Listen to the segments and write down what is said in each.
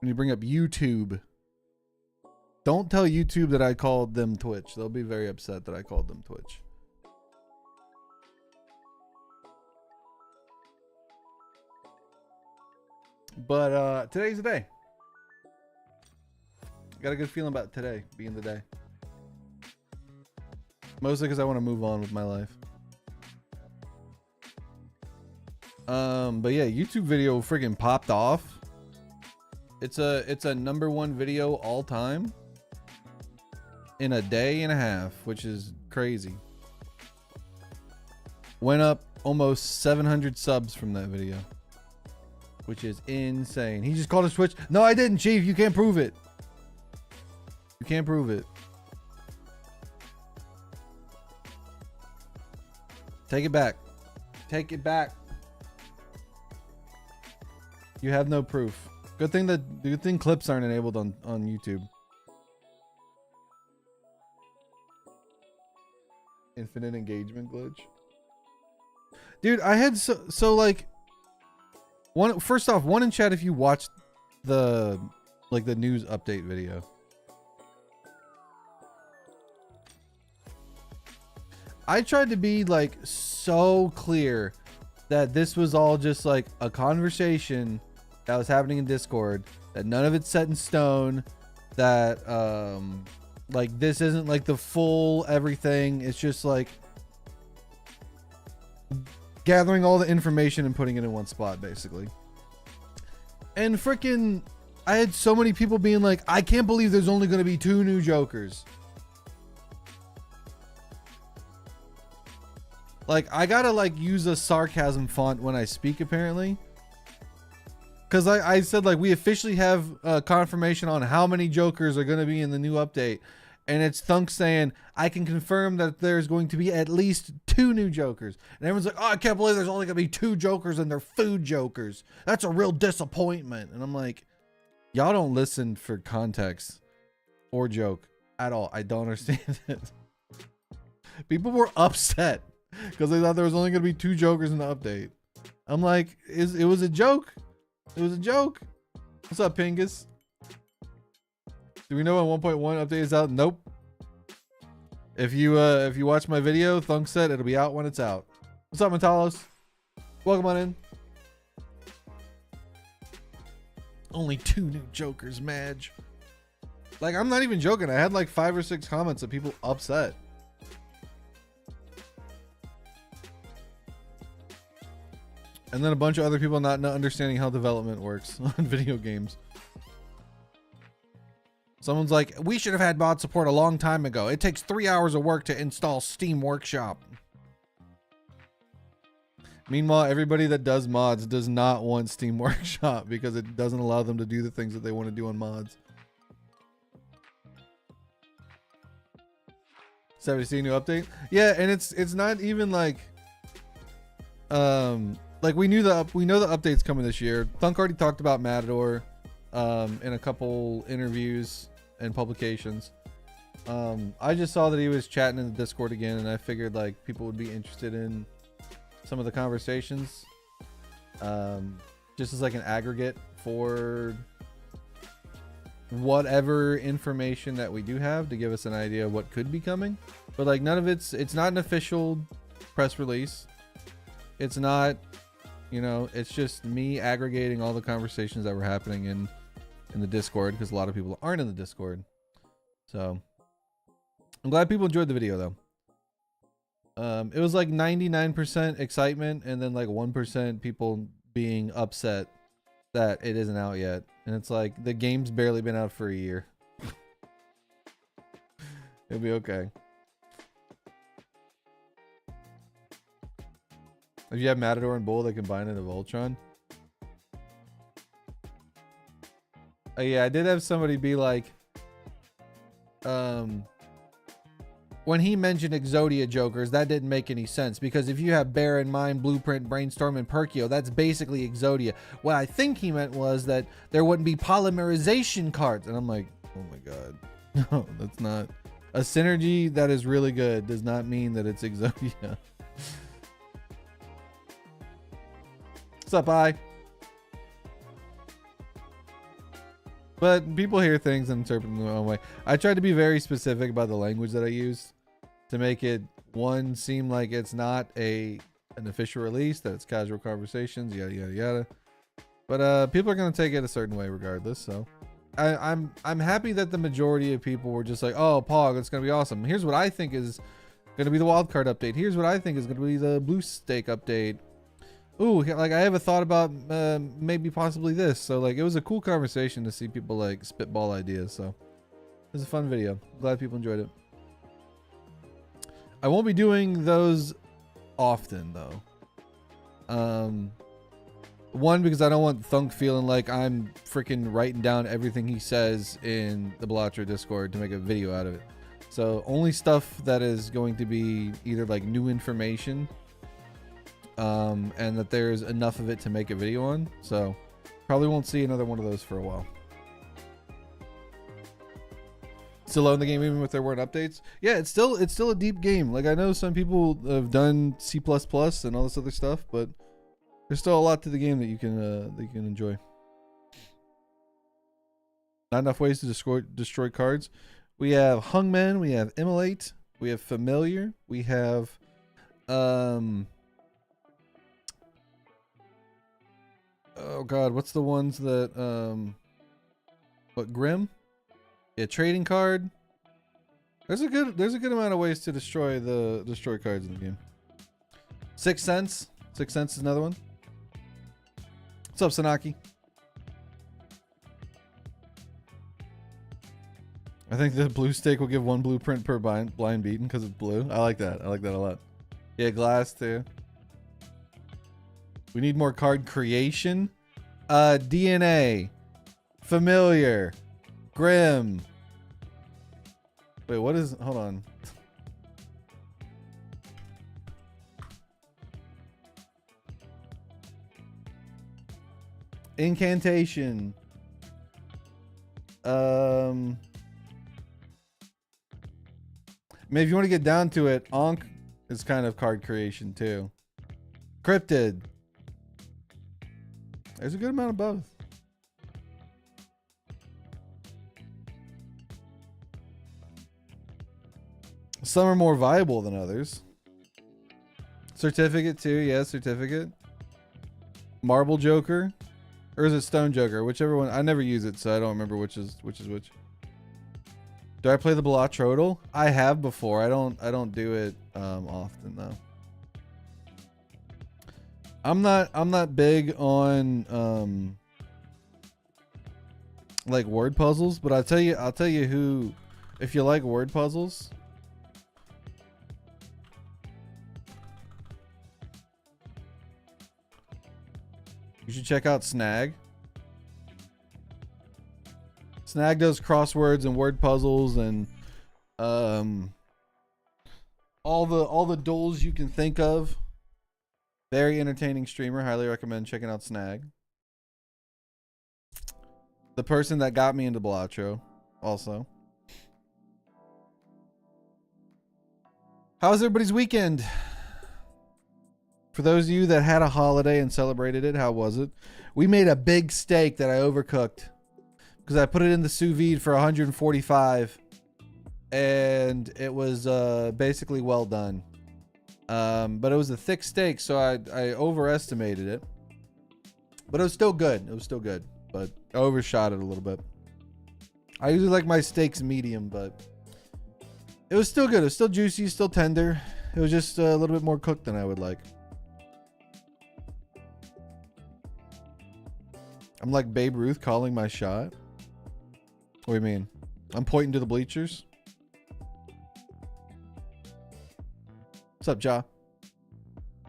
when you bring up YouTube. Don't tell YouTube that I called them Twitch. They'll be very upset that I called them Twitch. But today's the day. Got a good feeling about today being the day. Mostly because I want to move on with my life. But yeah, YouTube video freaking popped off. It's a #1 video all time in a day and a half, which is crazy. Went up almost 700 subs from that video, which is insane. He just called us Twitch. No, I didn't, Chief. You can't prove it. You can't prove it. Take it back. Take it back. You have no proof. Good thing clips aren't enabled on YouTube. Infinite engagement glitch. Dude, I had so like first off, one in chat if you watched the news update video. I tried to be like so clear that this was all just like a conversation that was happening in Discord, that none of it's set in stone, that like this isn't like the full everything. It's just like gathering all the information and putting it in one spot, basically. And freaking, I had so many people being like, I can't believe there's only going to be 2 new Jokers. Like, I gotta like use a sarcasm font when I speak, apparently. Because I said like we officially have confirmation on how many Jokers are going to be in the new update. And it's Thunk saying, I can confirm that there's going to be at least 2 new Jokers. And everyone's like, oh, I can't believe there's only going to be 2 Jokers and they're food Jokers. That's a real disappointment. And I'm like, y'all don't listen for context or joke at all. I don't understand it. People were upset because they thought there was only going to be 2 Jokers in the update. I'm like, it was a joke. It was a joke. What's up, Pingus? Do we know when 1.1 update is out? Nope. If you watch my video, Thunk said it'll be out when it's out. What's up, Metalos? Welcome on in. Only 2 new Jokers, Madge. Like, I'm not even joking. I had like 5 or 6 comments of people upset. And then a bunch of other people not understanding how development works on video games. Someone's like, we should have had mod support a long time ago. It takes 3 hours of work to install Steam Workshop. Meanwhile, everybody that does mods does not want Steam Workshop because it doesn't allow them to do the things that they want to do on mods. 70 new update? Yeah, and it's not even like we know the update's coming this year. Thunk already talked about Matador in a couple interviews and publications. I just saw that he was chatting in the Discord again, and I figured like people would be interested in some of the conversations, just as like an aggregate for whatever information that we do have to give us an idea of what could be coming. But like none of it's not an official press release. It's not, you know, it's just me aggregating all the conversations that were happening in the Discord, because a lot of people aren't in the Discord. So I'm glad people enjoyed the video though. It was like 99% excitement and then like 1% people being upset that it isn't out yet. And it's like the game's barely been out for a year. It'll be okay. If you have Matador and Bull that combine into Voltron. Oh yeah, I did have somebody be like, when he mentioned Exodia Jokers, that didn't make any sense, because if you have Bear in Mind, Blueprint, Brainstorm, and Perkio, that's basically Exodia. What I think he meant was that there wouldn't be polymerization cards. And I'm like, oh my god. No, that's not. A synergy that is really good does not mean that it's Exodia. What's up, I? But people hear things and interpret them their own way. I tried to be very specific about the language that I used to make it, one, seem like it's not an official release, that it's casual conversations, yada yada yada. But people are gonna take it a certain way regardless. So I'm happy that the majority of people were just like, oh, Pog, it's gonna be awesome. Here's what I think is gonna be the wildcard update. Here's what I think is gonna be the blue stake update. Ooh, like I have a thought about maybe possibly this. So like it was a cool conversation to see people like spitball ideas. So it was a fun video. Glad people enjoyed it. I won't be doing those often though. One, because I don't want Thunk feeling like I'm freaking writing down everything he says in the Balatro Discord to make a video out of it. So only stuff that is going to be either like new information, and that there's enough of it to make a video on. So probably won't see another one of those for a while. Still low in the game even if there weren't updates. Yeah, it's still a deep game. Like I know some people have done C++ and all this other stuff, but there's still a lot to the game that you can enjoy. Not enough ways to destroy cards. We have Hungman, we have Immolate, we have Familiar, we have oh god, what's the ones that what, Grim? Yeah, trading card. There's a good amount of ways to destroy cards in the game. 6 Sense. 6 Sense is another one. What's up, Sanaki? I think the blue stake will give 1 blueprint per blind beaten because it's blue. I like that. I like that a lot. Yeah, glass too. We need more card creation. DNA. Familiar. Grim. Wait, what is... Hold on. Incantation. I mean, if you want to get down to it, Ankh is kind of card creation too. Cryptid. There's a good amount of both. Some are more viable than others. Certificate too, yeah, certificate. Marble Joker. Or is it Stone Joker? Whichever one. I never use it, so I don't remember which is which. Do I play the Balatro? I have before. I don't do it often though. I'm not big on like word puzzles, but I'll tell you who, if you like word puzzles, you should check out Snag. Snag does crosswords and word puzzles and all the duels you can think of. Very entertaining streamer. Highly recommend checking out Snag. The person that got me into Balatro also. How was everybody's weekend? For those of you that had a holiday and celebrated it, how was it? We made a big steak that I overcooked because I put it in the sous vide for 145 and it was basically well done. But it was a thick steak, so I overestimated it. But it was still good. It was still good, but I overshot it a little bit. I usually like my steaks medium, but it was still good. It was still juicy, still tender. It was just a little bit more cooked than I would like. I'm like Babe Ruth calling my shot. What do you mean? I'm pointing to the bleachers. What's up, Ja?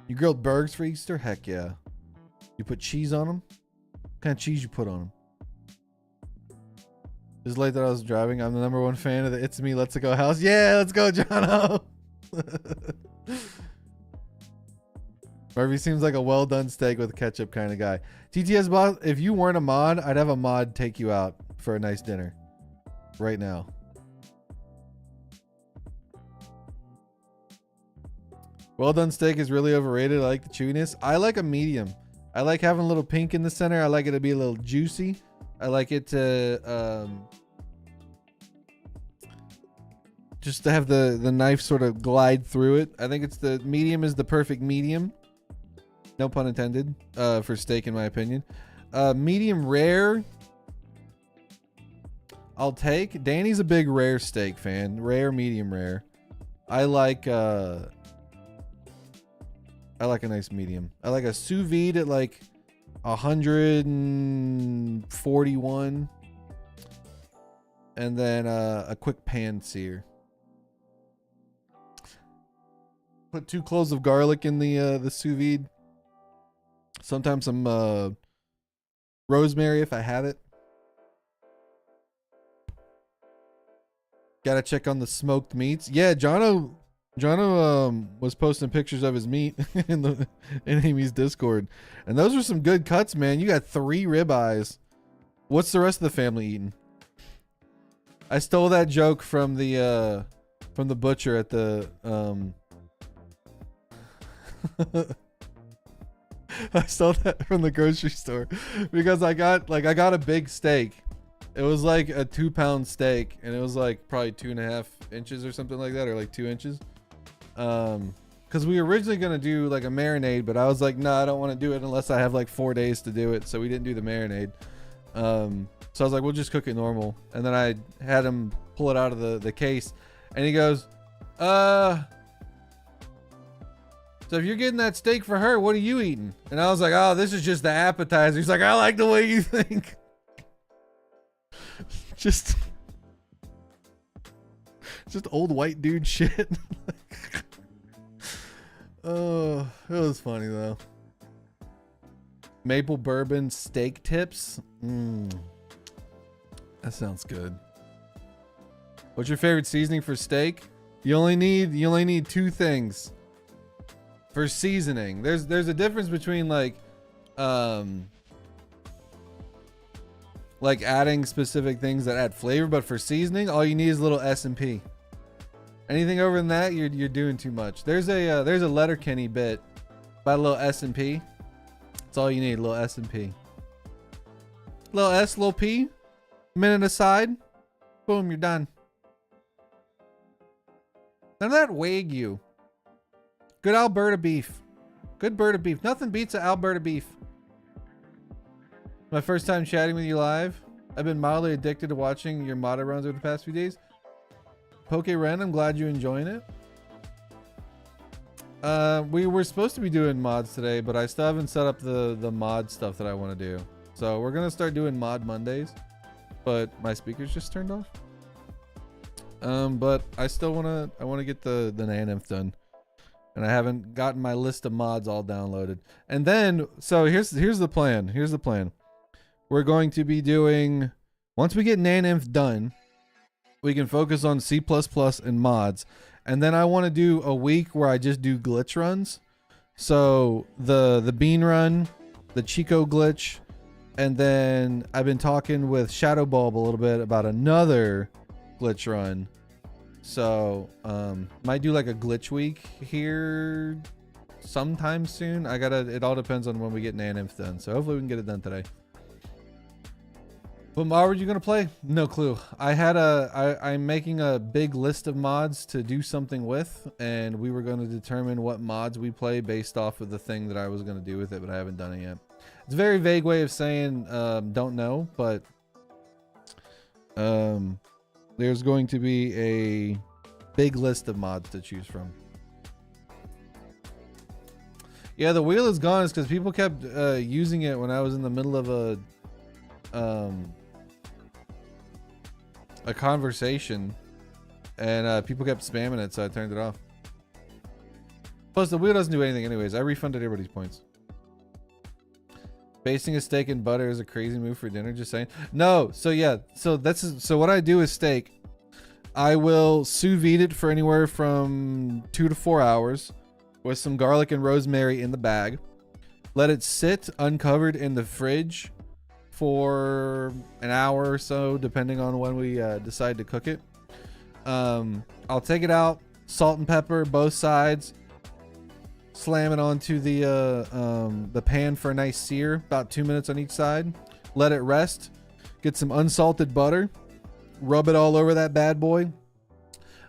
You grilled burgers for Easter? Heck yeah. You put cheese on them? What kind of cheese you put on them? Just late that I was driving. I'm the #1 fan of the It's Me, Let's Go house. Yeah, let's go, Jono. Murphy seems like a well done steak with ketchup kind of guy. TTS boss, if you weren't a mod, I'd have a mod take you out for a nice dinner right now. Well done steak is really overrated. I like the chewiness. I like a medium. I like having a little pink in the center. I like it to be a little juicy, I like it to just to have the knife sort of glide through it. I think it's the medium is the perfect medium. No pun intended, for steak in my opinion. Medium rare, I'll take. Danny's a big rare steak fan. Rare, medium rare. I like a nice medium. I like a sous vide at like 141, and then a quick pan sear. Put 2 cloves of garlic in the sous vide. Sometimes some rosemary if I have it. Gotta check on the smoked meats. Yeah, Jono was posting pictures of his meat in Amy's Discord, and those were some good cuts, man. You got 3 ribeyes. What's the rest of the family eating? I stole that joke from the butcher at the I stole that from the grocery store because I got a big steak. It was like a 2-pound steak, and it was like probably 2.5 inches or something like that, or like 2 inches. Because we were originally gonna do like a marinade, but I was like, nah, I don't want to do it unless I have like 4 days to do it. So we didn't do the marinade. So I was like, we'll just cook it normal. And then I had him pull it out of the case, and he goes, so if you're getting that steak for her, what are you eating? And I was like, oh, this is just the appetizer. He's like, I like the way you think. just old white dude shit. Oh, it was funny though. Maple bourbon steak tips. That sounds good. What's your favorite seasoning for steak? You only need 2 things for seasoning. There's a difference between like adding specific things that add flavor, but for seasoning, all you need is a little S&P. Anything over than that, you're doing too much. There's a Letterkenny bit about a little S&P. That's all you need, a little S&P. Little S, little P, minute aside, boom, you're done. None of that Wagyu. Good Alberta beef. Good Berta beef. Nothing beats an Alberta beef. My first time chatting with you live. I've been mildly addicted to watching your modded runs over the past few days. Poke Ren, I'm glad you're enjoying it. We were supposed to be doing mods today, but I still haven't set up the mod stuff that I want to do. So we're gonna start doing mod Mondays, but my speakers just turned off. But I still wanna get the Naneinf done, and I haven't gotten my list of mods all downloaded. And then so here's the plan. Here's the plan. We're going to be doing, once we get Naneinf done, we can focus on C++ and mods. And then I want to do a week where I just do glitch runs. So the bean run, the Chico glitch, and then I've been talking with Shadow Bulb a little bit about another glitch run. So might do like a glitch week here sometime soon. It all depends on when we get Naneinf done. So hopefully we can get it done today. What mod were you gonna play? No clue. I'm making a big list of mods to do something with, and we were going to determine what mods we play based off of the thing that I was gonna do with it, but I haven't done it yet. It's a very vague way of saying don't know, but there's going to be a big list of mods to choose from. Yeah, the wheel is gone. It's because people kept using it when I was in the middle of a conversation, and people kept spamming it, so I turned it off. Plus, the wheel doesn't do anything anyways. I refunded everybody's points. Basting a steak in butter is a crazy move for dinner, just saying. No, so yeah, so what I do is steak. I will sous vide it for anywhere from 2 to 4 hours with some garlic and rosemary in the bag. Let it sit uncovered in the fridge for an hour or so, depending on when we decide to cook it. I'll take it out, salt and pepper both sides, slam it onto the pan for a nice sear, about 2 minutes on each side. Let it rest. Get some unsalted butter. Rub it all over that bad boy.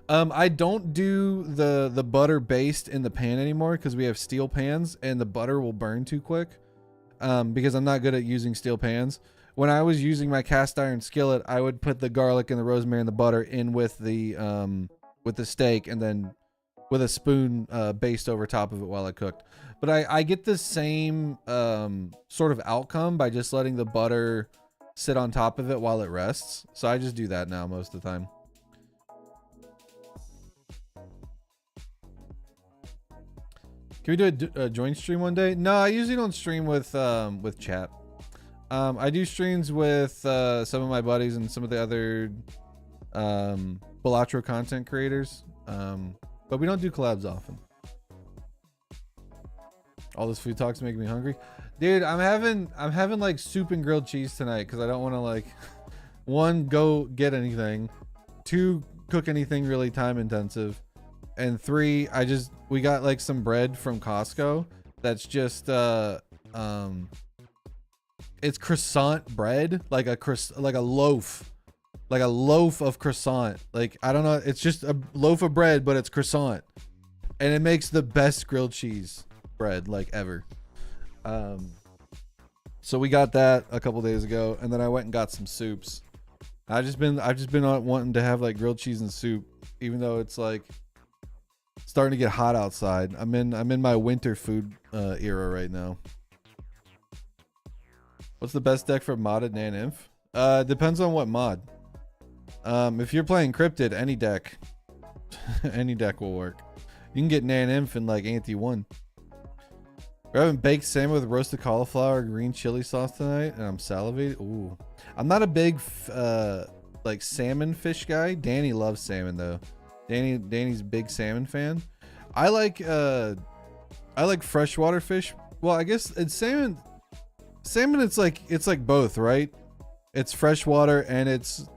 I don't do the butter based in the pan anymore because we have steel pans and the butter will burn too quick. Because I'm not good at using steel pans. When I was using my cast iron skillet, I would put the garlic and the rosemary and the butter in with the steak and then with a spoon based over top of it while I cooked. But I get the same sort of outcome by just letting the butter sit on top of it while it rests. So I just do that now most of the time. Can we do a joint stream one day? No, I usually don't stream with chat. I do streams with some of my buddies and some of the other Balatro content creators, but we don't do collabs often. All this food talk's making me hungry, dude. I'm having like soup and grilled cheese tonight because I don't want to like one, go get anything, two, cook anything really time intensive, and three, we got like some bread from Costco that's just it's croissant bread, like a loaf of croissant. Like, I don't know, it's just a loaf of bread, but it's croissant, and it makes the best grilled cheese bread like ever. So we got that a couple days ago, and then I went and got some soups. I've just been wanting to have like grilled cheese and soup, even though it's like starting to get hot outside. I'm in my winter food era right now. What's the best deck for modded Naneinf? Depends on what mod. If you're playing cryptid, any deck any deck will work. You can get Naneinf in like Ante 1. We're having baked salmon with roasted cauliflower, green chili sauce tonight, and I'm salivating. Ooh, I'm not a big like salmon fish guy. Danny loves salmon though. Danny's a big salmon fan. I like freshwater fish. Well, I guess it's salmon. Salmon, it's like both, right? It's freshwater and it's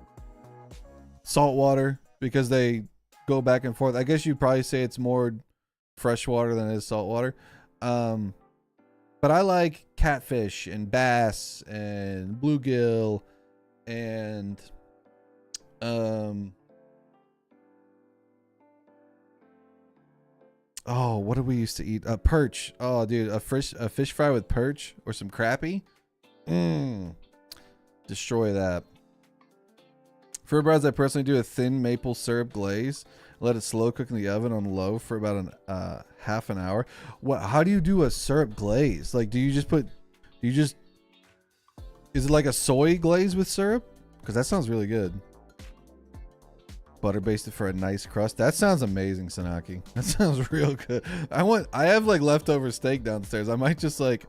saltwater because they go back and forth. I guess you'd probably say it's more freshwater than it is saltwater. But I like catfish and bass and bluegill and oh, what did we used to eat? Perch. Oh, dude, a fish fry with perch or some crappie. Destroy that. For breads, I personally do a thin maple syrup glaze. Let it slow cook in the oven on low for about half an hour. What? How do you do a syrup glaze? Like, is it like a soy glaze with syrup? Because that sounds really good. Butter basted for a nice crust. That sounds amazing, Sanaki. That sounds real good. I have like leftover steak downstairs. I might just like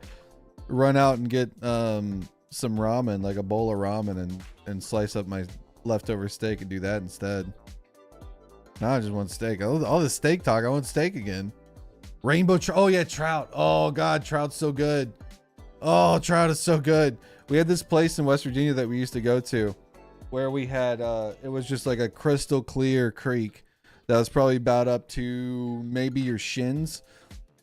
run out and get some ramen, like a bowl of ramen, and slice up my leftover steak and do that instead. Now I just want steak. All the steak talk, I want steak again. Rainbow trout. Oh yeah, trout. Oh god, trout's so good. Oh, trout is so good. We had this place in West Virginia that we used to go to where we had it was just like a crystal clear creek that was probably about up to maybe your shins,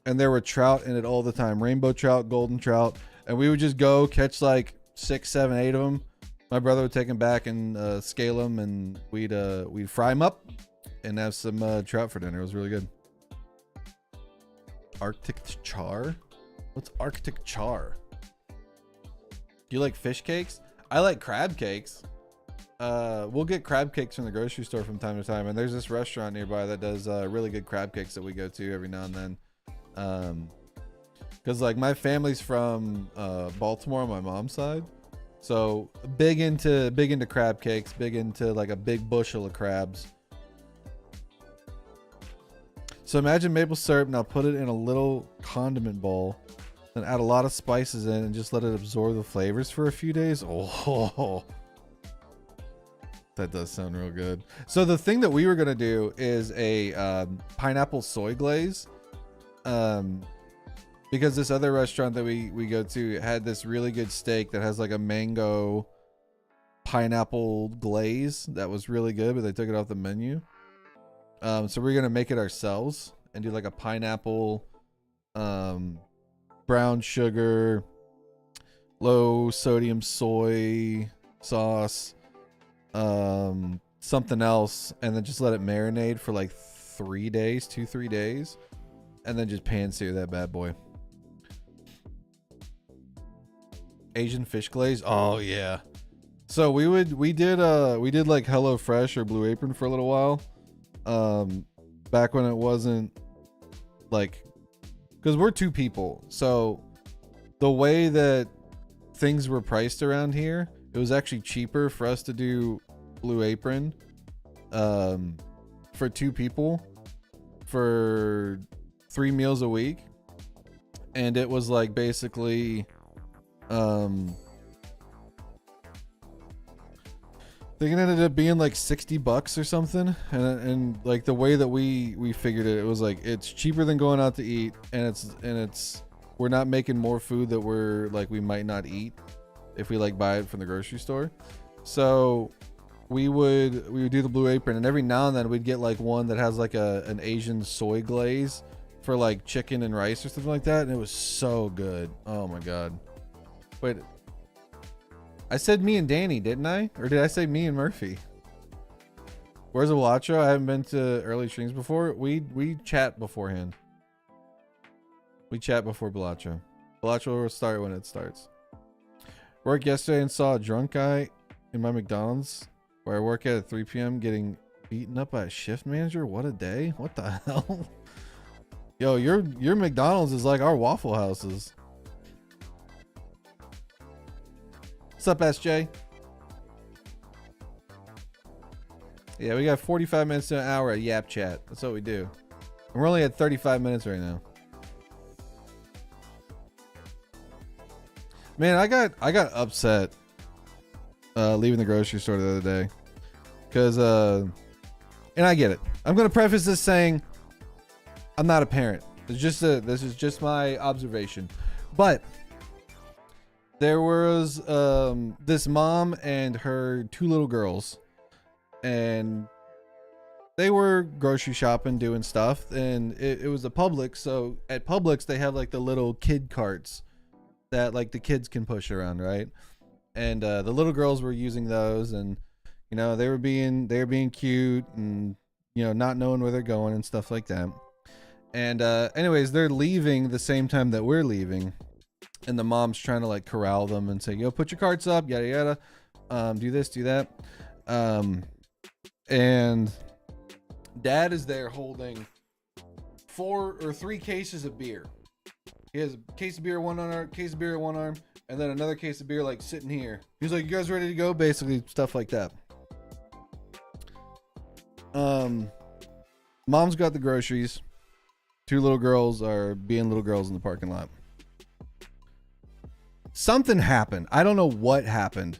and there were trout in it all the time. Rainbow trout, golden trout, and we would just go catch like 6, 7, 8 of them. My brother would take them back and scale them, and we'd fry them up and have some trout for dinner. It was really good. Arctic char? What's Arctic char? Do you like fish cakes? I like crab cakes. We'll get crab cakes from the grocery store from time to time, and there's this restaurant nearby that does really good crab cakes that we go to every now and then. Because like my family's from Baltimore on my mom's side, so big into crab cakes, big into like a big bushel of crabs. So imagine maple syrup. Now put it in a little condiment bowl, then add a lot of spices in and just let it absorb the flavors for a few days. Oh, that does sound real good. So the thing that we were gonna do is a pineapple soy glaze, because this other restaurant that we go to had this really good steak that has like a mango pineapple glaze that was really good, but they took it off the menu. So we're gonna make it ourselves and do like a pineapple, brown sugar, low sodium soy sauce, something else, and then just let it marinate for like 3 days, 2-3 days, and then just pan sear that bad boy. Asian fish glaze. Oh yeah. So we did like Hello Fresh or Blue Apron for a little while. Back when it wasn't like, because we're 2 people, so the way that things were priced around here, it was actually cheaper for us to do Blue Apron for 2 people for 3 meals a week, and it was like basically I think it ended up being like $60 or something, and like the way that we figured it, it was like it's cheaper than going out to eat, and it's we're not making more food that we might not eat if we like buy it from the grocery store. So we would do the Blue Apron, and every now and then we'd get like one that has like an Asian soy glaze for like chicken and rice or something like that, and it was so good. Oh my god. Wait, I said me and Danny, didn't I? Or did I say me and Murphy? Where's Balatro? I haven't been to early streams before. We chat beforehand. We chat before Balatro. Balatro will start when it starts. Worked yesterday and saw a drunk guy in my McDonald's where I work at 3 p.m. getting beaten up by a shift manager. What a day. What the hell? Yo, your McDonald's is like our Waffle Houses. What's up, SJ? Yeah, we got 45 minutes to an hour of Yap Chat. That's what we do. And we're only at 35 minutes right now. Man, I got upset leaving the grocery store the other day. Cause and I get it. I'm gonna preface this saying I'm not a parent. This is just my observation. But there was this mom and her 2 little girls, and they were grocery shopping, doing stuff, and it was a Publix. So at Publix they have like the little kid carts that like the kids can push around, right? And the little girls were using those, and you know they were being cute, and you know not knowing where they're going and stuff like that. And anyways, they're leaving the same time that we're leaving, and the mom's trying to like corral them and say, yo, put your carts up, yada yada, do this, do that. And dad is there holding 4 or 3 cases of beer. He has a case of beer one arm, case of beer in one arm, and then another case of beer like sitting here. He's like, you guys ready to go? Basically stuff like that. Mom's got the groceries. 2 little girls are being little girls in the parking lot. Something happened. I don't know what happened,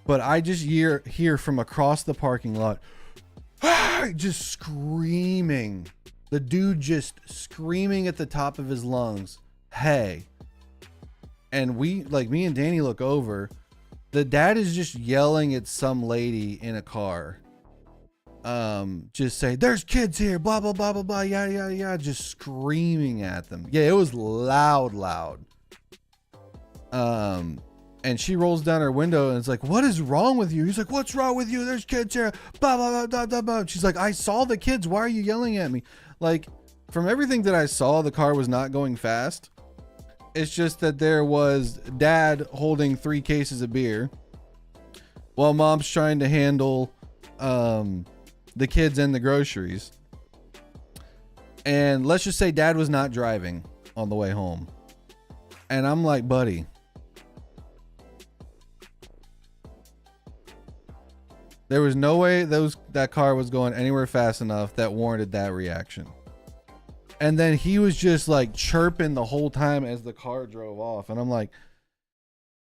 but I just hear from across the parking lot, just screaming. The dude just screaming at the top of his lungs, hey. And we, like, me and Danny look over. The dad is just yelling at some lady in a car. Just say, there's kids here, blah, blah, blah, blah, blah, yada, yada, yada. Just screaming at them. Yeah, it was loud. And she rolls down her window and it's like, what is wrong with you? He's like, what's wrong with you? There's kids here, blah, blah, blah, blah, blah, blah. She's like, I saw the kids. Why are you yelling at me? Like, from everything that I saw, the car was not going fast. It's just that there was dad holding 3 cases of beer while mom's trying to handle the kids and the groceries. And let's just say dad was not driving on the way home. And I'm like, buddy, there was no way that car was going anywhere fast enough that warranted that reaction. And then he was just like chirping the whole time as the car drove off. And I'm like,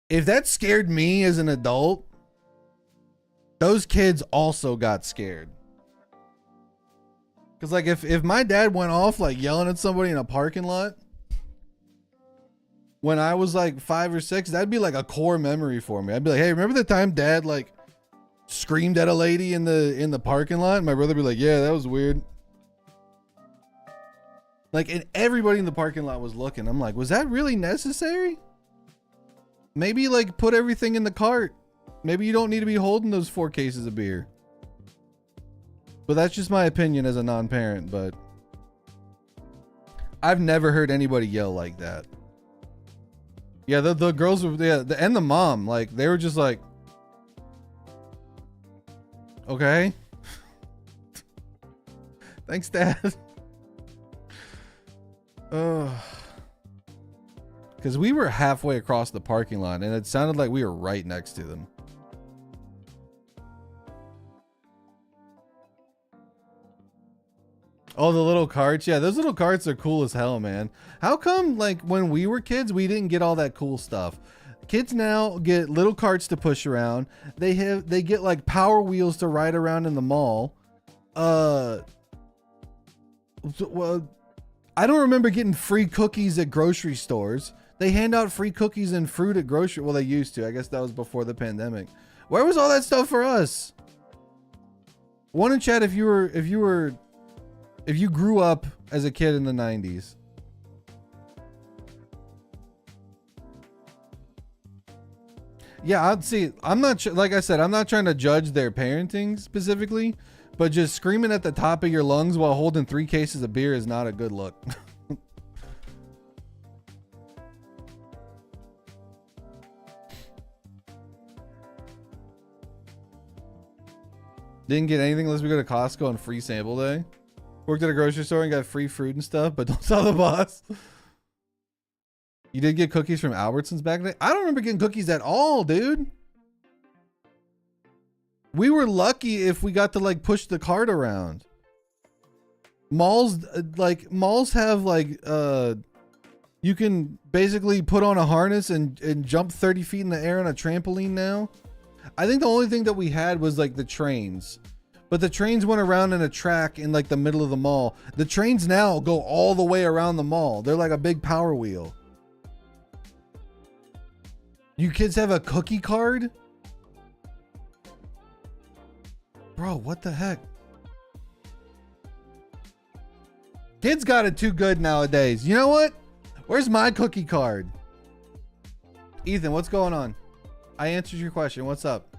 if that scared me as an adult, those kids also got scared. Cause like if my dad went off like yelling at somebody in a parking lot when I was like 5 or 6, that'd be like a core memory for me. I'd be like, hey, remember the time dad like screamed at a lady in the parking lot? And my brother would be like, yeah, that was weird. Like, and everybody in the parking lot was looking. I'm like, was that really necessary? Maybe like put everything in the cart. Maybe you don't need to be holding those 4 cases of beer. But that's just my opinion as a non-parent, but I've never heard anybody yell like that. Yeah, the girls were, yeah, and the mom, like, they were just like, okay. Thanks, Dad. Because we were halfway across the parking lot, and it sounded like we were right next to them. Oh, the little carts. Yeah, those little carts are cool as hell, man. How come, like, when we were kids, we didn't get all that cool stuff? Kids now get little carts to push around. They get like power wheels to ride around in the mall. Well, I don't remember getting free cookies at grocery stores. They hand out free cookies and fruit at grocery. Well, they used to. I guess that was before the pandemic. Where was all that stuff for us? One in chat if you grew up as a kid in the 90s. Yeah, I'd see. I'm not like I said, I'm not trying to judge their parenting specifically, but just screaming at the top of your lungs while holding 3 cases of beer is not a good look. Didn't get anything unless we go to Costco on free sample day. Worked at a grocery store and got free fruit and stuff, but don't tell the boss. You did get cookies from Albertsons back in the day? I don't remember getting cookies at all, dude. We were lucky if we got to like push the cart around. Malls have like you can basically put on a harness and jump 30 feet in the air on a trampoline now. I think the only thing that we had was like the trains. But the trains went around in a track in like the middle of the mall. The trains now go all the way around the mall. They're like a big power wheel. You kids have a cookie card? Bro, what the heck? Kids got it too good nowadays. You know what? Where's my cookie card? Ethan, what's going on? I answered your question. What's up?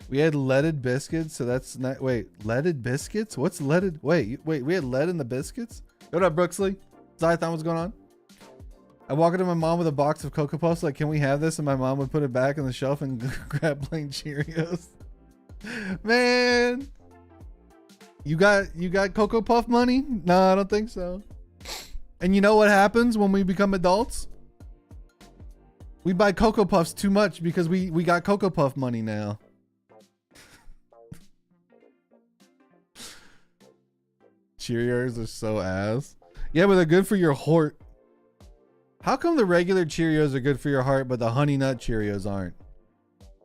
We had leaded biscuits, so that's not. Wait, leaded biscuits? What's leaded? Wait, we had lead in the biscuits? What up, Brooksley? Zython, what's going on? I walk into my mom with a box of Cocoa Puffs, like, can we have this? And my mom would put it back on the shelf and grab plain Cheerios. Man, you got Cocoa Puff money? No, I don't think so. And you know what happens when we become adults? We buy Cocoa Puffs too much because we got Cocoa Puff money now. Cheerios are so ass. Yeah, but they're good for your heart. How come the regular Cheerios are good for your heart, but the Honey Nut Cheerios aren't?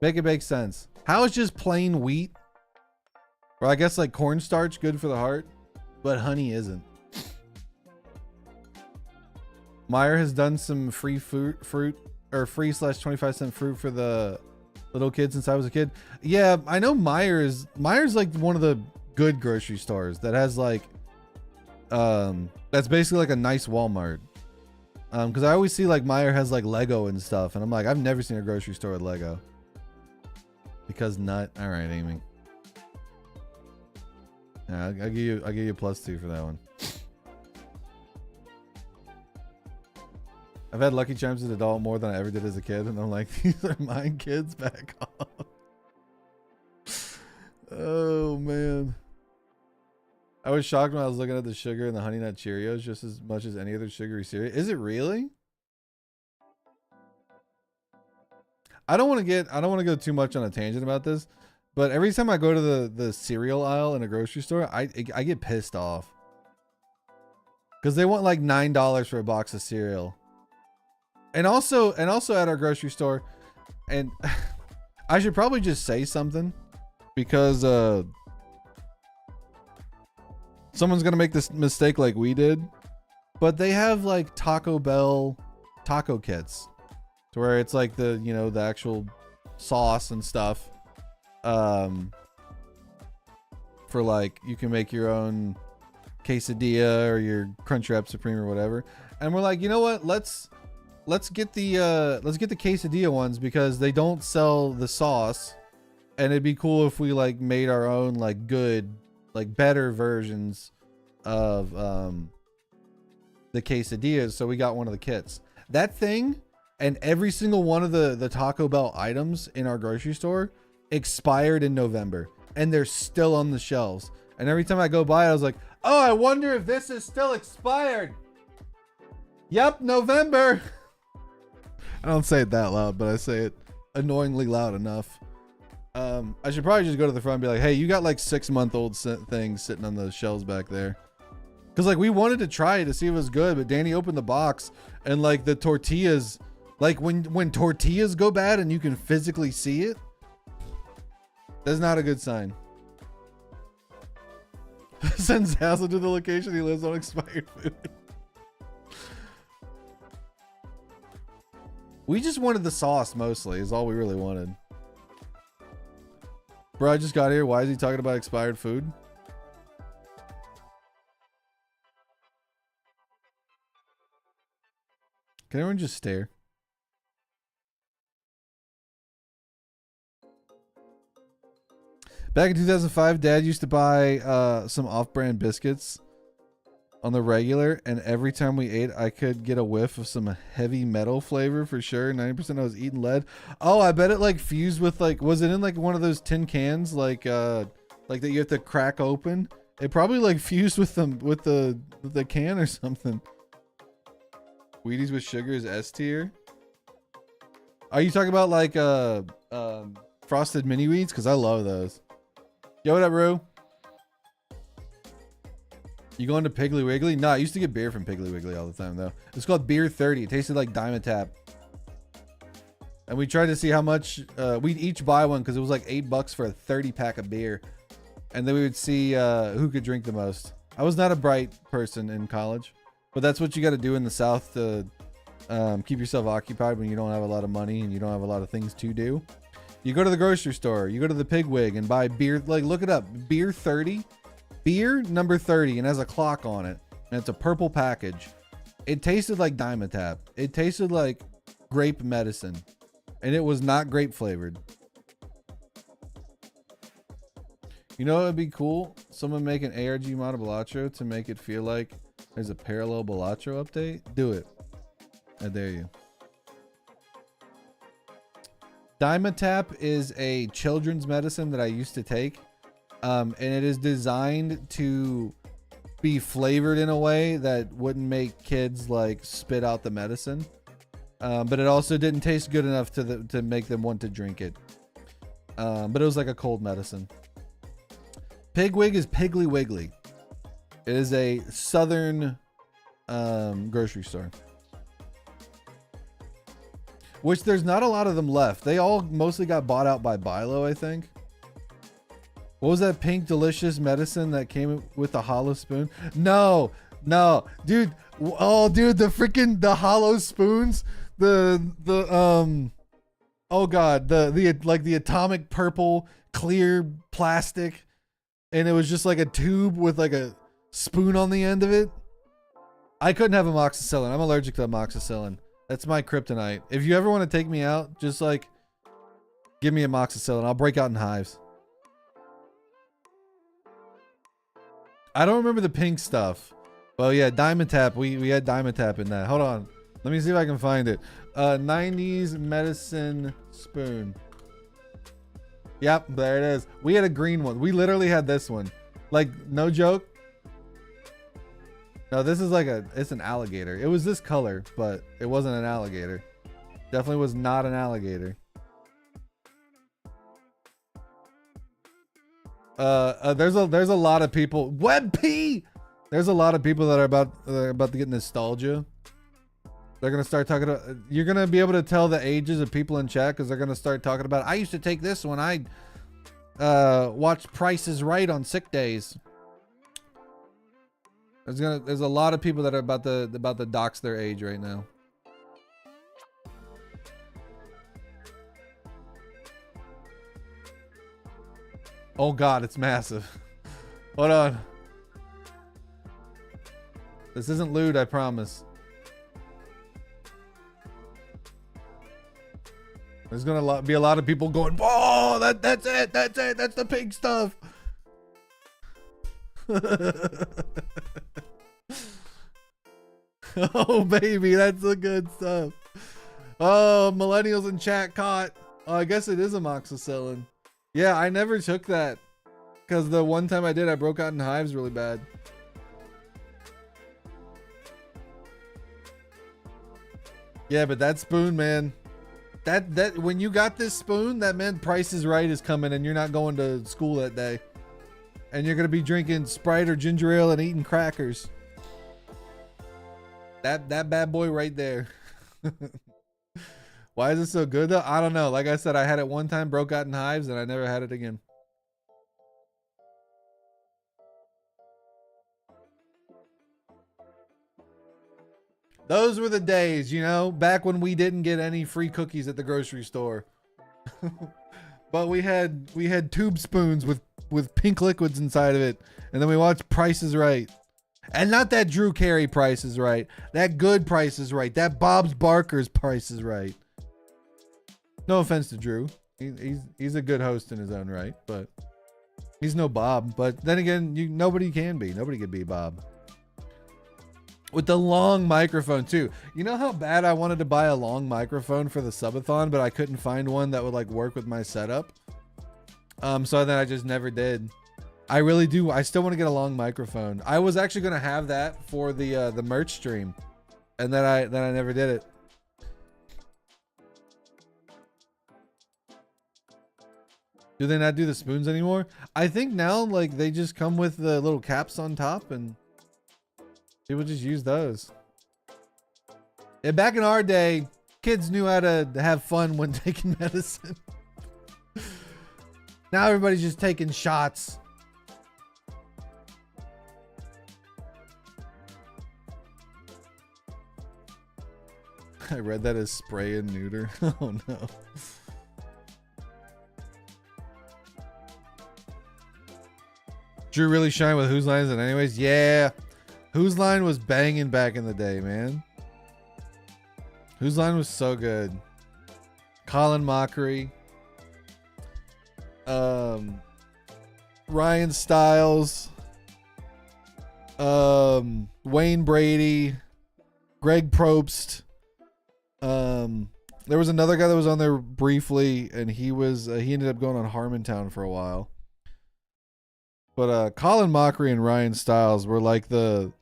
Make it make sense. How is just plain wheat, or I guess like cornstarch, good for the heart, but honey isn't? Meyer has done some free fruit or free / 25-cent fruit for the little kids since I was a kid. Yeah, I know Meyer's like one of the good grocery stores that has like that's basically like a nice Walmart. Because I always see like Meijer has like Lego and stuff, and I'm like, I've never seen a grocery store with Lego. Because nut. All right, Amy. Yeah, I'll give you a +2 for that one. I've had Lucky Charms as an adult more than I ever did as a kid, and I'm like, these are mine, kids. Back off. Oh man. I was shocked when I was looking at the sugar in the Honey Nut Cheerios just as much as any other sugary cereal. Is it really? I don't want to go too much on a tangent about this, but every time I go to the cereal aisle in a grocery store, I get pissed off. Because they want like $9 for a box of cereal. And also at our grocery store, and I should probably just say something because someone's gonna make this mistake like we did, but they have like Taco Bell taco kits to where it's like the, you know, the actual sauce and stuff. For like, you can make your own quesadilla or your Crunchwrap Supreme or whatever. And we're like, you know what? Let's get the quesadilla ones because they don't sell the sauce, and it'd be cool if we like made our own like good, like better versions of the quesadillas. So we got one of the kits. That thing and every single one of the Taco Bell items in our grocery store expired in November, and they're still on the shelves. And every time I go by, I was like, oh, I wonder if this is still expired. Yep, November. I don't say it that loud, but I say it annoyingly loud enough. I should probably just go to the front and be like, hey, you got like 6-month-old things sitting on the shelves back there. Because like we wanted to try it to see if it was good, but Danny opened the box and like the tortillas, like when tortillas go bad and you can physically see it, that's not a good sign. Sends Hassel to the location he lives on expired food. We just wanted the sauce mostly, is all we really wanted. Bro, I just got here. Why is he talking about expired food? Can everyone just stare? Back in 2005, Dad used to buy some off-brand biscuits on the regular, and every time we ate, I could get a whiff of some heavy metal flavor for sure. 90% I was eating lead. Oh, I bet it like fused with like, was it in like one of those tin cans like that you have to crack open? It probably like fused with them with the can or something. Wheaties with sugar is S tier. Are you talking about like frosted mini wheats? Because I love those. Yo, what up, Roo? You going to Piggly Wiggly? No, I used to get beer from Piggly Wiggly all the time, though. It's called Beer 30. It tasted like Dimetap. And we tried to see how much... we'd each buy one because it was like $8 for a 30-pack of beer. And then we would see who could drink the most. I was not a bright person in college. But that's what you got to do in the South to keep yourself occupied when you don't have a lot of money and you don't have a lot of things to do. You go to the grocery store. You go to the Pig Wig and buy beer. Like, look it up. Beer 30. Beer number 30 and has a clock on it, and it's a purple package. It tasted like Dimetap. It tasted like grape medicine, and it was not grape flavored. You know what would be cool? Someone make an ARG mod of Balatro to make it feel like there's a parallel Balatro update. Do it. I dare you. Dimetap is a children's medicine that I used to take. And it is designed to be flavored in a way that wouldn't make kids like spit out the medicine. But it also didn't taste good enough to make them want to drink it. But it was like a cold medicine. Pigwig is Piggly Wiggly. It is a southern grocery store. Which there's not a lot of them left. They all mostly got bought out by Bilo, I think. What was that pink delicious medicine that came with the hollow spoon? No, dude. Oh, dude, the hollow spoons. Oh god, the atomic purple clear plastic, and it was just like a tube with like a spoon on the end of it. I couldn't have amoxicillin. I'm allergic to amoxicillin. That's my kryptonite. If you ever want to take me out, just like give me amoxicillin. I'll break out in hives. I don't remember the pink stuff. Well, yeah, Dimetap. We had Dimetap in that. Hold on. Let me see if I can find it. 90s medicine spoon. Yep, there it is. We had a green one. We literally had this one. Like, no joke. No, this is like it's an alligator. It was this color, but it wasn't an alligator. Definitely was not an alligator. There's a lot of people. WebP. There's a lot of people that are about to get nostalgia. They're gonna start talking about. You're gonna be able to tell the ages of people in chat because they're gonna start talking about. I used to take this when I watched Price is Right on sick days. There's a lot of people that are about to dox their age right now. Oh God, it's massive. Hold on. This isn't lewd, I promise. There's gonna be a lot of people going, "Oh, that's it, that's the pink stuff." Oh baby, that's the good stuff. Oh, millennials in chat caught. Oh, I guess it is amoxicillin. Yeah, I never took that because the one time I did, I broke out in hives really bad. Yeah, but that spoon, man. That when you got this spoon, that meant Price is Right is coming and you're not going to school that day. And you're going to be drinking Sprite or ginger ale and eating crackers. That bad boy right there. Why is it so good though? I don't know. Like I said, I had it one time, broke out in hives, and I never had it again. Those were the days, you know, back when we didn't get any free cookies at the grocery store. But we had tube spoons with pink liquids inside of it, and then we watched Price is Right. And not that Drew Carey Price is Right. That good Price is Right. That Bob's Barker's Price is Right. No offense to Drew. He's a good host in his own right, but he's no Bob. But then again, nobody can be. Nobody could be Bob. With the long microphone too. You know how bad I wanted to buy a long microphone for the subathon, but I couldn't find one that would like work with my setup. So then I just never did. I really do. I still want to get a long microphone. I was actually going to have that for the merch stream, and then I never did it. Do they not do the spoons anymore? I think now like they just come with the little caps on top and people just use those. Yeah, back in our day, kids knew how to have fun when taking medicine. Now everybody's just taking shots. I read that as spray and neuter. Oh no. Drew really shine with Whose Line Is It Anyways? Yeah. Whose Line was banging back in the day, man. Whose Line was so good. Colin Mockery. Ryan Stiles. Wayne Brady. Greg Probst. There was another guy that was on there briefly, and he ended up going on Harmontown for a while. But Colin Mockery and Ryan Stiles were like the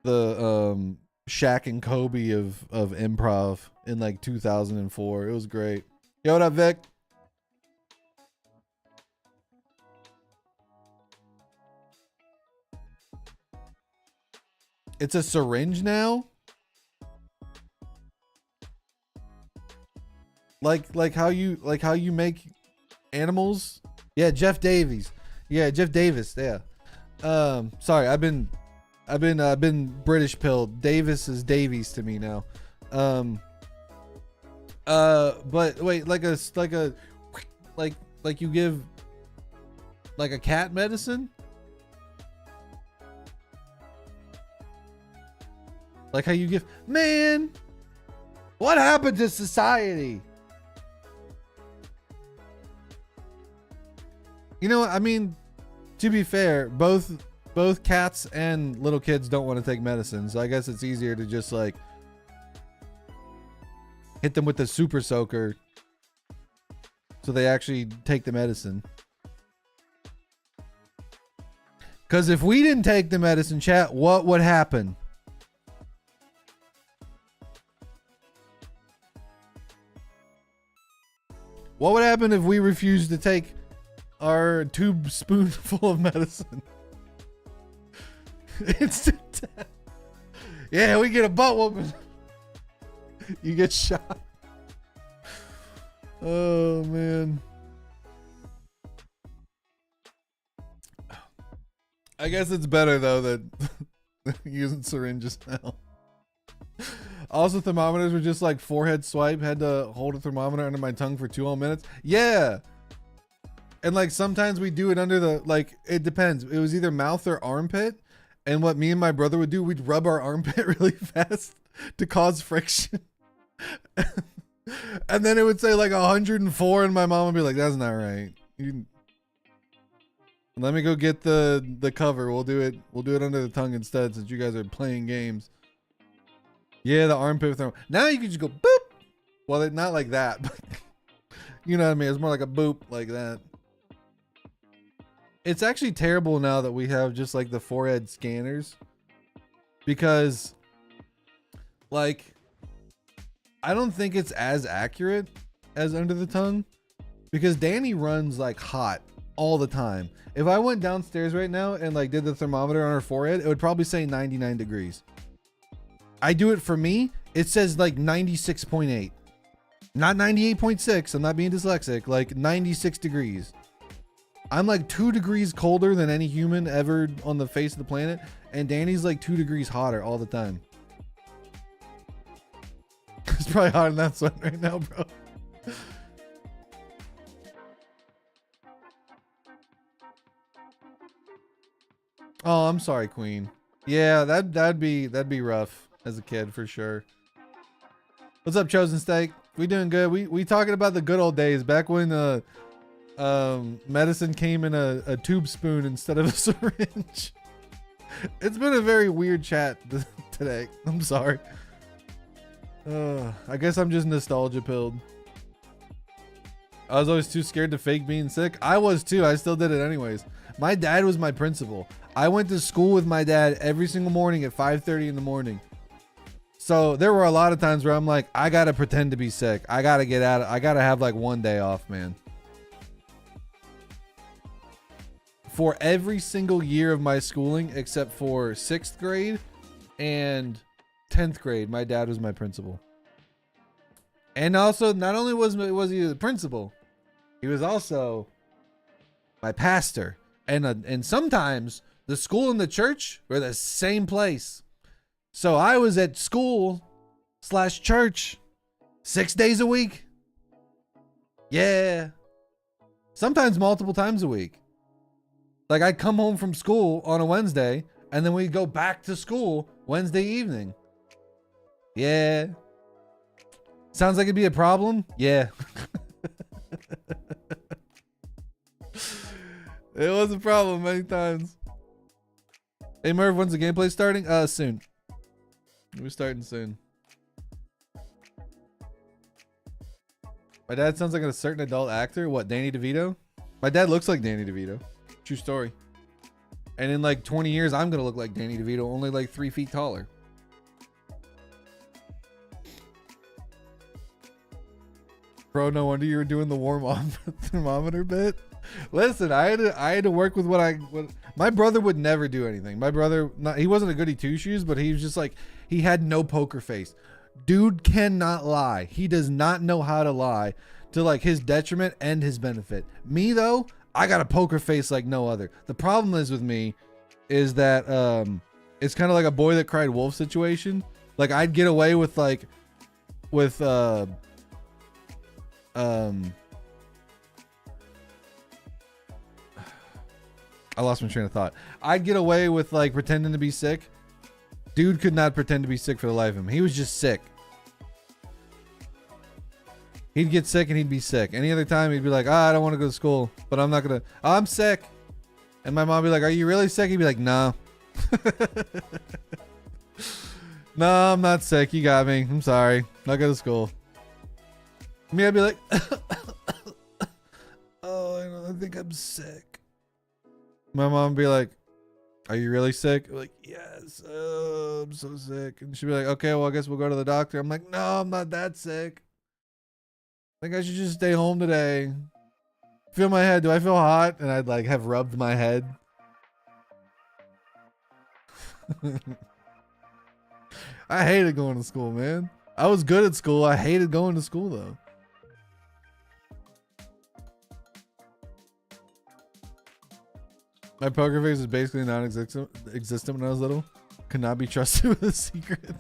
Shaq and Kobe of improv in like 2004. It was great. Yo, what up, Vic? It's a syringe now? Like how you make animals? Yeah, Jeff Davies. Yeah, Jeff Davis. Yeah. Sorry, I've been British pilled. Davis is Davies to me now. But wait, like you give like a cat medicine? Like how you give, man, what happened to society? You know, I mean, to be fair, both cats and little kids don't want to take medicine, so I guess it's easier to just like hit them with the super soaker so they actually take the medicine. Because if we didn't take the medicine, chat, what would happen? What would happen if we refused to take our tube spoonful of medicine? Instant death. Yeah, we get a butt whooping. You get shot. Oh man. I guess it's better though that using syringes now. Also, thermometers were just like forehead swipe. Had to hold a thermometer under my tongue for 2 whole minutes. Yeah. And like sometimes we do it under the, like, it depends. It was either mouth or armpit. And what me and my brother would do, we'd rub our armpit really fast to cause friction. And then it would say like 104 and my mom would be like, that's not right. Let me go get the cover. We'll do it under the tongue instead since you guys are playing games. Yeah, the armpit thermal. Now you can just go boop. Well, not like that, but you know what I mean? It's more like a boop like that. It's actually terrible now that we have just like the forehead scanners, because like I don't think it's as accurate as under the tongue, because Danny runs like hot all the time. If I went downstairs right now and like did the thermometer on her forehead, it would probably say 99 degrees. I do it for me. It says like 96.8, not 98.6. I'm not being dyslexic, like 96 degrees. I'm like 2 degrees colder than any human ever on the face of the planet. And Danny's like 2 degrees hotter all the time. It's probably hot in that sweat right now, bro. Oh, I'm sorry, Queen. Yeah, that'd be rough as a kid for sure. What's up, Chosen Steak? We doing good. We talking about the good old days back when medicine came in a tube spoon instead of a syringe. It's been a very weird chat today. I'm sorry. I guess I'm just nostalgia pilled. I was always too scared to fake being sick. I was too. I still did it anyways. My dad was my principal. I went to school with my dad every single morning at 5:30 in the morning. So there were a lot of times where I'm like, I gotta pretend to be sick. I gotta get out. I gotta have like one day off, man. For every single year of my schooling, except for 6th grade and 10th grade, my dad was my principal. And also, not only was he the principal, he was also my pastor. And sometimes the school and the church were the same place. So I was at school/church 6 days a week. Yeah. Sometimes multiple times a week. Like I'd come home from school on a Wednesday and then we'd go back to school Wednesday evening. Yeah. Sounds like it'd be a problem? Yeah. It was a problem many times. Hey Merv, when's the gameplay starting? Soon. We're starting soon. My dad sounds like a certain adult actor. What, Danny DeVito? My dad looks like Danny DeVito. True story. And in like 20 years, I'm gonna look like Danny DeVito, only like 3 feet taller. Bro, no wonder you were doing the warm up thermometer bit. Listen, I had to work with what my brother would never do anything. My brother, he wasn't a goody two shoes, but he was just like, he had no poker face. Dude cannot lie. He does not know how to lie to like his detriment and his benefit. Me though, I got a poker face like no other. The problem is with me is that it's kind of like a boy that cried wolf situation. Like I'd get away with I lost my train of thought. I'd get away with like pretending to be sick. Dude could not pretend to be sick for the life of him. He was just sick. He'd get sick and he'd be sick. Any other time he'd be like, I don't want to go to school, but I'm not gonna. I'm sick. And my mom would be like, are you really sick? He'd be like, no. No, I'm not sick. You got me. I'm sorry. Not go to school. Me, I'd be like, oh, I think I'm sick. My mom would be like, are you really sick? I'm like, yes. Oh, I'm so sick. And she'd be like, okay, well, I guess we'll go to the doctor. I'm like, no, I'm not that sick. I think I should just stay home today. Feel my head. Do I feel hot? And I'd like have rubbed my head. I hated going to school, man. I was good at school. I hated going to school though. My poker face is basically non-existent when I was little. Could not be trusted with a secret.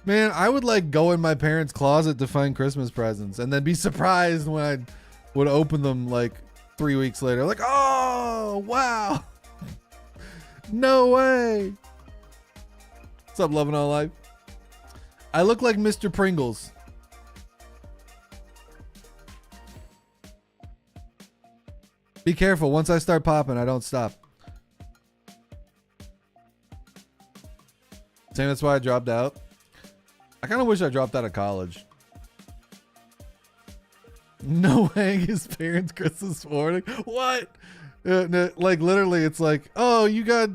Man, I would like go in my parents' closet to find Christmas presents and then be surprised when I'd would open them like 3 weeks later. Like, oh, wow. No way. What's up, Loving All Life? I look like Mr. Pringles. Be careful. Once I start popping, I don't stop. Saying that's why I dropped out. I kind of wish I dropped out of college. No way, his parents' Christmas morning. What? No, like literally, it's like, oh, you got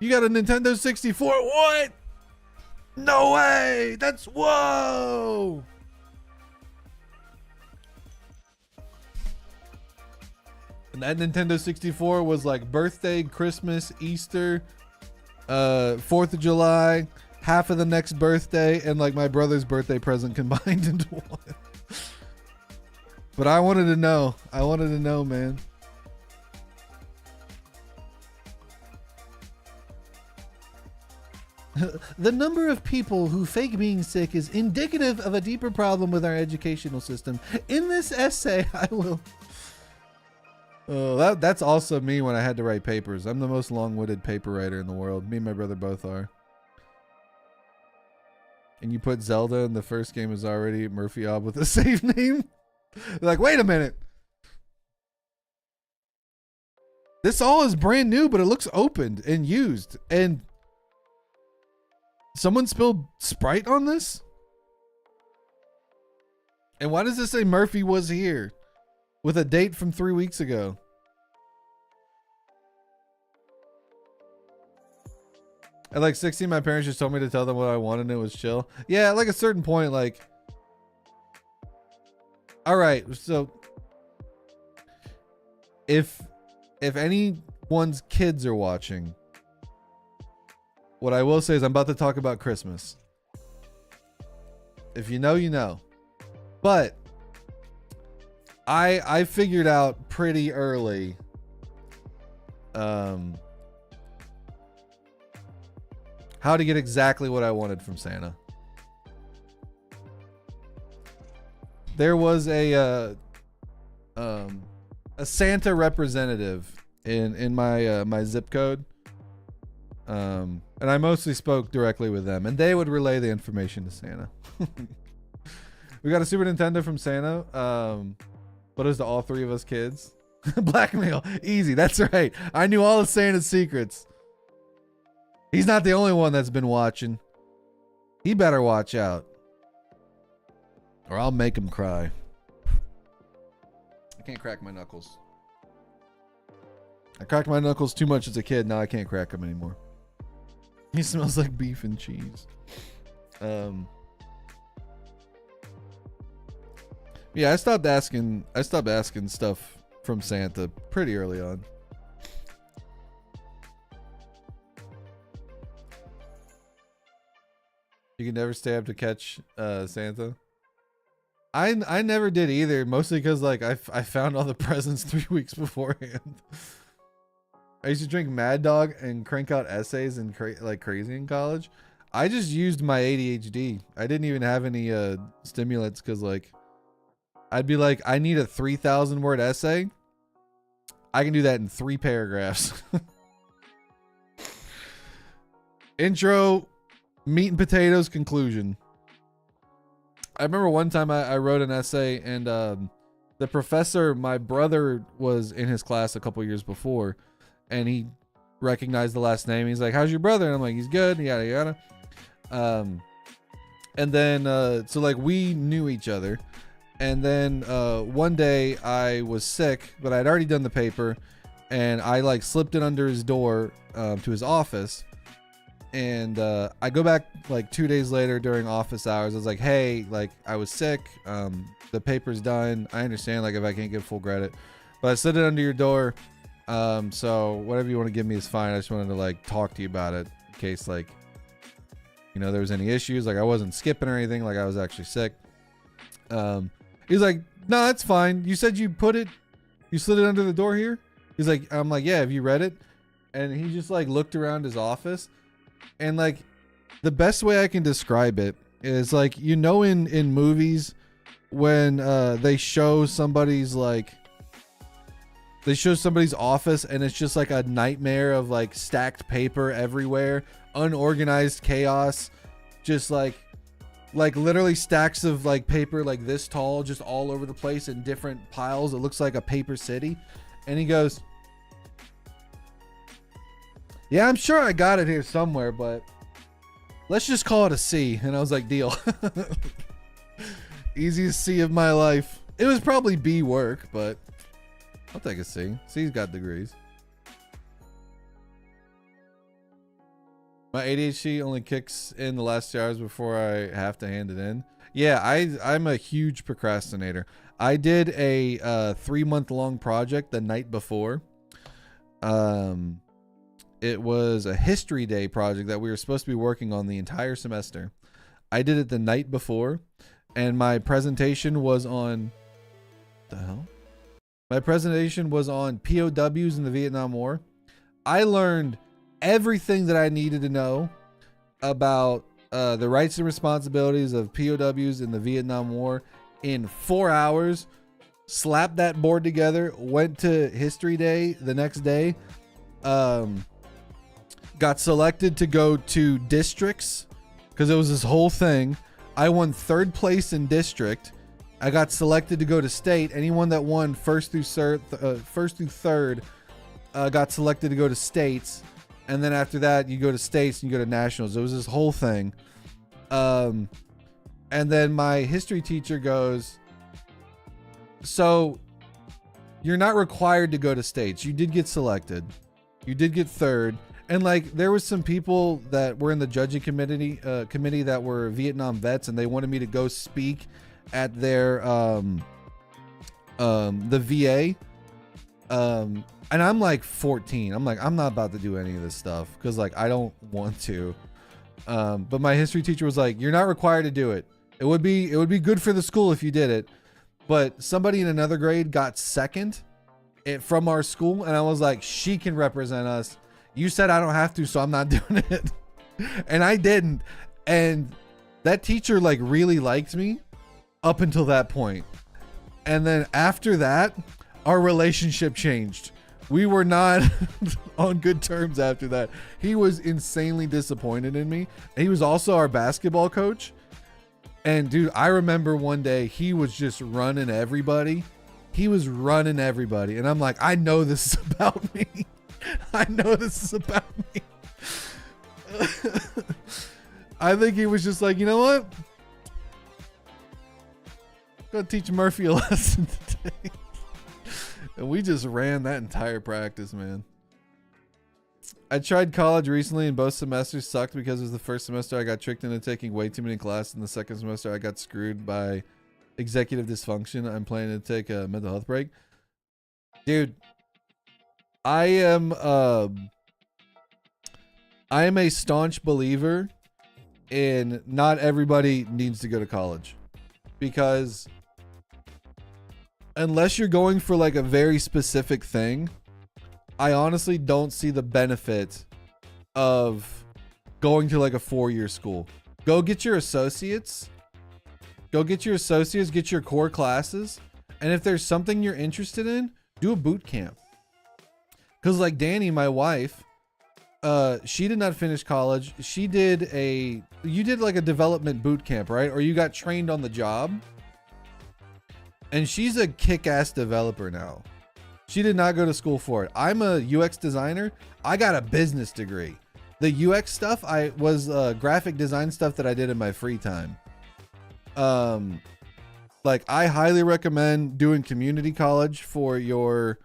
a Nintendo 64. What? No way. That's whoa. And that Nintendo 64 was like birthday, Christmas, Easter, 4th of July, half of the next birthday, and like my brother's birthday present combined into one. But I wanted to know. I wanted to know, man. The number of people who fake being sick is indicative of a deeper problem with our educational system. In this essay, I will... Oh, that's also me when I had to write papers. I'm the most long-winded paper writer in the world. Me and my brother both are. And you put Zelda in the first game is already Murphy Ob with a safe name? They're like, wait a minute. This all is brand new, but it looks opened and used. And someone spilled Sprite on this? And why does this say Murphy was here? With a date from 3 weeks ago. At like 16, my parents just told me to tell them what I wanted and it was chill. Yeah, at like a certain point, like... Alright, so... If anyone's kids are watching, what I will say is I'm about to talk about Christmas. If you know, you know. But... I figured out pretty early how to get exactly what I wanted from Santa. There was a Santa representative in my my zip code, and I mostly spoke directly with them, and they would relay the information to Santa. We got a Super Nintendo from Santa. But it was to all three of us kids. Blackmail. Easy. That's right. I knew all of Santa's secrets. He's not the only one that's been watching. He better watch out. Or I'll make him cry. I can't crack my knuckles. I cracked my knuckles too much as a kid. Now I can't crack them anymore. He smells like beef and cheese. Yeah, I stopped asking stuff from Santa pretty early on. You can never stay up to catch Santa. I never did either, mostly because like I found all the presents 3 weeks beforehand. I used to drink Mad Dog and crank out essays and like crazy in college. I just used my ADHD. I didn't even have any stimulants because like I'd be like, I need a 3,000 word essay. I can do that in 3 paragraphs. Intro, meat and potatoes, conclusion. I remember one time I wrote an essay and the professor, my brother was in his class a couple years before and he recognized the last name. He's like, how's your brother? And I'm like, he's good, yada yada. And then so like we knew each other. And then one day I was sick, but I'd already done the paper and I like slipped it under his door to his office. And I go back like 2 days later during office hours. I was like, hey, like I was sick. The paper's done. I understand like if I can't get full credit, but I slid it under your door. So whatever you want to give me is fine. I just wanted to like talk to you about it in case like, you know, there was any issues. Like I wasn't skipping or anything. Like I was actually sick. He's like, no, that's fine. You said you slid it under the door here? He's like, I'm like, yeah, have you read it? And he just like looked around his office and like the best way I can describe it is like, you know, in movies when they show somebody's like, they show somebody's office and it's just like a nightmare of like stacked paper everywhere, unorganized chaos, just like literally stacks of like paper like this tall, just all over the place in different piles. It looks like a paper city. And he goes, yeah, I'm sure I got it here somewhere, but let's just call it a C. And I was like, deal. Easiest C of my life. It was probably B work, but I'll take a C. C's got degrees. My ADHD only kicks in the last 2 hours before I have to hand it in. Yeah, I'm a huge procrastinator. I did a 3-month-long project the night before. It was a history day project that we were supposed to be working on the entire semester. I did it the night before, and my presentation was on... the hell? My presentation was on POWs in the Vietnam War. I learned everything that I needed to know about the rights and responsibilities of POWs in the Vietnam War in 4 hours. Slapped that board together, went to history day the next day, got selected to go to districts because it was this whole thing. I won 3rd place in district. I got selected to go to state. Anyone that won first through third got selected to go to states. And then after that, you go to states and you go to nationals. It was this whole thing. And then my history teacher goes, so you're not required to go to states. You did get selected. You did get 3rd. And like, there was some people that were in the judging committee that were Vietnam vets, and they wanted me to go speak at their, the VA. And I'm like 14. I'm like, I'm not about to do any of this stuff because like I don't want to. But my history teacher was like, you're not required to do it. It would be good for the school if you did it. But somebody in another grade got 2nd from our school, and I was like, she can represent us. You said I don't have to, so I'm not doing it. And I didn't. And that teacher like really liked me up until that point. And then after that, our relationship changed. We were not on good terms after that. He was insanely disappointed in me. He was also our basketball coach. And dude, I remember one day he was just running everybody. He was running everybody. And I'm like, I know this is about me. I know this is about me. I think he was just like, you know what? I'm gonna teach Murphy a lesson today. And we just ran that entire practice, man. I tried college recently and both semesters sucked because it was the first semester I got tricked into taking way too many classes. In the second semester I got screwed by executive dysfunction. I'm planning to take a mental health break. Dude, I am a staunch believer in not everybody needs to go to college, because unless you're going for like a very specific thing, I honestly don't see the benefit of going to like a 4-year school. Go get your associates. Get your core classes. And if there's something you're interested in, do a boot camp. Because like Danny, my wife, she did not finish college. You did like a development boot camp, right? Or you got trained on the job. And she's a kick-ass developer now. She did not go to school for it. I'm a UX designer. I got a business degree. The UX stuff, I was graphic design stuff that I did in my free time. Like I highly recommend doing community college for your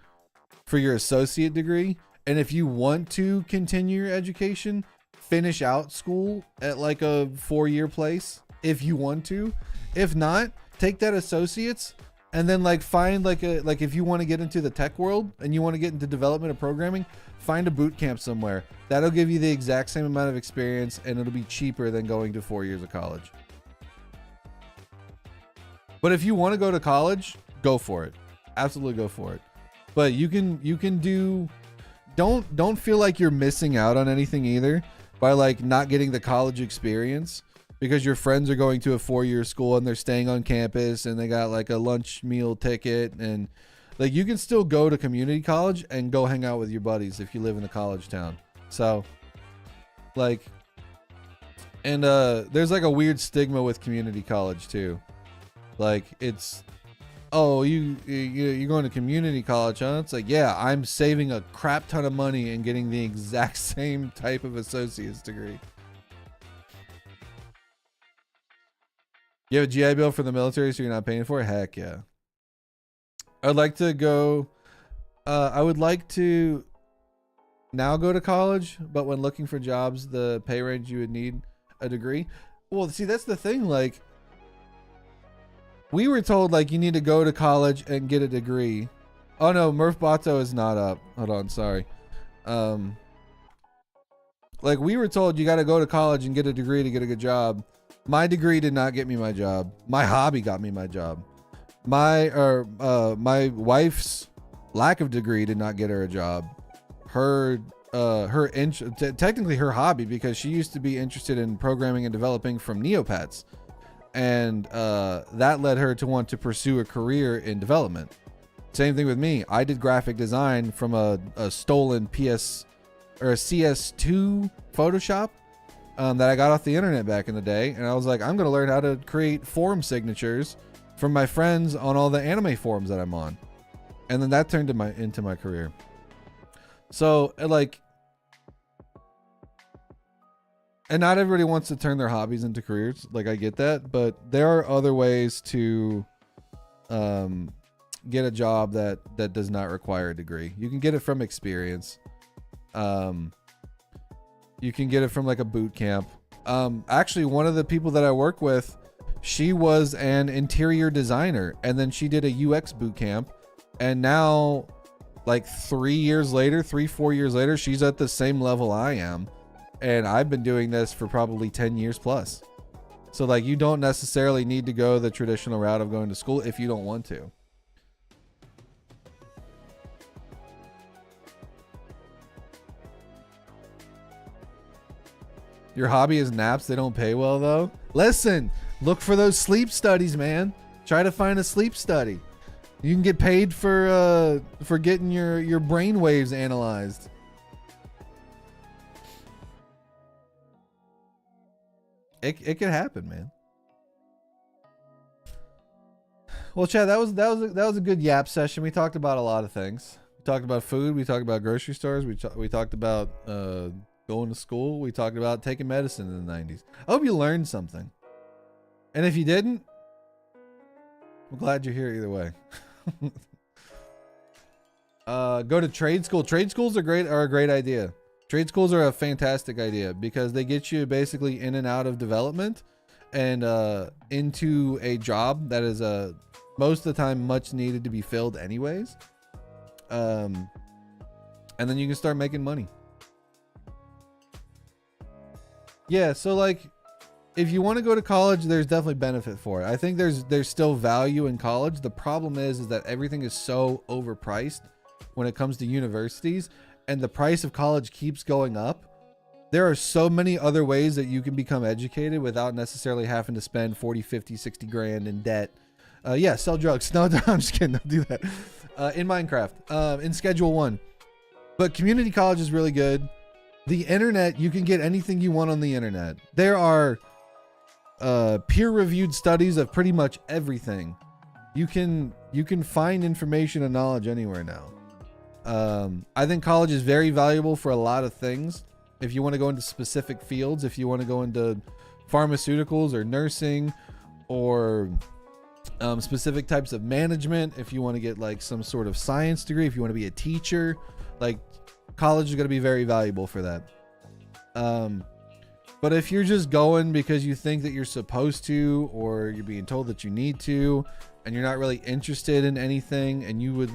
associate degree. And if you want to continue your education, finish out school at like a 4-year place if you want to. If not, take that associates and then like find like if you want to get into the tech world and you want to get into development of programming, find a boot camp somewhere. That'll give you the exact same amount of experience and it'll be cheaper than going to 4 years of college. But if you want to go to college, go for it. Absolutely go for it. But you can do, don't feel like you're missing out on anything either by like not getting the college experience. because your friends are going to a 4-year school and they're staying on campus and they got like a lunch meal ticket, and like you can still go to community college and go hang out with your buddies if you live in a college town. So like, and there's like a weird stigma with community college too. Like it's, oh, you're going to community college, huh? It's like, yeah, I'm saving a crap ton of money and getting the exact same type of associate's degree. You have a GI Bill for the military, so you're not paying for it? Heck yeah. I'd like to go, I would like to now go to college, but when looking for jobs, the pay range you would need a degree. Well, see, that's the thing. Like, we were told like you need to go to college and get a degree. Oh no, Murph Bato is not up. Hold on, sorry. Like we were told you got to go to college and get a degree to get a good job. My degree did not get me my job. My hobby got me my job. My wife's lack of degree did not get her a job. Technically her hobby, because she used to be interested in programming and developing from Neopets, and that led her to want to pursue a career in development. Same thing with me. I did graphic design from a stolen PS or a CS2 Photoshop that I got off the internet back in the day, and I was like, I'm gonna learn how to create forum signatures from my friends on all the anime forums that I'm on, and then that turned into my career. So like, and not everybody wants to turn their hobbies into careers. Like I get that, but there are other ways to get a job that does not require a degree. You can get it from experience. You can get it from like a boot camp. Actually, one of the people that I work with, she was an interior designer, and then she did a UX boot camp, and now like 4 years later, she's at the same level I am. And I've been doing this for probably 10 years plus. So like, you don't necessarily need to go the traditional route of going to school if you don't want to. Your hobby is naps. They don't pay well though. Listen, look for those sleep studies, man. Try to find a sleep study. You can get paid for getting your brain waves analyzed. It could happen, man. Well, Chad, that was a good yap session. We talked about a lot of things. We talked about food. We talked about grocery stores. We talked about going to school. We talked about taking medicine in the 90s. I hope you learned something. And if you didn't, I'm glad you're here either way. Go to trade school. Trade schools are a great idea. Trade schools are a fantastic idea because they get you basically in and out of development and into a job that is most of the time much needed to be filled anyways. And then you can start making money. Yeah, so like if you want to go to college, there's definitely benefit for it. I think there's still value in college. The problem is that everything is so overpriced when it comes to universities, and the price of college keeps going up. There are so many other ways that you can become educated without necessarily having to spend 40, 50, 60 grand in debt. Yeah, sell drugs. No, I'm just kidding. Don't do that. In Minecraft, in Schedule 1. But community college is really good. The internet, you can get anything you want on the internet. There are peer-reviewed studies of pretty much everything. You can find information and knowledge anywhere now. I think college is very valuable for a lot of things. If you want to go into specific fields, if you want to go into pharmaceuticals or nursing or specific types of management, if you want to get like some sort of science degree, if you want to be a teacher, like college is going to be very valuable for that. But if you're just going because you think that you're supposed to, or you're being told that you need to, and you're not really interested in anything, and you would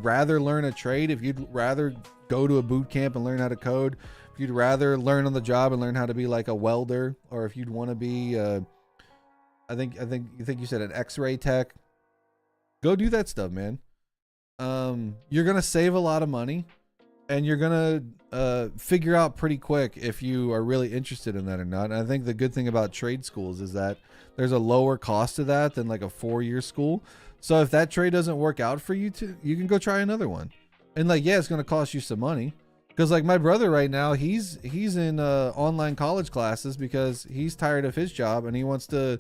rather learn a trade, if you'd rather go to a boot camp and learn how to code, if you'd rather learn on the job and learn how to be like a welder, or if you'd want to be I think you said an x-ray tech, go do that stuff, man. You're gonna save a lot of money. and you're gonna figure out pretty quick if you are really interested in that or not. And I think the good thing about trade schools is that there's a lower cost to that than like a 4-year school. So if that trade doesn't work out for you, you can go try another one. And like, yeah, it's gonna cost you some money. Because like my brother right now, he's in online college classes because he's tired of his job and he wants to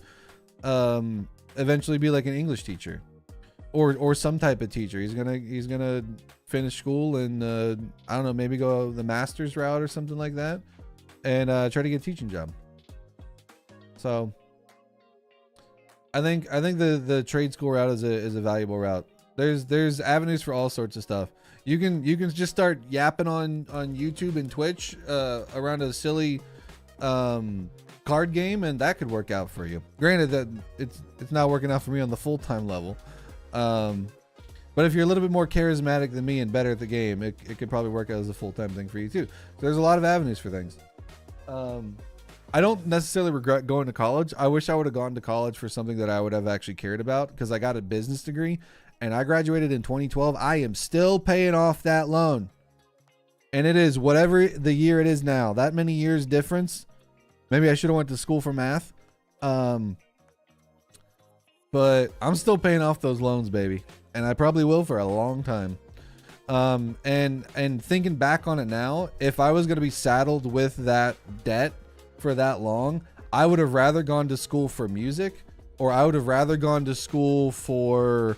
eventually be like an English teacher or some type of teacher. He's gonna finish school and I don't know, maybe go the master's route or something like that, and try to get a teaching job. So I think the trade school route is a valuable route. There's avenues for all sorts of stuff. You can just start yapping on YouTube and Twitch around a silly card game, and that could work out for you. Granted that it's not working out for me on the full-time level. But if you're a little bit more charismatic than me and better at the game, it could probably work out as a full-time thing for you too. So there's a lot of avenues for things. I don't necessarily regret going to college. I wish I would have gone to college for something that I would have actually cared about, because I got a business degree and I graduated in 2012. I am still paying off that loan. And it is whatever the year it is now. That many years difference. Maybe I should have went to school for math. But I'm still paying off those loans, baby. And I probably will for a long time. And thinking back on it now, if I was going to be saddled with that debt for that long, I would have rather gone to school for music, or I would have rather gone to school for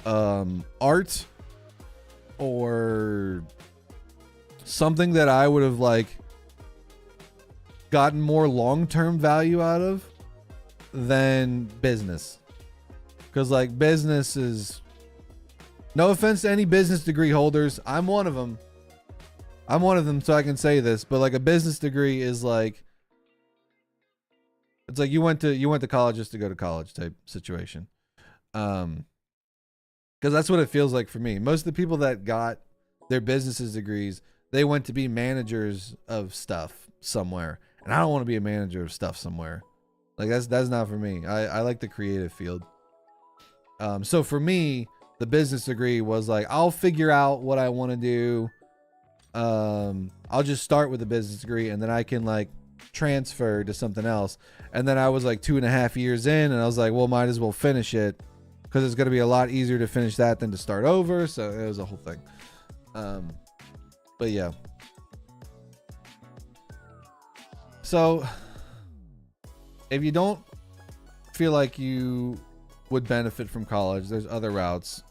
art, or something that I would have like gotten more long-term value out of than business. Because like business is, no offense to any business degree holders, I'm one of them, so I can say this, but like a business degree is like, it's like you went to college just to go to college type situation. Because that's what it feels like for me. Most of the people that got their businesses degrees, they went to be managers of stuff somewhere, and I don't want to be a manager of stuff somewhere. Like that's not for me. I like the creative field. So for me, the business degree was like, I'll figure out what I want to do. I'll just start with a business degree, and then I can like transfer to something else. And then I was like 2.5 years in, and I was like, well, might as well finish it, because it's going to be a lot easier to finish that than to start over. So it was a whole thing. But yeah. So if you don't feel like you would benefit from college, there's other routes.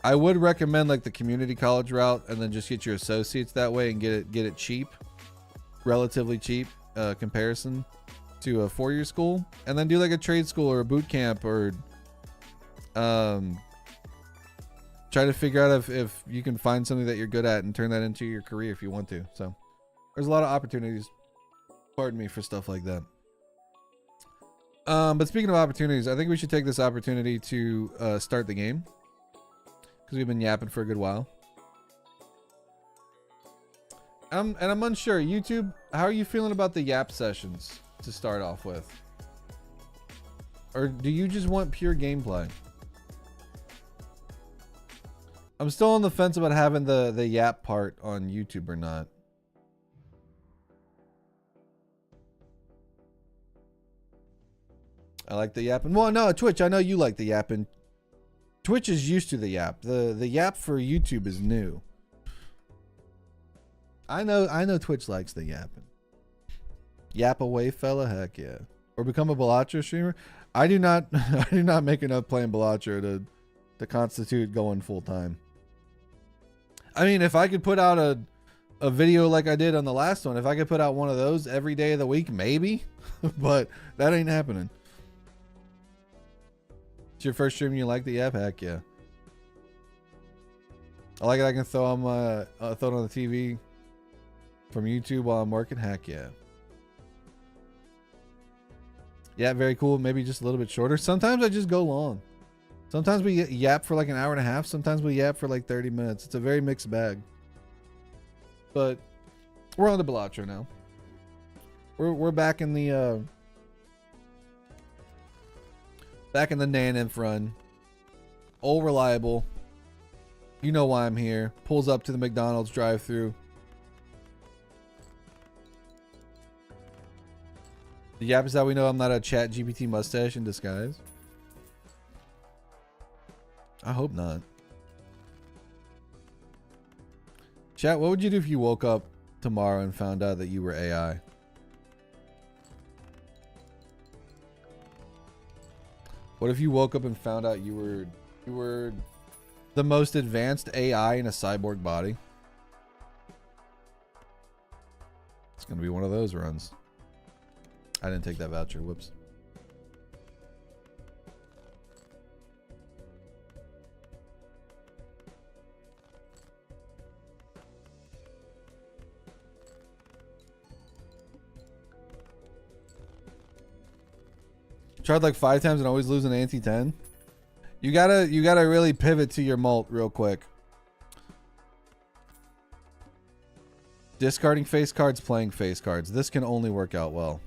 I would recommend like the community college route, and then just get your associates that way and get it cheap, relatively cheap comparison to a 4-year school, and then do like a trade school or a boot camp, or try to figure out if you can find something that you're good at and turn that into your career if you want to. So there's a lot of opportunities, pardon me, for stuff like that. But speaking of opportunities, I think we should take this opportunity to start the game, because we've been yapping for a good while. And I'm unsure. YouTube, how are you feeling about the yap sessions to start off with? Or do you just want pure gameplay? I'm still on the fence about having the yap part on YouTube or not. I like the yapping. Well, no, Twitch, I know you like the yapping. Twitch is used to the yap. The yap for YouTube is new. I know Twitch likes the yapping. Yap away, fella, heck yeah. Or become a Balatro streamer. I do not make enough playing Balatro to constitute going full time. I mean, if I could put out a video like I did on the last one, if I could put out one of those every day of the week, maybe. But that ain't happening. It's your first stream, you like the yap? Heck yeah. I like it. I can throw it on the TV from YouTube while I'm working. Heck yeah. Yeah, very cool. Maybe just a little bit shorter. Sometimes I just go long. Sometimes we yap for like an hour and a half. Sometimes we yap for like 30 minutes. It's a very mixed bag. But we're on the Balatro now. We're back in the Naneinf run. All reliable. You know why I'm here. Pulls up to the McDonald's drive-thru. The yap is how we know I'm not a chat GPT mustache in disguise. I hope not. Chat, what would you do if you woke up tomorrow and found out that you were AI? What if you woke up and found out you were the most advanced AI in a cyborg body? It's gonna be one of those runs. I didn't take that voucher. Whoops. Tried like 5 times and always lose an anti-10. You gotta really pivot to your mult real quick. Discarding face cards, playing face cards. This can only work out well.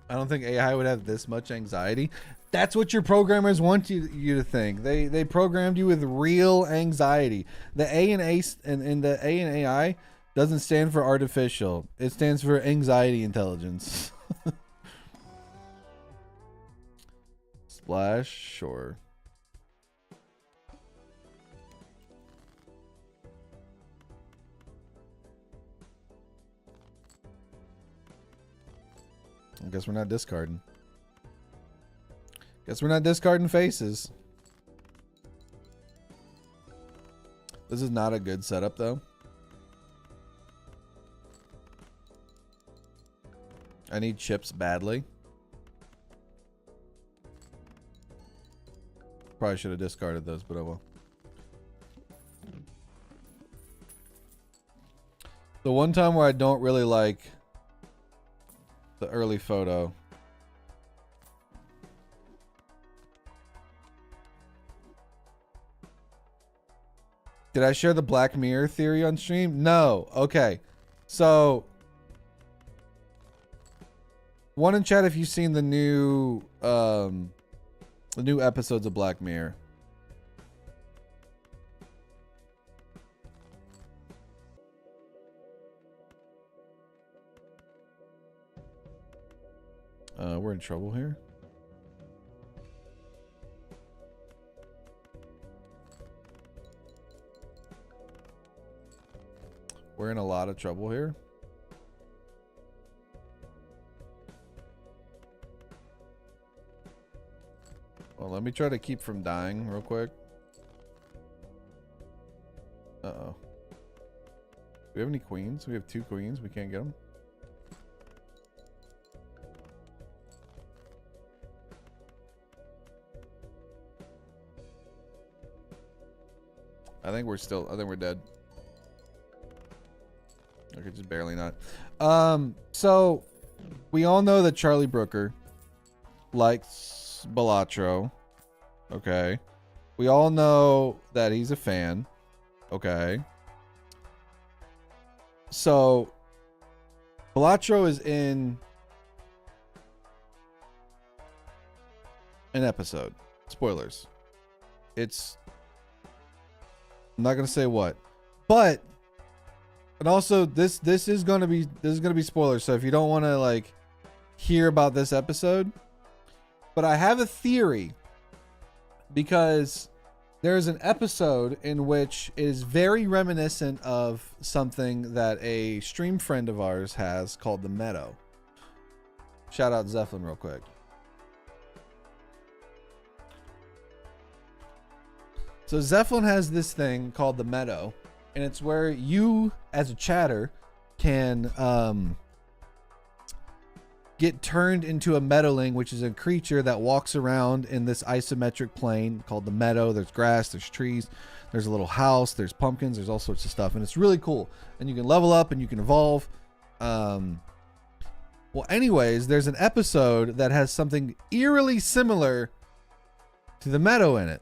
I don't think AI would have this much anxiety. That's what your programmers want you to think. They programmed you with real anxiety. The A and A and the A and AI doesn't stand for artificial. It stands for anxiety intelligence. Splash, sure. I guess we're not discarding. Guess we're not discarding faces. This is not a good setup, though. I need chips badly. Probably should have discarded those, but oh well. The one time where I don't really like the early photo. Did I share the Black Mirror theory on stream? No. Okay. So, one in chat if you've seen the new episodes of Black Mirror. We're in trouble here. We're in a lot of trouble here. Well, let me try to keep from dying real quick. Uh-oh. Do we have any queens? We have 2 queens. We can't get them. I think we're dead. Okay, just barely not. So we all know that Charlie Brooker likes Balatro. Okay. We all know that he's a fan. Okay. So Balatro is in an episode. Spoilers. I'm not gonna say what, but and also this is gonna be spoilers. So if you don't want to like hear about this episode, but I have a theory because there's an episode in which it is very reminiscent of something that a stream friend of ours has called the Meadow. Shout out Zeppelin real quick. So Zeppelin has this thing called the Meadow, and it's where you, as a chatter, can get turned into a meadowling, which is a creature that walks around in this isometric plane called the Meadow. There's grass, there's trees, there's a little house, there's pumpkins, there's all sorts of stuff, and it's really cool. And you can level up and you can evolve. But Well, anyways, there's an episode that has something eerily similar to the meadow in it.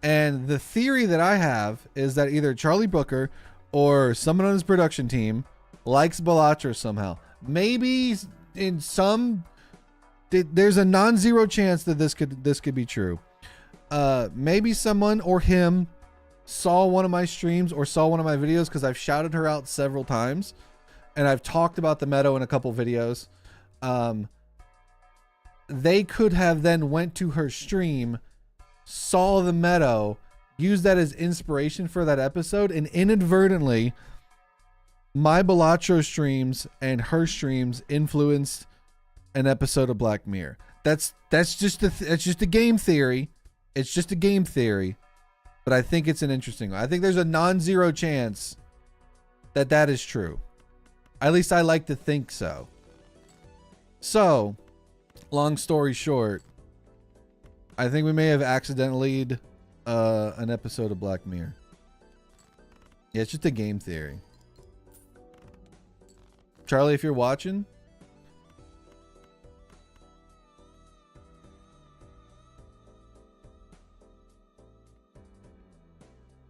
And the theory that I have is that either Charlie Brooker or someone on his production team likes Balatro somehow. Maybe in some, there's a non-zero chance that this could be true. Maybe someone or him saw one of my streams or saw one of my videos, because I've shouted her out several times and I've talked about the meadow in a couple videos. They could have then went to her stream, saw the meadow, used that as inspiration for that episode, and inadvertently my Balatro streams and her streams influenced an episode of Black Mirror. That's just a game theory. It's just a game theory, but I think it's an interesting one. I think there's a non-zero chance that that is true. At least I like to think so. So, long story short, I think we may have accidentally an episode of Black Mirror. Yeah, it's just a game theory. Charlie, if you're watching,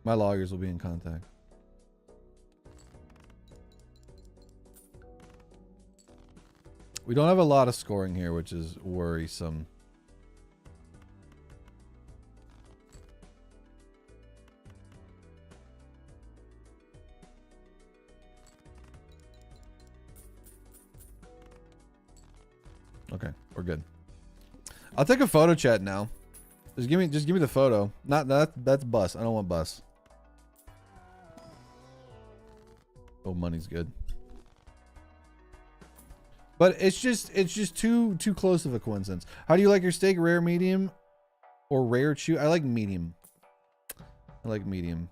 my loggers will be in contact. We don't have a lot of scoring here, which is worrisome. Okay, we're good. I'll take a photo chat now. Just give me the photo. Not that's bus. I don't want bus. Oh, money's good. But it's just too close of a coincidence. How do you like your steak? Rare, medium, or rare chew? I like medium. I like medium.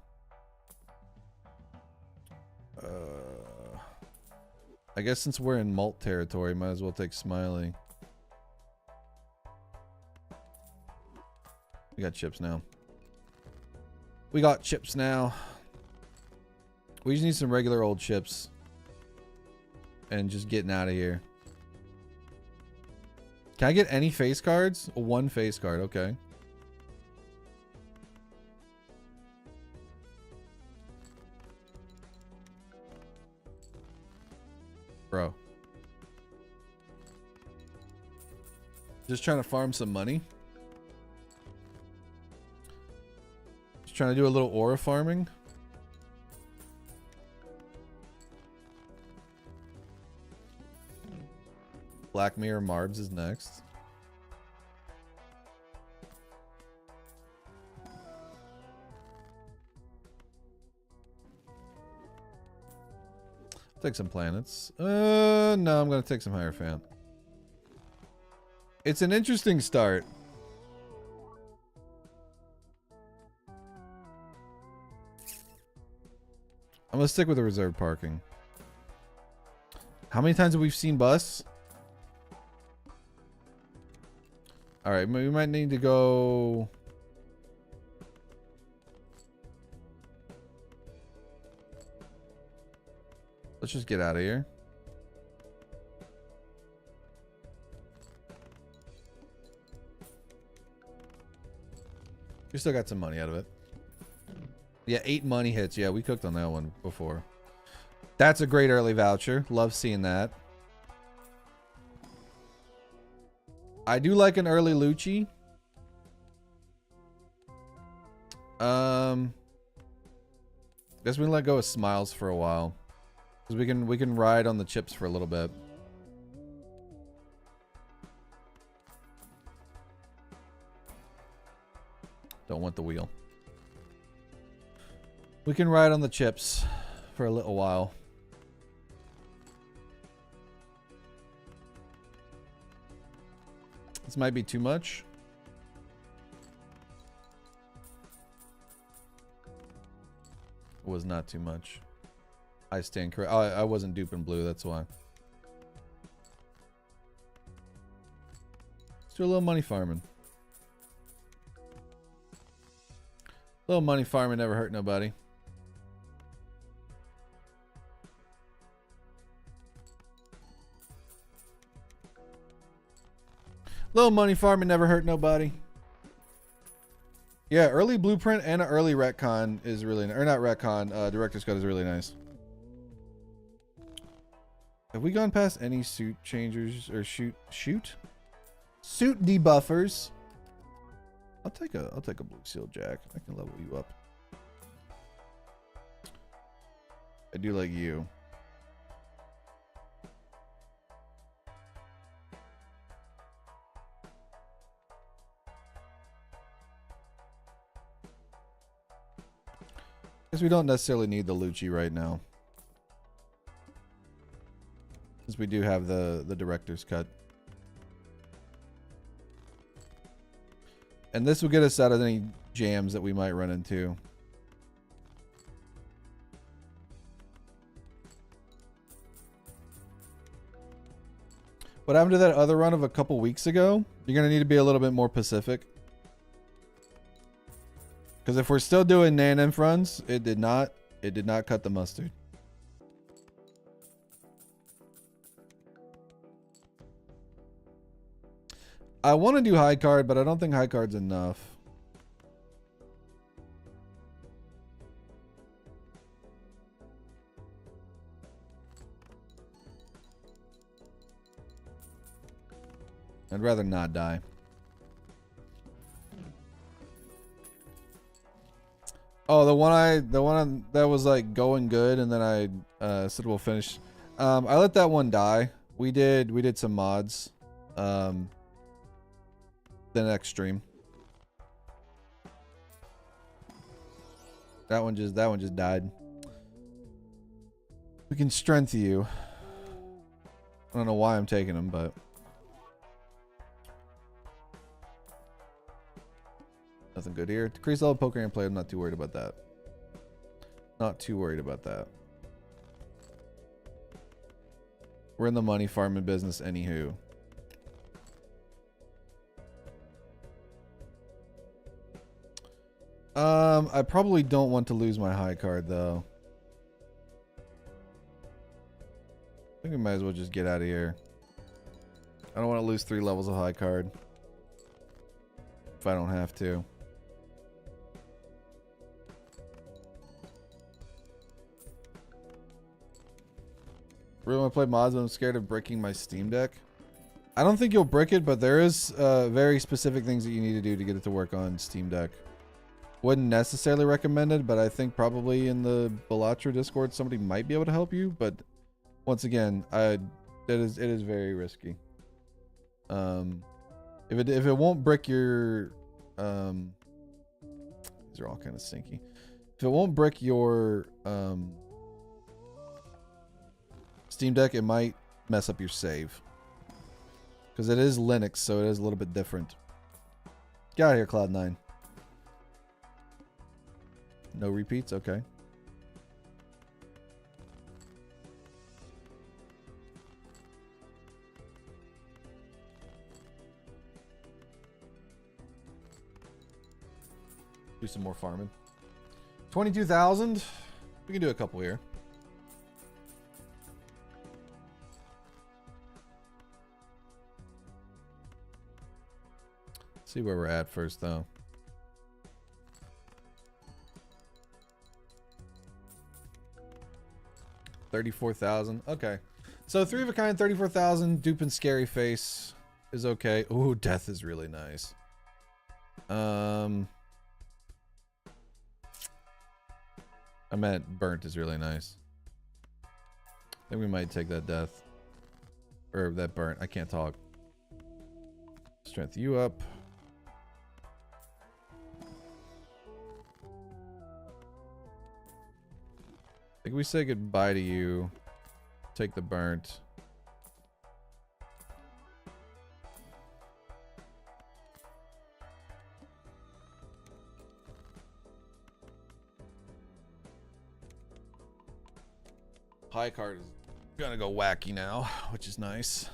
I guess since we're in malt territory, might as well take Smiley. We got chips now. We got chips now. We just need some regular old chips. And just getting out of here. Can I get any face cards? One face card, okay. Bro. Just trying to farm some money. Just trying to do a little aura farming. Black Mirror Marbs is next. Take some planets. No, I'm gonna take some Hierophant. It's an interesting start. I'm gonna stick with the reserved parking. How many times have we seen bus? All right, we might need to go. Let's just get out of here. We still got some money out of it. Yeah, 8 money hits. Yeah, we cooked on that one before. That's a great early voucher. Love seeing that. I do like an early Lucci. Guess we can let go of Smiles for a while. Because we can ride on the chips for a little bit. Don't want the wheel. We can ride on the chips for a little while. This might be too much. It was not too much. I stand correct. Oh, I wasn't duping blue, that's why. Let's do a little money farming. A little money farming never hurt nobody. Little money farming never hurt nobody. Yeah, early blueprint and an early retcon is really, or not retcon, director's cut is really nice. Have we gone past any suit changers or suit debuffers? I'll take a blue seal jack. I can level you up. I do like you. Guess we don't necessarily need the Lucci right now, since we do have the director's cut. And this will get us out of any jams that we might run into. What happened to that other run of a couple weeks ago? You're going to need to be a little bit more specific. Because if we're still doing Naneinf runs, it did not cut the mustard. I want to do high card, but I don't think high card's enough. I'd rather not die. Oh, the one that was like going good, and then I said we'll finish. I let that one die. We did some mods. The next stream. That one just died. We can strength you. I don't know why I'm taking them, but nothing good here. Decrease level poker and play. I'm not too worried about that. Not too worried about that. We're in the money farming business anywho. I probably don't want to lose my high card though. I think we might as well just get out of here. I don't want to lose 3 levels of high card if I don't have to. Really want to play mods, but I'm scared of bricking my Steam Deck. I don't think you'll brick it, but there is very specific things that you need to do to get it to work on Steam Deck. Wouldn't necessarily recommend it, but I think probably in the Balatro Discord somebody might be able to help you. But once again, it is very risky. If it won't brick your these are all kind of stinky. If it won't brick your Steam Deck, it might mess up your save. Because it is Linux, so it is a little bit different. Get out of here, Cloud9. No repeats? Okay. Do some more farming. 22,000. We can do a couple here. See where we're at first, though. $34,000. Okay. So 3 of a kind, 34,000. Dupe and scary face is okay. Ooh, death is really nice. I meant burnt is really nice. I think we might take that death. Or that burnt. I can't talk. Strength you up. I think we say goodbye to you. Take the burnt. High card is gonna go wacky now, which is nice.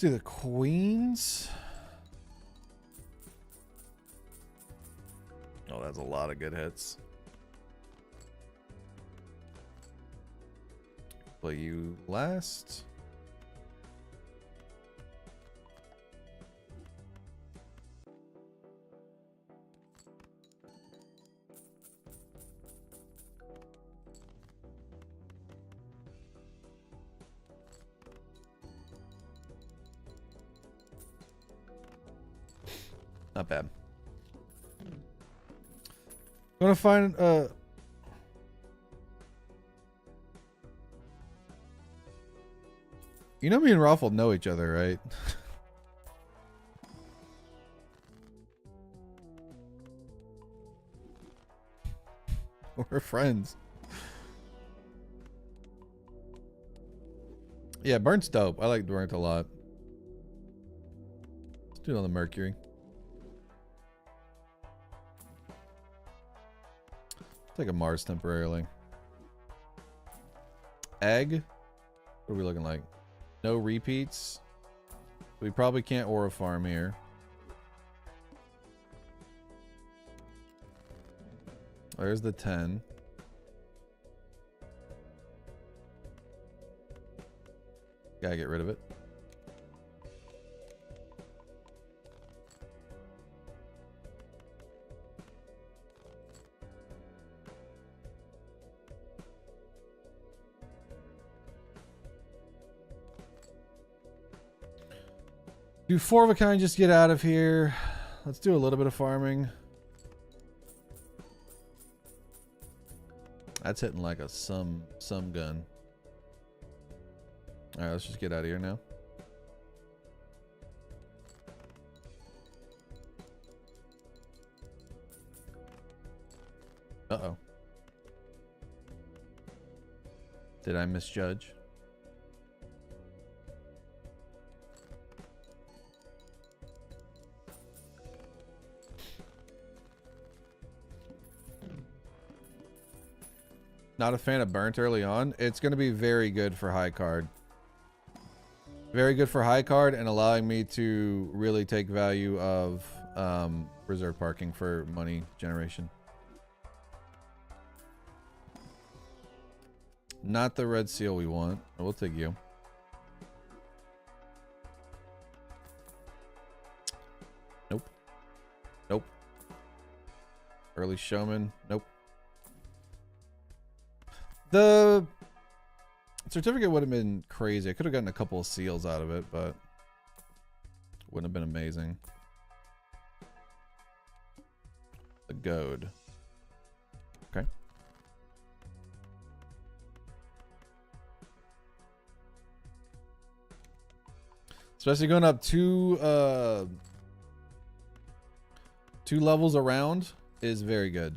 do the queens. Oh, that's a lot of good hits. Play you last. Not bad. I'm gonna find you know, me and Raffle know each other, right? We're friends. Yeah, Burnt's dope. I like Burnt a lot. Let's do it on the Mercury. Take a Mars temporarily. Egg. What are we looking like? No repeats. We probably can't aura farm here. There's the 10. Gotta get rid of it. Do 4 of a kind, just get out of here. Let's do a little bit of farming. That's hitting like a some gun. Alright, let's just get out of here now. Uh-oh. Did I misjudge? Not a fan of Burnt early on. It's going to be very good for high card. Very good for high card and allowing me to really take value of reserve parking for money generation. Not the red seal we want. We'll take you. Nope. Nope. Early showman. Nope. The certificate would have been crazy. I could have gotten a couple of seals out of it, but wouldn't have been amazing. The goad. Okay. Especially going up two levels around is very good.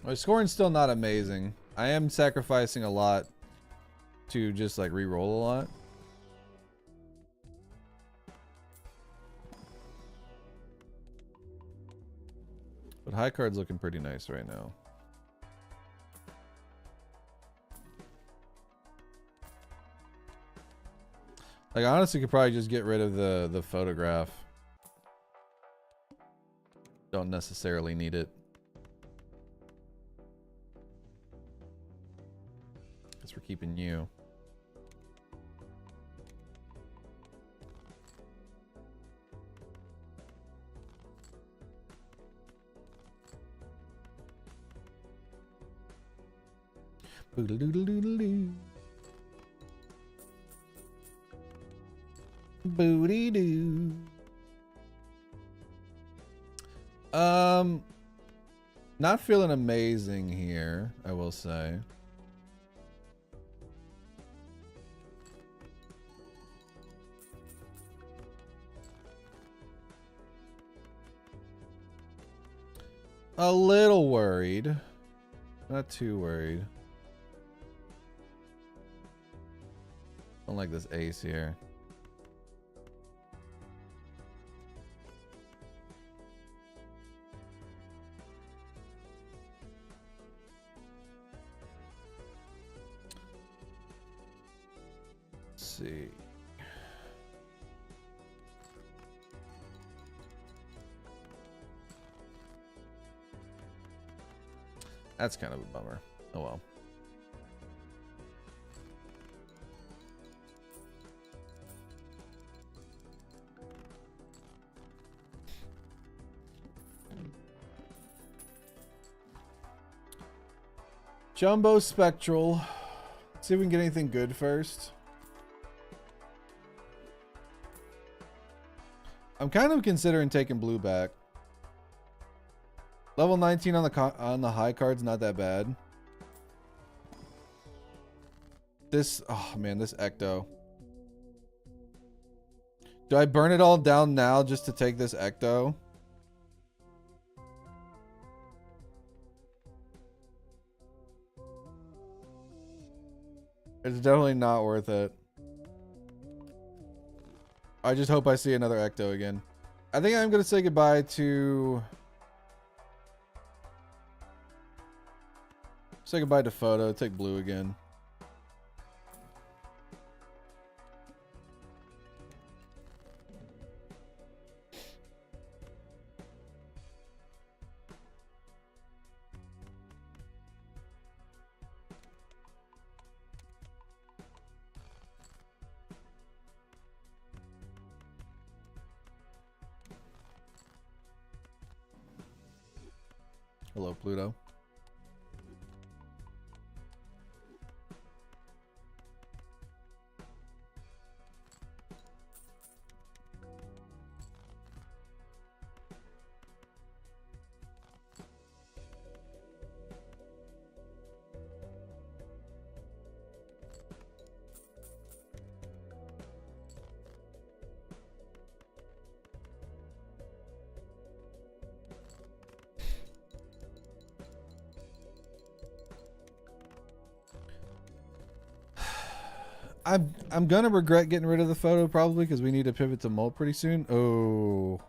My scoring's still not amazing. I am sacrificing a lot to just like re-roll a lot. But high card's looking pretty nice right now. Like, I honestly could probably just get rid of the photograph. Don't necessarily need it. Guess we're keeping you. Boodle-doodle-doodle-doo. Booty-doo. Not feeling amazing here, I will say. A little worried. Not too worried. I don't like this ace here. Let's see. That's kind of a bummer. Oh well. Jumbo Spectral. Let's see if we can get anything good first. I'm kind of considering taking blue back. Level 19 on the high card's not that bad. This, oh man, this Ecto. Do I burn it all down now just to take this Ecto? It's definitely not worth it. I just hope I see another Ecto again. I think I'm going to say goodbye to... Say goodbye to Photo. Take blue again. Hello, Pluto. I'm gonna regret getting rid of the Photo probably because we need to pivot to Molt pretty soon. Oh,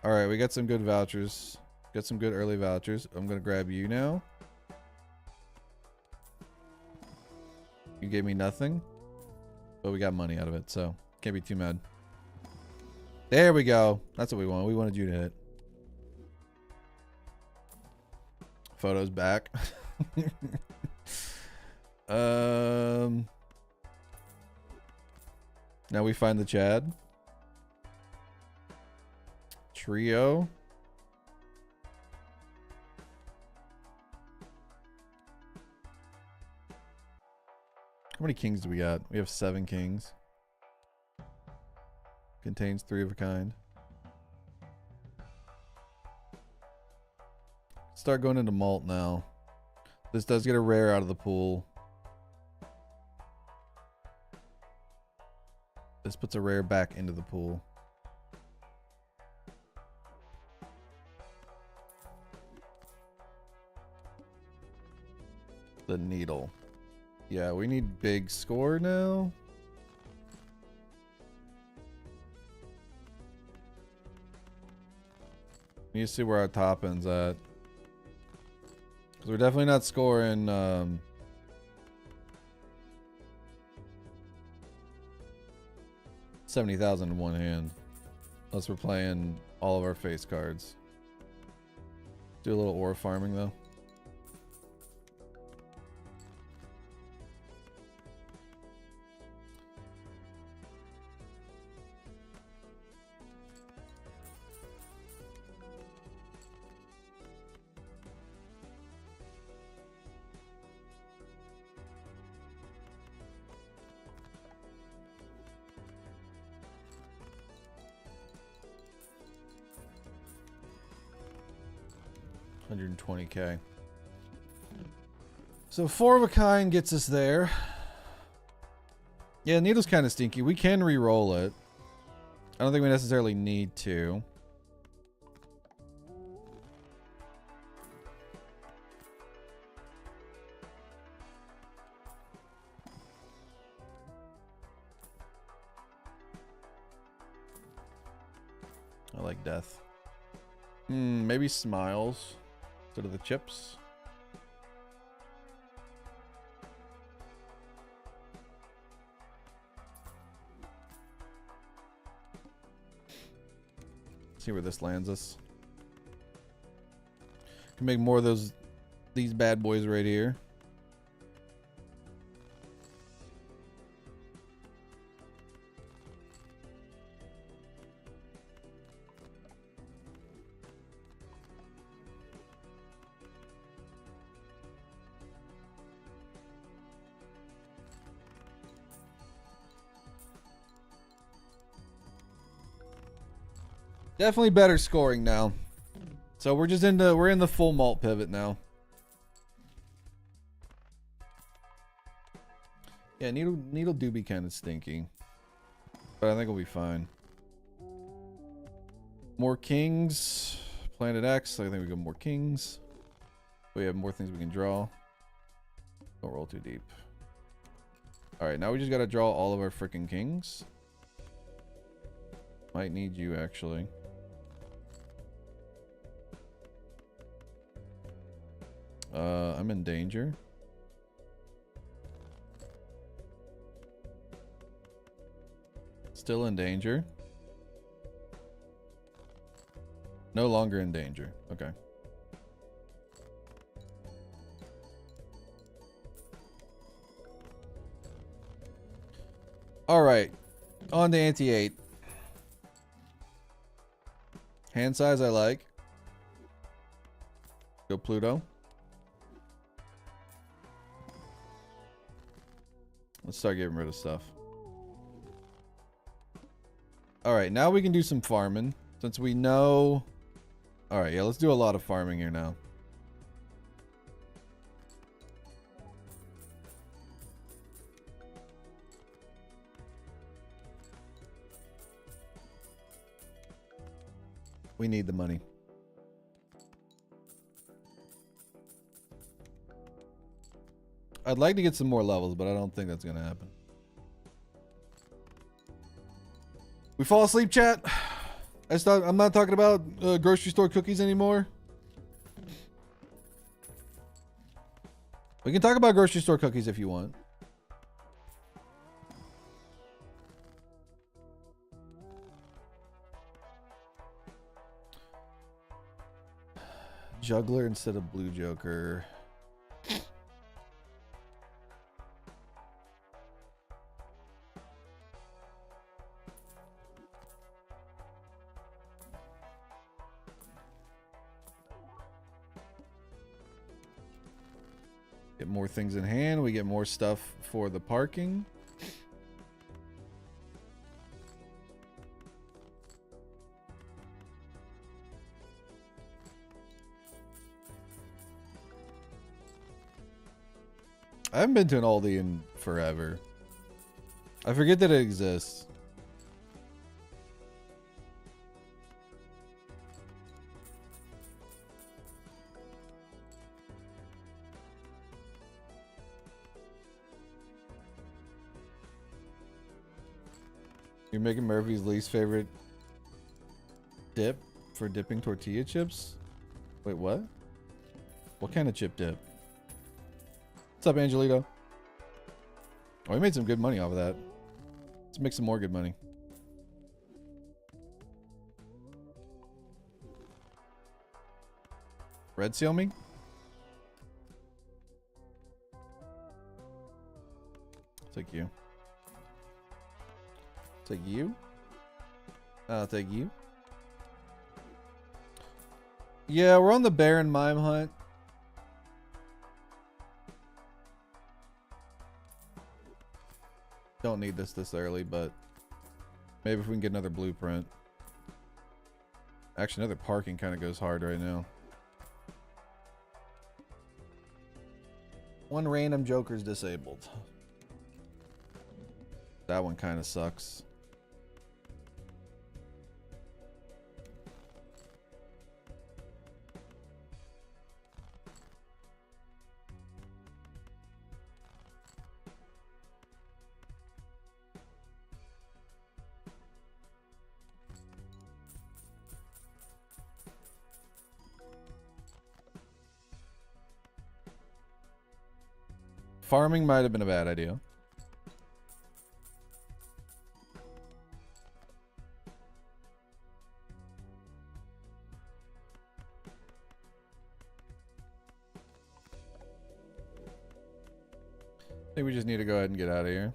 all right, we got some good vouchers. Got some good early vouchers. I'm gonna grab you now. You gave me nothing, but we got money out of it, so can't be too mad. There we go. That's what we want. We wanted you to hit. Photo's back. Now we find the Chad. Trio. How many kings do we got? We have 7 kings. Contains 3 of a kind. Start going into Malt now. This does get a rare out of the pool. This puts a rare back into the pool. The needle. Yeah, we need big score now. We need to see where our top end's at. Because we're definitely not scoring... 70,000 in one hand. Unless we're playing all of our face cards. Do a little ore farming though. 120k. So 4 of a kind gets us there. Yeah, needle's kind of stinky. We can re-roll it. I don't think we necessarily need to. I like death. Maybe smiles instead of the chips. See where this lands us. Can make more of these bad boys right here. Definitely better scoring now. So we're just we're in the full malt pivot now. Yeah, needle do be kind of stinky, but I think we'll be fine. More kings, Planet X. I think we got more kings. We have more things we can draw. Don't roll too deep. All right, now we just gotta draw all of our freaking kings. Might need you actually. I'm in danger. Still in danger. No longer in danger. Okay. All right. On to ante-8. Hand size I like. Go Pluto. Let's start getting rid of stuff. Alright, now we can do some farming. Since we know... Alright, yeah, let's do a lot of farming here now. We need the money. I'd like to get some more levels, but I don't think that's going to happen. We fall asleep, chat? I'm not talking about grocery store cookies anymore. We can talk about grocery store cookies if you want. Juggler instead of Blue Joker. Get more things in hand. We get more stuff for the parking. I haven't been to an Aldi in forever. I forget that it exists. You're making Murphy's least favorite dip for dipping tortilla chips? Wait, what? What kind of chip dip? What's up, Angelito? Oh, we made some good money off of that. Let's make some more good money. Red seal me? Take you. Take you. I'll take you. Yeah, we're on the bear and mime hunt. Don't need this early, but maybe if we can get another blueprint. Actually, another parking kind of goes hard right now. One random joker's disabled. That one kind of sucks. Farming might have been a bad idea. I think we just need to go ahead and get out of here.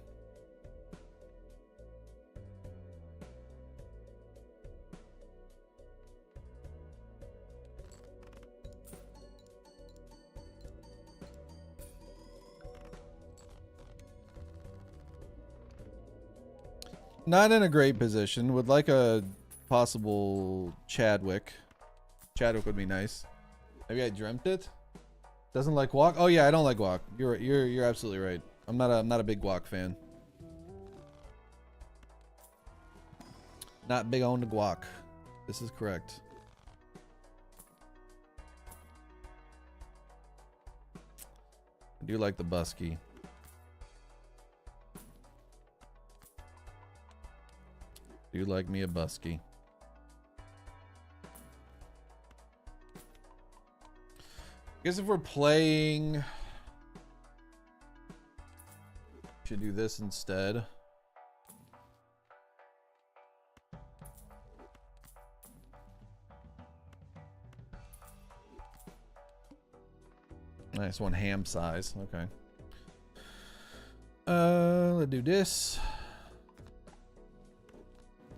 Not in a great position. Would like a possible Chadwick. Chadwick would be nice. Maybe I dreamt it. Doesn't like guac. Oh yeah, I don't like guac. You're absolutely right. I'm not a big guac fan. Not big on the guac. This is correct. I do like the busky. Do like me a busky. I guess if we're playing, should do this instead. Nice one, ham size. Okay. Let's do this.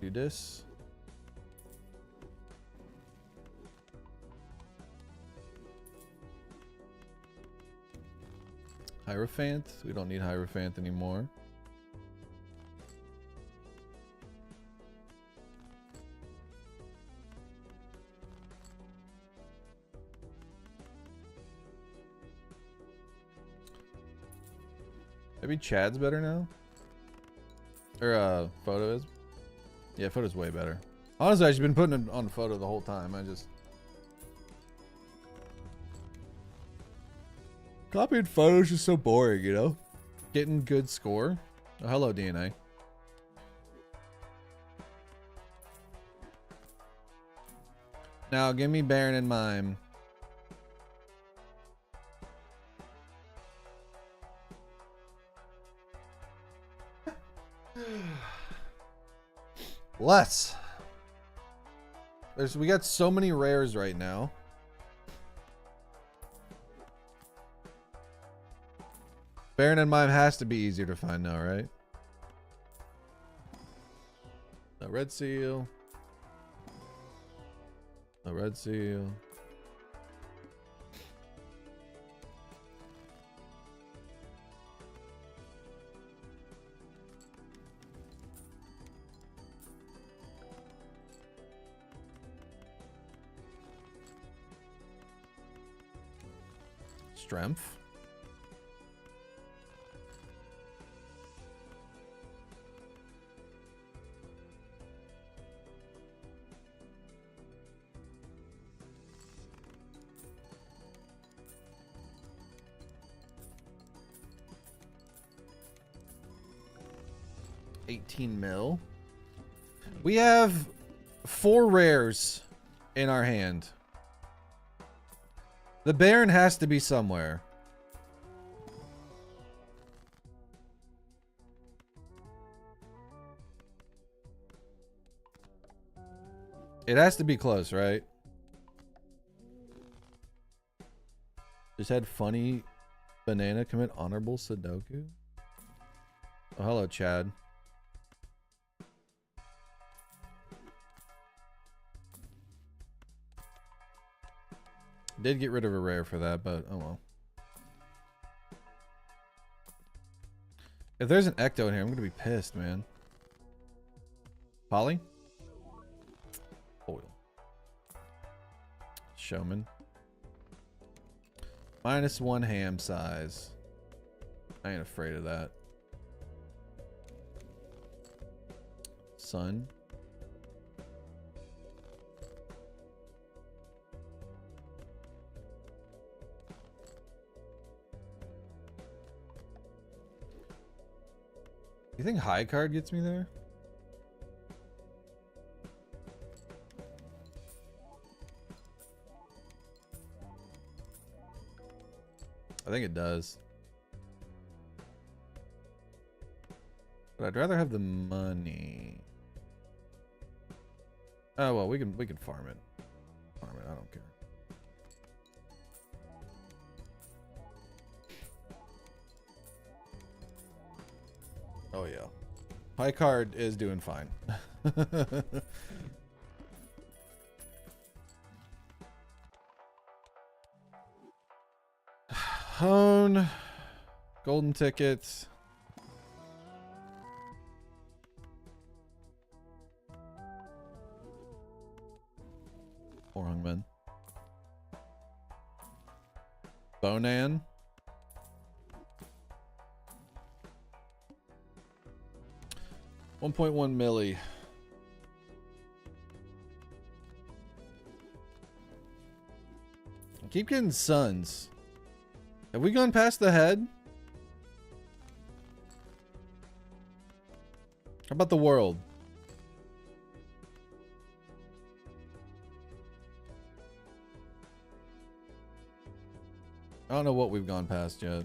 Do this. Hierophant. We don't need Hierophant anymore. Maybe Chad's better now? Or photo is? Yeah, photo's way better. Honestly, I've been putting it on photo the whole time. I just copying photos is so boring, you know? Getting good score. Oh, hello, DNA. Now, give me Baron and Mime. Less. We got so many rares right now. Baron and Mime has to be easier to find now, right? No red seal. No red seal. Strength. $18 mil. We have 4 rares in our hand. The Baron has to be somewhere. It has to be close, right? Just had funny banana commit honorable Sudoku. Oh, hello, Chad. Did get rid of a rare for that, but oh well. If there's an Ecto in here, I'm gonna be pissed, man. Polly? Oil. Showman. -1 ham size. I ain't afraid of that. Sun. You think high card gets me there? I think it does. But I'd rather have the money. Oh well, we can farm it. Farm it, I don't care. Oh yeah. High card is doing fine. Hone. Golden tickets. Orangman. Bonan. $1.1 milli. I keep getting suns. Have we gone past the head? How about the world? I don't know what we've gone past yet.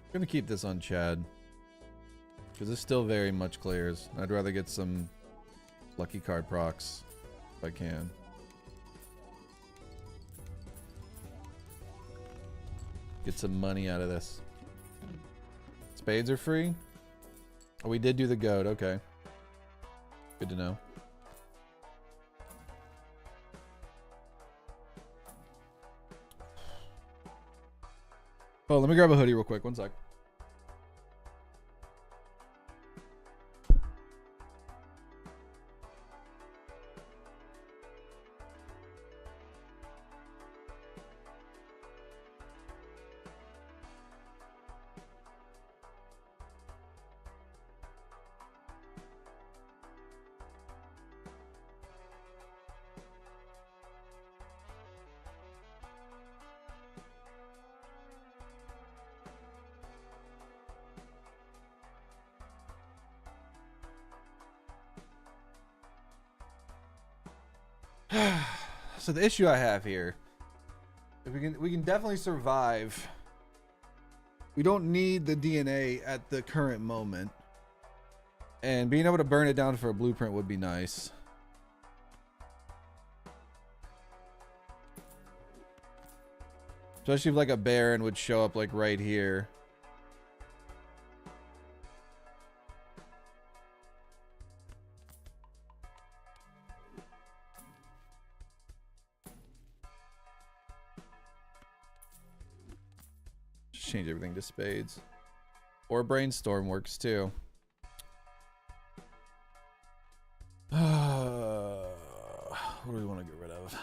I'm gonna keep this on Chad because this still very much clears. I'd rather get some lucky card procs if I can. Get some money out of this. Spades are free? Oh, we did do the goat. Okay. Good to know. Oh, let me grab a hoodie real quick. One sec. So the issue I have here, if we can definitely survive. We don't need the DNA at the current moment, and being able to burn it down for a blueprint would be nice. Especially if like a Baron would show up like right here. Change everything to spades. Or brainstorm works too. What do we want to get rid of?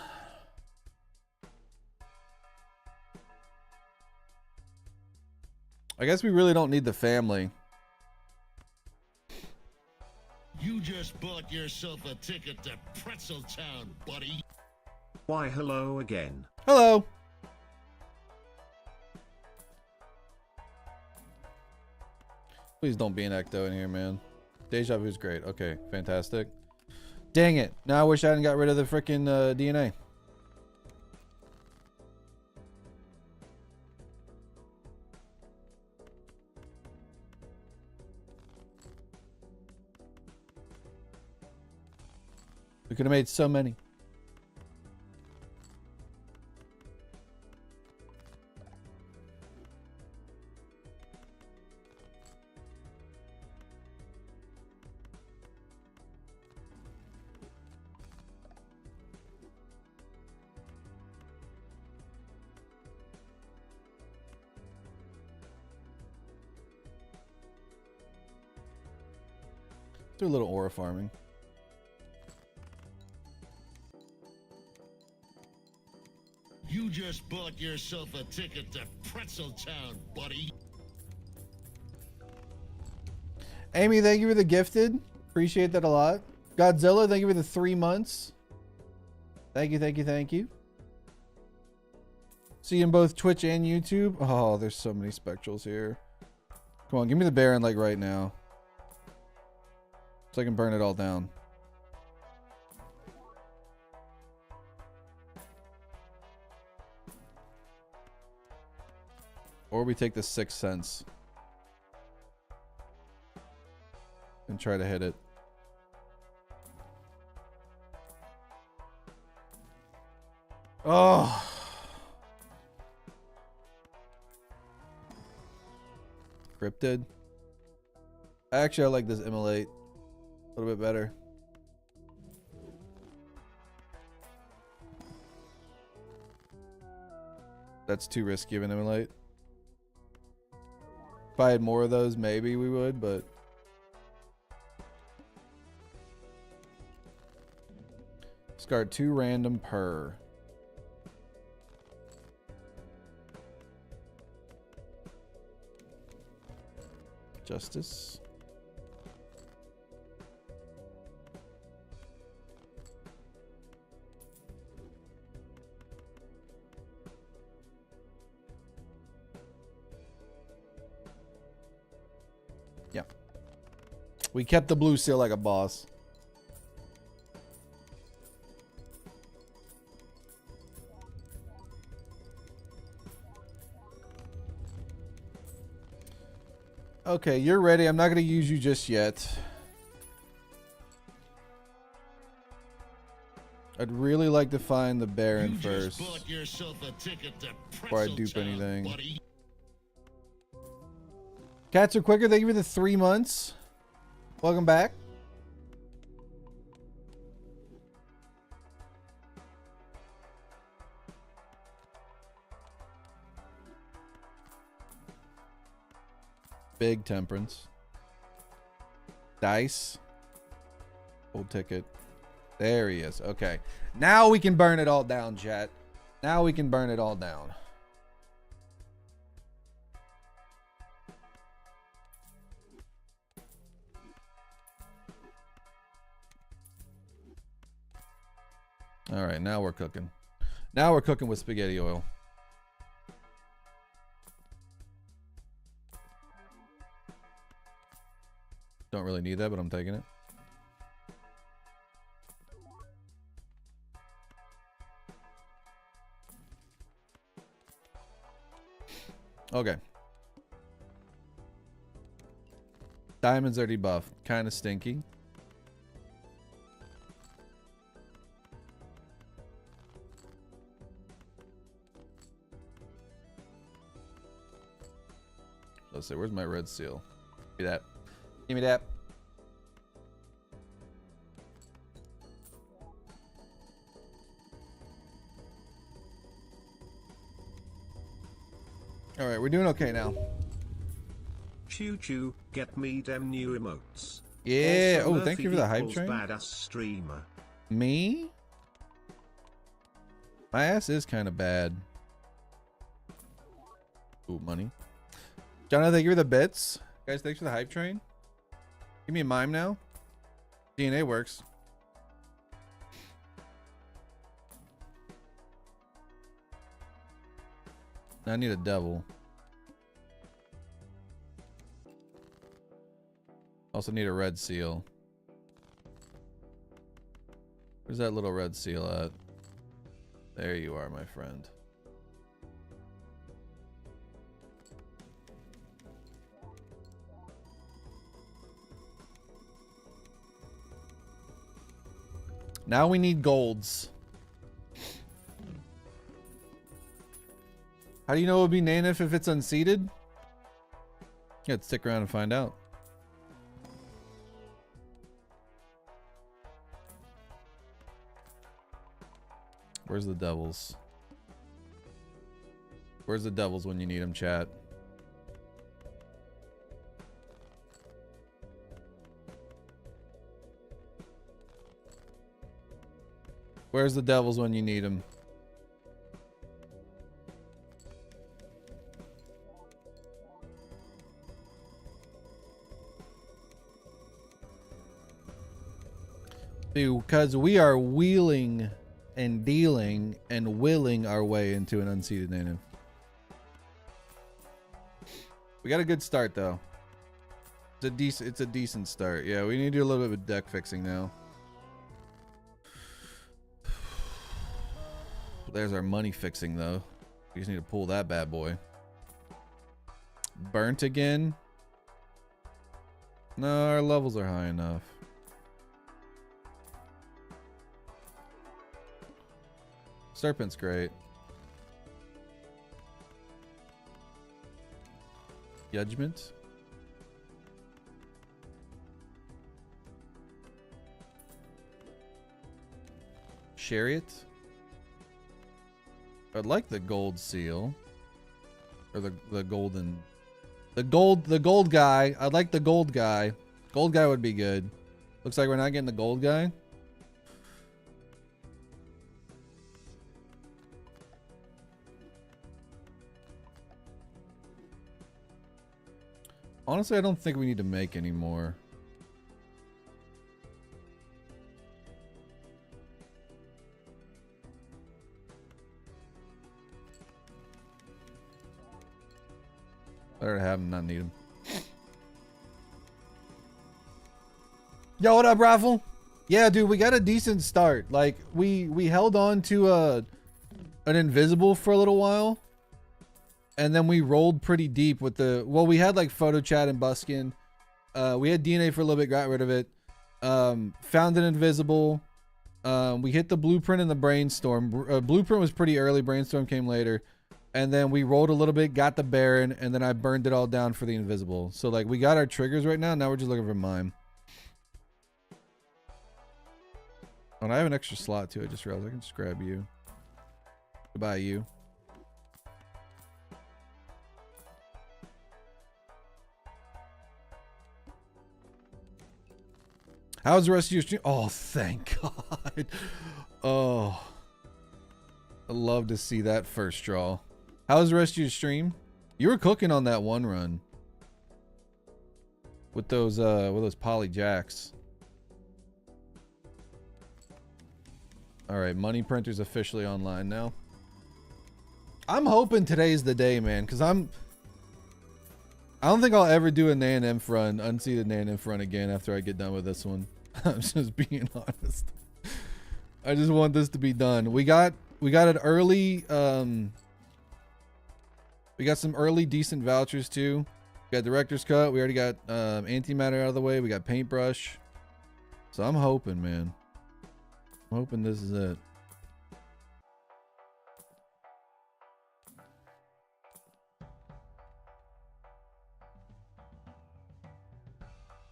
I guess we really don't need the family. You just bought yourself a ticket to Pretzel Town, buddy. Why hello again. Hello. Please don't be an ecto in here, man. Deja Vu's great. Okay, fantastic. Dang it. Now I wish I hadn't got rid of the freaking DNA. We could have made so many. Do a little aura farming. just bought yourself a ticket to Pretzel Town, buddy. Amy, thank you for the gifted. Appreciate that a lot. Godzilla, thank you for the 3 months. Thank you, thank you, thank you. See you in both Twitch and YouTube. Oh, there's so many spectrals here. Come on, give me the Baron like right now. So I can burn it all down. Or we take the 6 cents. And try to hit it. Oh. Cryptid. Actually, I like this immolate a little bit better. That's too risky of an immolate. If I had more of those, maybe we would, but discard 2 random per. Justice. Yeah. We kept the blue seal like a boss. Okay, you're ready. I'm not going to use you just yet. I'd really like to find the Baron first before I dupe anything. Buddy. Cats are quicker. Thank you for the 3 months. Welcome back. Big temperance. Dice. Old ticket. There he is. Okay. Now we can burn it all down, chat. Now we can burn it all down. All right, now we're cooking. Now we're cooking with spaghetti oil. Don't really need that, but I'm taking it. Okay. Diamonds are debuffed. Kind of stinky. Let's see. Where's my red seal? Give me that. Give me that. All right, we're doing okay now. Choo choo, get me them new emotes. Yeah. Also, Oh, thank you for the hype Murphy train. equals badass streamer. Me? My ass is kind of bad. Ooh, money. Jonathan, thank you for the bits. Guys, thanks for the hype train. Give me a mime now. DNA works. I need a devil. Also need a red seal. Where's that little red seal at? There you are, my friend. Now we need golds. How do you know it would be Naneinf if it's unseeded? Yeah, stick around and find out. Where's the devils? Where's the devils when you need them, chat? Where's the devils when you need them? Because we are wheeling and dealing and willing our way into an unseeded native. We got a good start though. It's a decent start. Yeah, we need to do a little bit of deck fixing now. There's our money fixing though. We just need to pull that bad boy. Burnt again. No, our levels are high enough. Serpent's great. Judgment. Chariot. I'd like the gold seal. Or the golden. The gold guy. I'd like the gold guy. Gold guy would be good. Looks like we're not getting the gold guy. Honestly, I don't think we need to make any more. Better to have them, not need them. Yo, what up, Raffle? Yeah, dude, we got a decent start. Like, we held on to an invisible for a little while. And then we rolled pretty deep with the... Well, we had like photo chat and buskin. We had DNA for a little bit, got rid of it. Found an invisible. We hit the blueprint in the brainstorm. Blueprint was pretty early. Brainstorm came later. And then we rolled a little bit, got the Baron, and then I burned it all down for the invisible. So like we got our triggers right now. Now we're just looking for mime. Oh, and I have an extra slot too. I just realized I can just grab you. Goodbye, you. How's the rest of your stream? Oh, thank God. Oh, I love to see that first draw. How's the rest of your stream? You were cooking on that one run with those poly jacks. All right, money printer's officially online now. I'm hoping today's the day, man, because I don't think I'll ever do a Naneinf run, Unseeded Naneinf run again after I get done with this one. I'm just being honest. I just want this to be done. We got an early we got some early decent vouchers too. We got director's cut. We already got antimatter out of the way. We got paintbrush. So I'm hoping, man. I'm hoping this is it.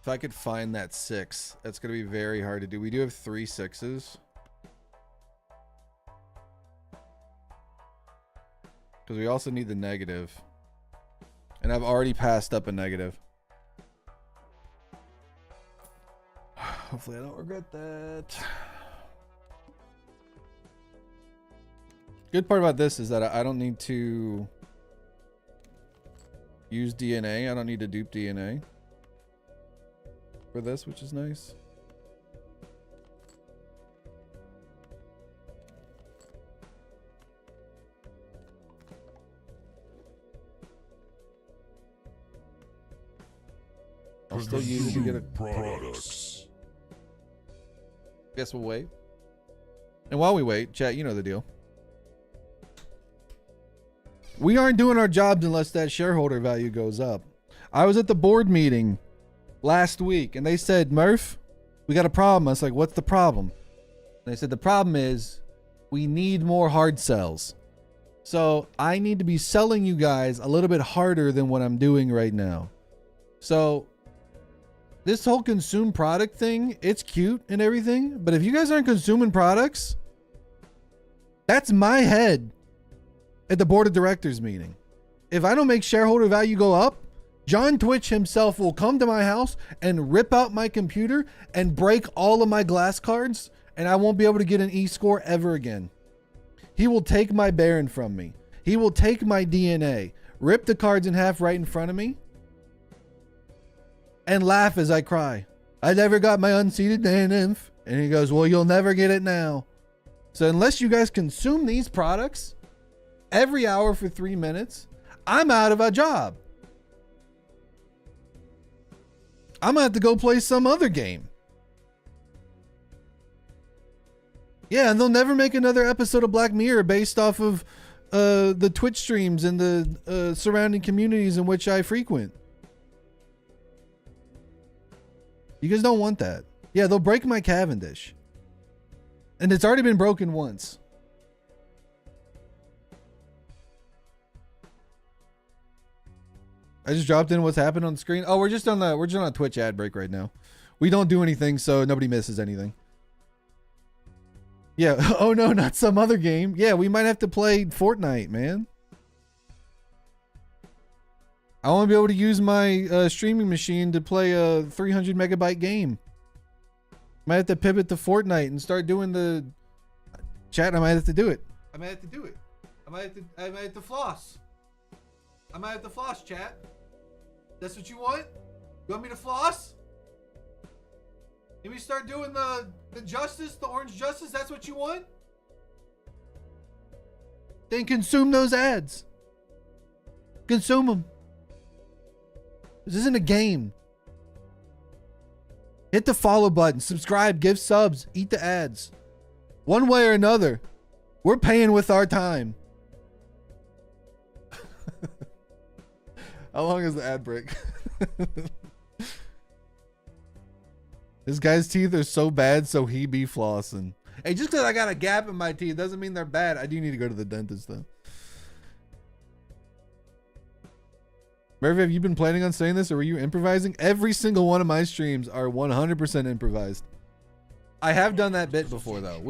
If I could find that 6, that's going to be very hard to do. We do have 3 6s. Because we also need the negative. And I've already passed up a negative. Hopefully I don't regret that. Good part about this is that I don't need to use DNA. I don't need to dupe DNA for this, which is nice. I'll still use it to get it. Products. Guess we'll wait. And while we wait, chat, you know the deal. We aren't doing our jobs unless that shareholder value goes up. I was at the board meeting last week and they said, Murph, we got a problem. I was like, what's the problem? And they said, the problem is we need more hard sells. So I need to be selling you guys a little bit harder than what I'm doing right now. So this whole consume product thing, it's cute and everything, but if you guys aren't consuming products, that's my head at the board of directors meeting. If I don't make shareholder value go up, John Twitch himself will come to my house and rip out my computer and break all of my glass cards, and I won't be able to get an E-score ever again. He will take my Baron from me. He will take my DNA, rip the cards in half right in front of me, and laugh as I cry. I never got my Unseeded Naneinf. And he goes, well, you'll never get it now. So unless you guys consume these products every hour for 3 minutes, I'm out of a job. I'm gonna have to go play some other game. Yeah, and they'll never make another episode of Black Mirror based off of the Twitch streams and the surrounding communities in which I frequent. You guys don't want that. Yeah, they'll break my Cavendish. And it's already been broken once. I just dropped in what's happened on the screen. Oh, we're just on a Twitch ad break right now. We don't do anything, so nobody misses anything. Yeah. Oh no, not some other game. Yeah, we might have to play Fortnite, man. I want to be able to use my streaming machine to play a 300 megabyte game. Might have to pivot to Fortnite and start doing the chat. I might have to do it. I might have to do it. I might have to floss. I might have to floss, chat. That's what you want? You want me to floss? You want me to start doing the justice, the orange justice? That's what you want? Then consume those ads. Consume them. This isn't a game. Hit the follow button, subscribe, give subs, eat the ads. One way or another, we're paying with our time. How long is the ad break? This guy's teeth are so bad, so he be flossing. Hey, just because I got a gap in my teeth doesn't mean they're bad. I do need to go to the dentist, though. Murphy, have you been planning on saying this, or were you improvising? Every single one of my streams are 100% improvised. I have done that bit before, though.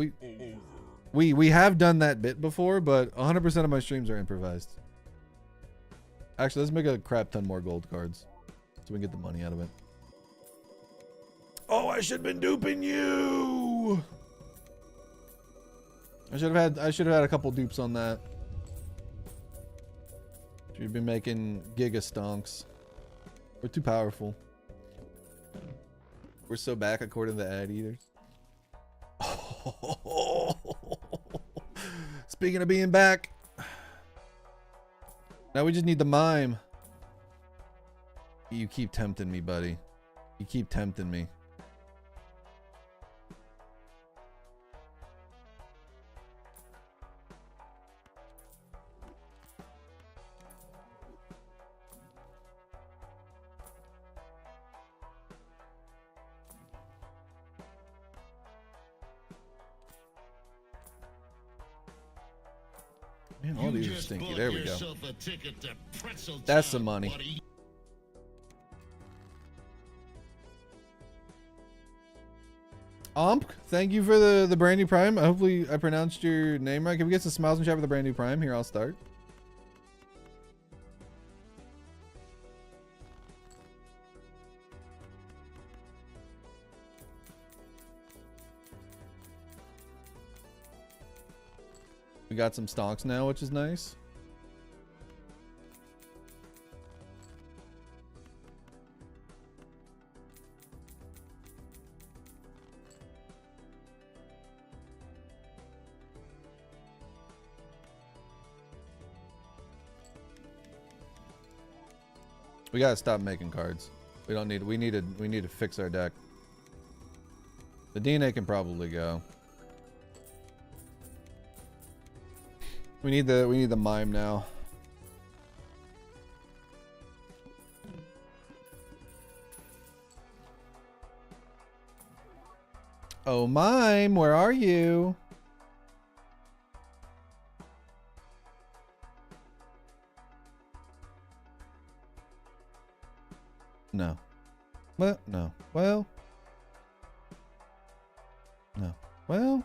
We have done that bit before, but 100% of my streams are improvised. Actually, let's make a crap ton more gold cards so we can get the money out of it. Oh, I should have been duping you. I should have had a couple dupes on that. Should be making giga stonks. We're too powerful. We're so back according to the ad eaters. Oh. Speaking of being back, now we just need the mime. You keep tempting me, buddy. You keep tempting me. Man, all these are stinky. There we go. That's the money. Buddy. Thank you for the brand new prime. Hopefully I pronounced your name right. Can we get some smiles and chat with the brand new prime? Here, I'll start. We got some stonks now, which is nice. We gotta stop making cards. We don't need. We need to fix our deck. The DNA can probably go. We need the mime now. Oh, mime, where are you? No. What? No. Well. No. Well.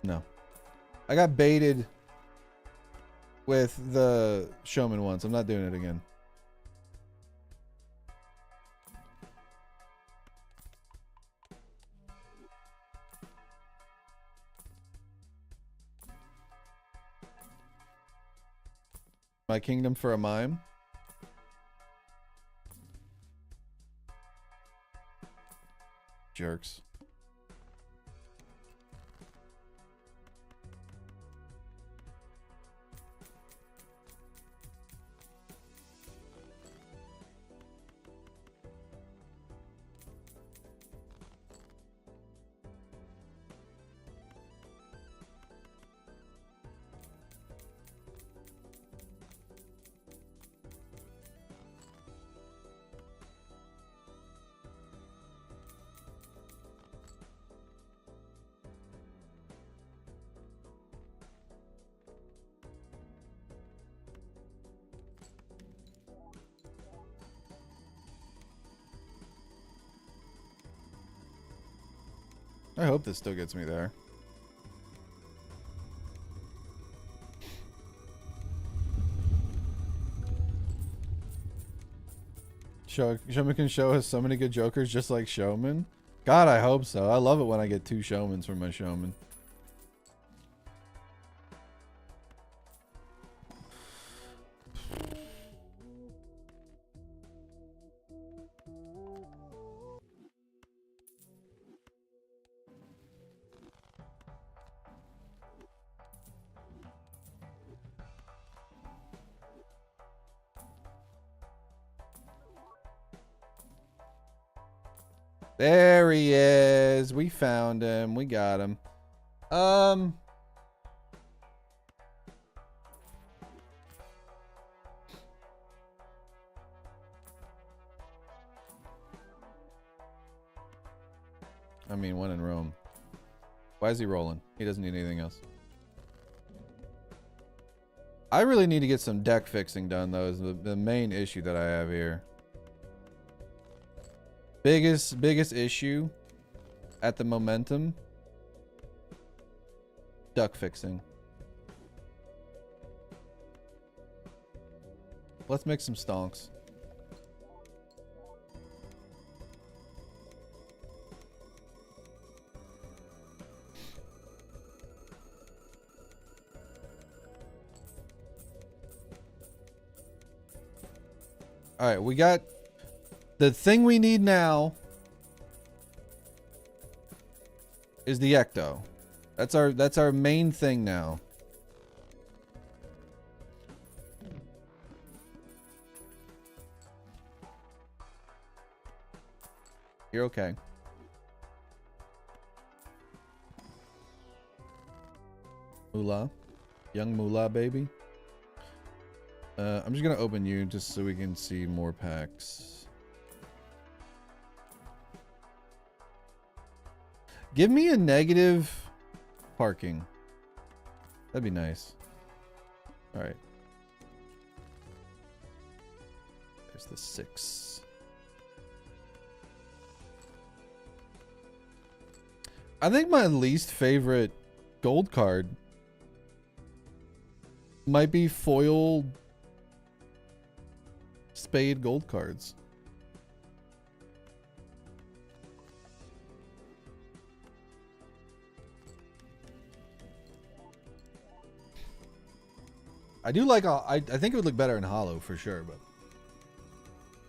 No. I got baited with the showman once. I'm not doing it again. My kingdom for a mime. Jerks. I hope this still gets me there. Showman can show us so many good jokers just like Showman. God, I hope so. I love it when I get 2 Showmans from my Showman. There he is. We found him. We got him. I mean, when in Rome. Why is he rolling? He doesn't need anything else. I really need to get some deck fixing done, though, is the main issue that I have here. Biggest issue at the momentum. Duck fixing. Let's make some stonks. All right, we got the thing we need now is the ecto. That's our main thing now. You're okay. Moolah. Young Moolah, baby. I'm just gonna open you just so we can see more packs. Give me a negative parking. That'd be nice. All right. There's the 6. I think my least favorite gold card might be foil spade gold cards. I do like I think it would look better in hollow for sure, but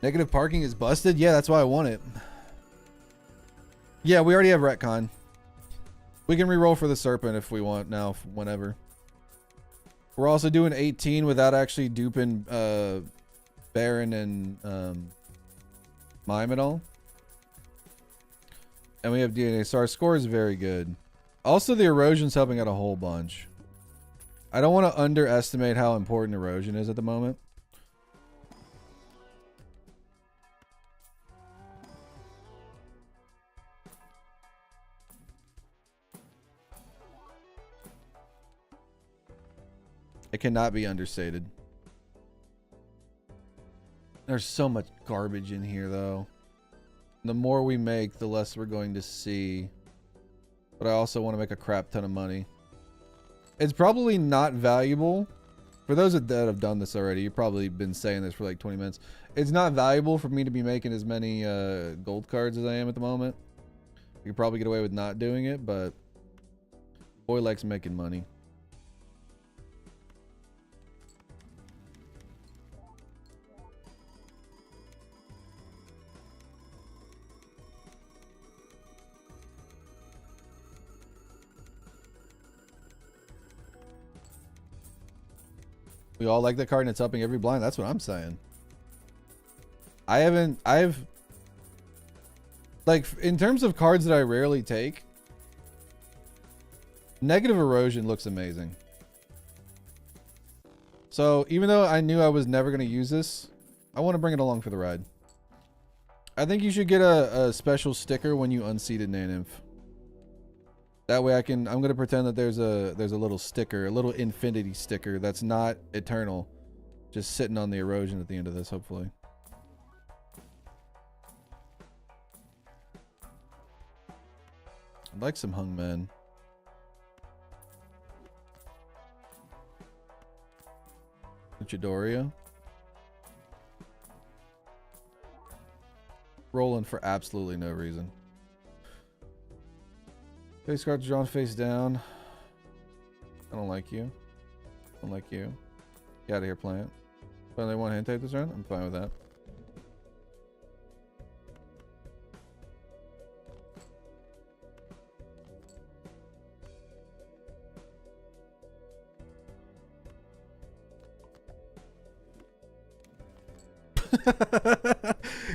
negative parking is busted. Yeah, that's why I want it. Yeah, we already have retcon. We can reroll for the serpent if we want now, whenever. We're also doing 18 without actually duping Baron and Mime at all. And we have DNA, so our score is very good. Also, the erosion's helping out a whole bunch. I don't want to underestimate how important erosion is at the moment. It cannot be understated. There's so much garbage in here, though. The more we make, the less we're going to see. But I also want to make a crap ton of money. It's probably not valuable. For those that have done this already, you've probably been saying this for like 20 minutes. It's not valuable for me to be making as many gold cards as I am at the moment. You could probably get away with not doing it, but boy likes making money. We all like that card and it's upping every blind. That's what I'm saying. I've like, in terms of cards that I rarely take, Negative Erosion looks amazing. So even though I knew I was never going to use this, I want to bring it along for the ride. I think you should get a special sticker when you Unseeded Naneinf. That way I'm going to pretend that there's a little sticker, a little infinity sticker that's not eternal, just sitting on the erosion at the end of this, hopefully. I'd like some hung men. Luchadoria. Rolling for absolutely no reason. Face cards drawn face down. I don't like you. I don't like you. Get out of here, plant. Finally one hand type this round? I'm fine with that.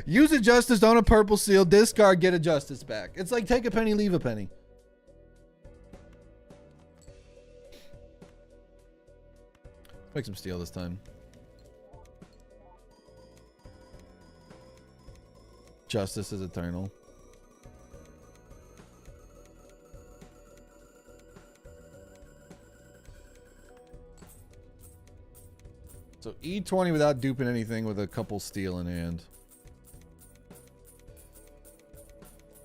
Use a justice on a purple seal, discard, get a justice back. It's like take a penny, leave a penny. Make some steel this time. Justice is eternal. So E20 without duping anything with a couple steel in hand.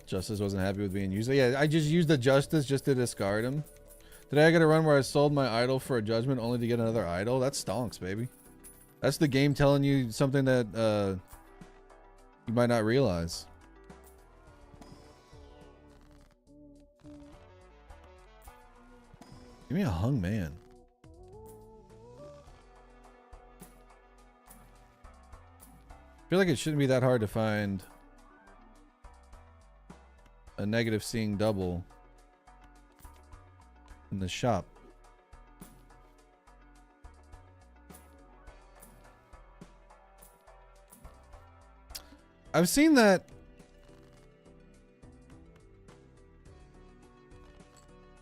Justice wasn't happy with being used. Yeah, I just used the Justice just to discard him. Today I got a run where I sold my idol for a judgment only to get another idol. That stonks, baby. That's the game telling you something that you might not realize. Give me a hung man. I feel like it shouldn't be that hard to find a negative seeing double in the shop. I've seen that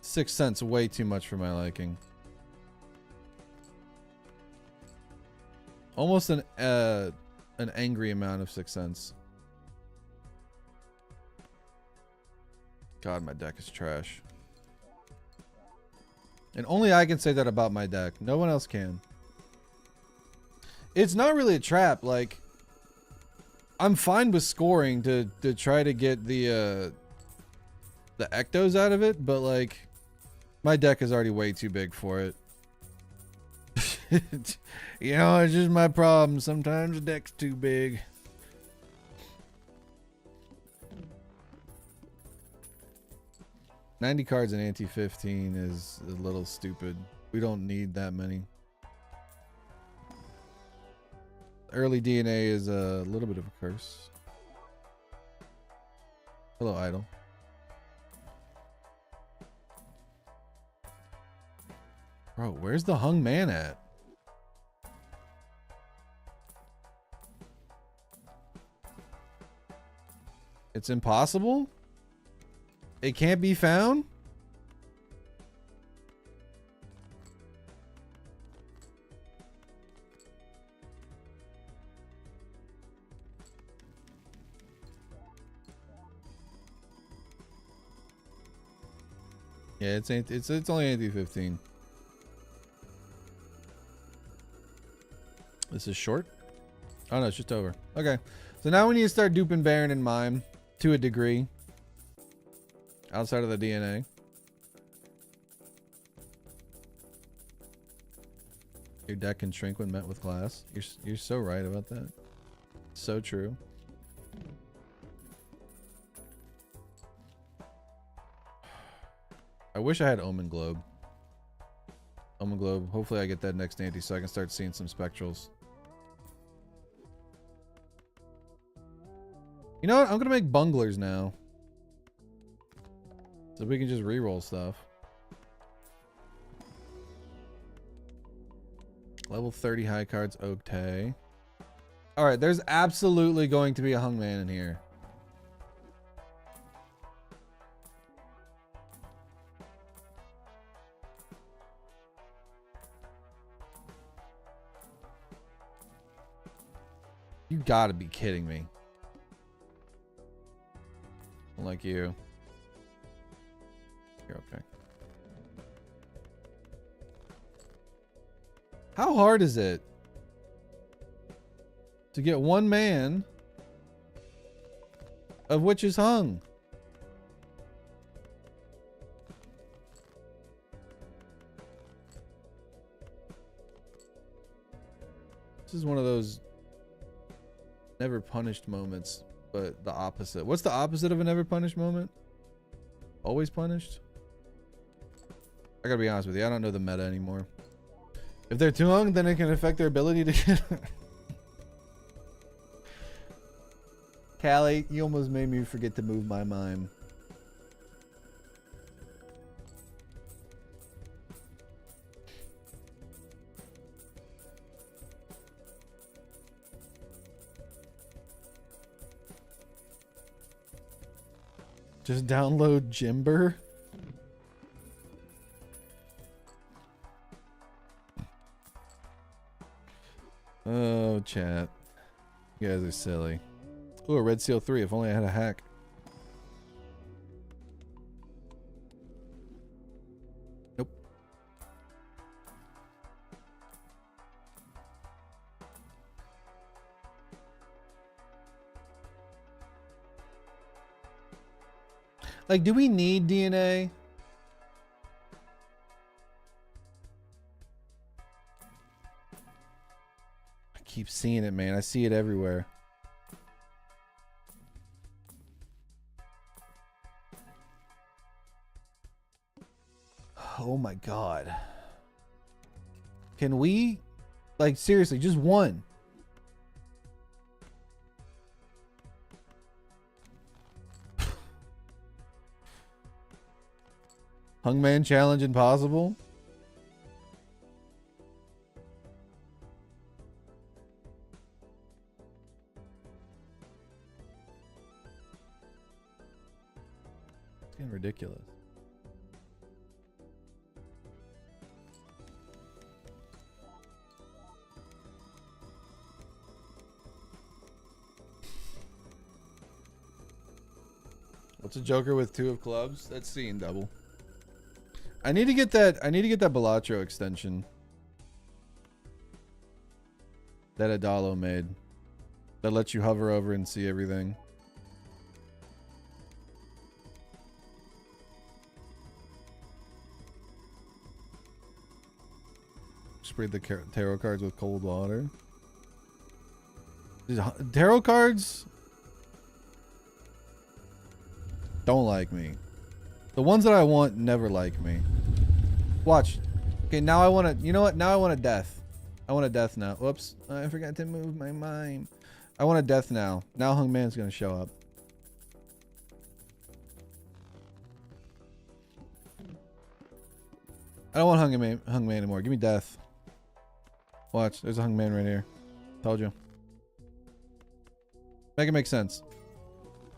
6 cents way too much for my liking. Almost an angry amount of 6 cents. God, my deck is trash. And only I can say that about my deck. No one else can. It's not really a trap. Like, I'm fine with scoring to try to get the ectos out of it, but like, my deck is already way too big for it. You know, it's just my problem. Sometimes the deck's too big. $90 cards in anti-15 is a little stupid. We don't need that many. Early DNA is a little bit of a curse. Hello, idol. Bro, where's the hung man at? It's impossible? It can't be found? Yeah, it's only anti-15. This is short? Oh no, it's just over. Okay. So now we need to start duping Baron and Mime to a degree. Outside of the DNA. Your deck can shrink when met with glass. You're so right about that. So true. I wish I had Omen Globe. Omen Globe. Hopefully I get that next ante so I can start seeing some spectrals. You know what? I'm gonna make bunglers now. So we can just reroll stuff. Level 30 high cards, okay. All right, there's absolutely going to be a hungman in here. You gotta be kidding me. Like you. You're okay. How hard is it to get one man of which is hung? This is one of those never punished moments, but the opposite. What's the opposite of a never punished moment? Always punished? I gotta be honest with you, I don't know the meta anymore. If they're too hung, then it can affect their ability to get... Callie, you almost made me forget to move my mime. Just download Jimber. Oh, chat. You guys are silly. Ooh, a Red Seal 3. If only I had a hack. Nope. Like, do we need DNA? I keep seeing it, man. I see it everywhere. Oh my god. Can we, like, seriously, just one? Hungman challenge impossible? It's getting ridiculous. What's a Joker with 2 of clubs? That's seeing double. I need to get that Balatro extension that Adalo made that lets you hover over and see everything. Spray the tarot cards with cold water. Tarot cards don't like me. The ones that I want never like me. Watch. Okay, now I want to... You know what? Now I want a death. I want a death now. Whoops. I forgot to move my mime. I want a death now. Now Hungman's going to show up. I don't want Hungman anymore. Give me death. Watch. There's a Hungman right here. Told you. Make it make sense.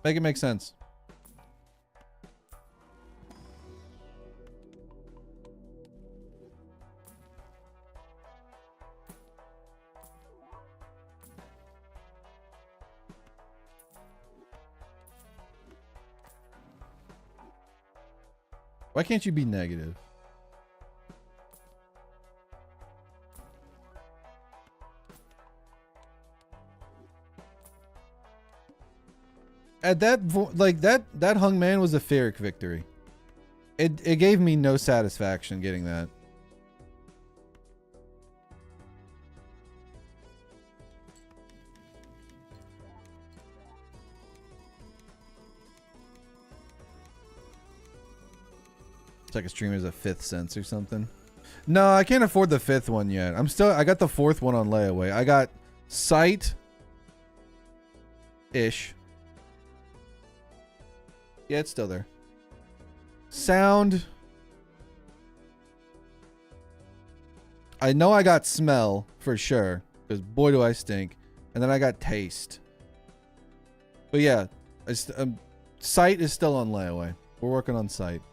Make it make sense. Why can't you be negative? At that like that Hungman was a Ferric victory. It gave me no satisfaction getting that. It's like a stream as a 5th sense or something. No, I can't afford the 5th one yet. I got the 4th one on layaway. I got sight ish. Yeah, it's still there. Sound. I know I got smell for sure, because boy do I stink. And then I got taste. But yeah, sight is still on layaway. We're working on sight.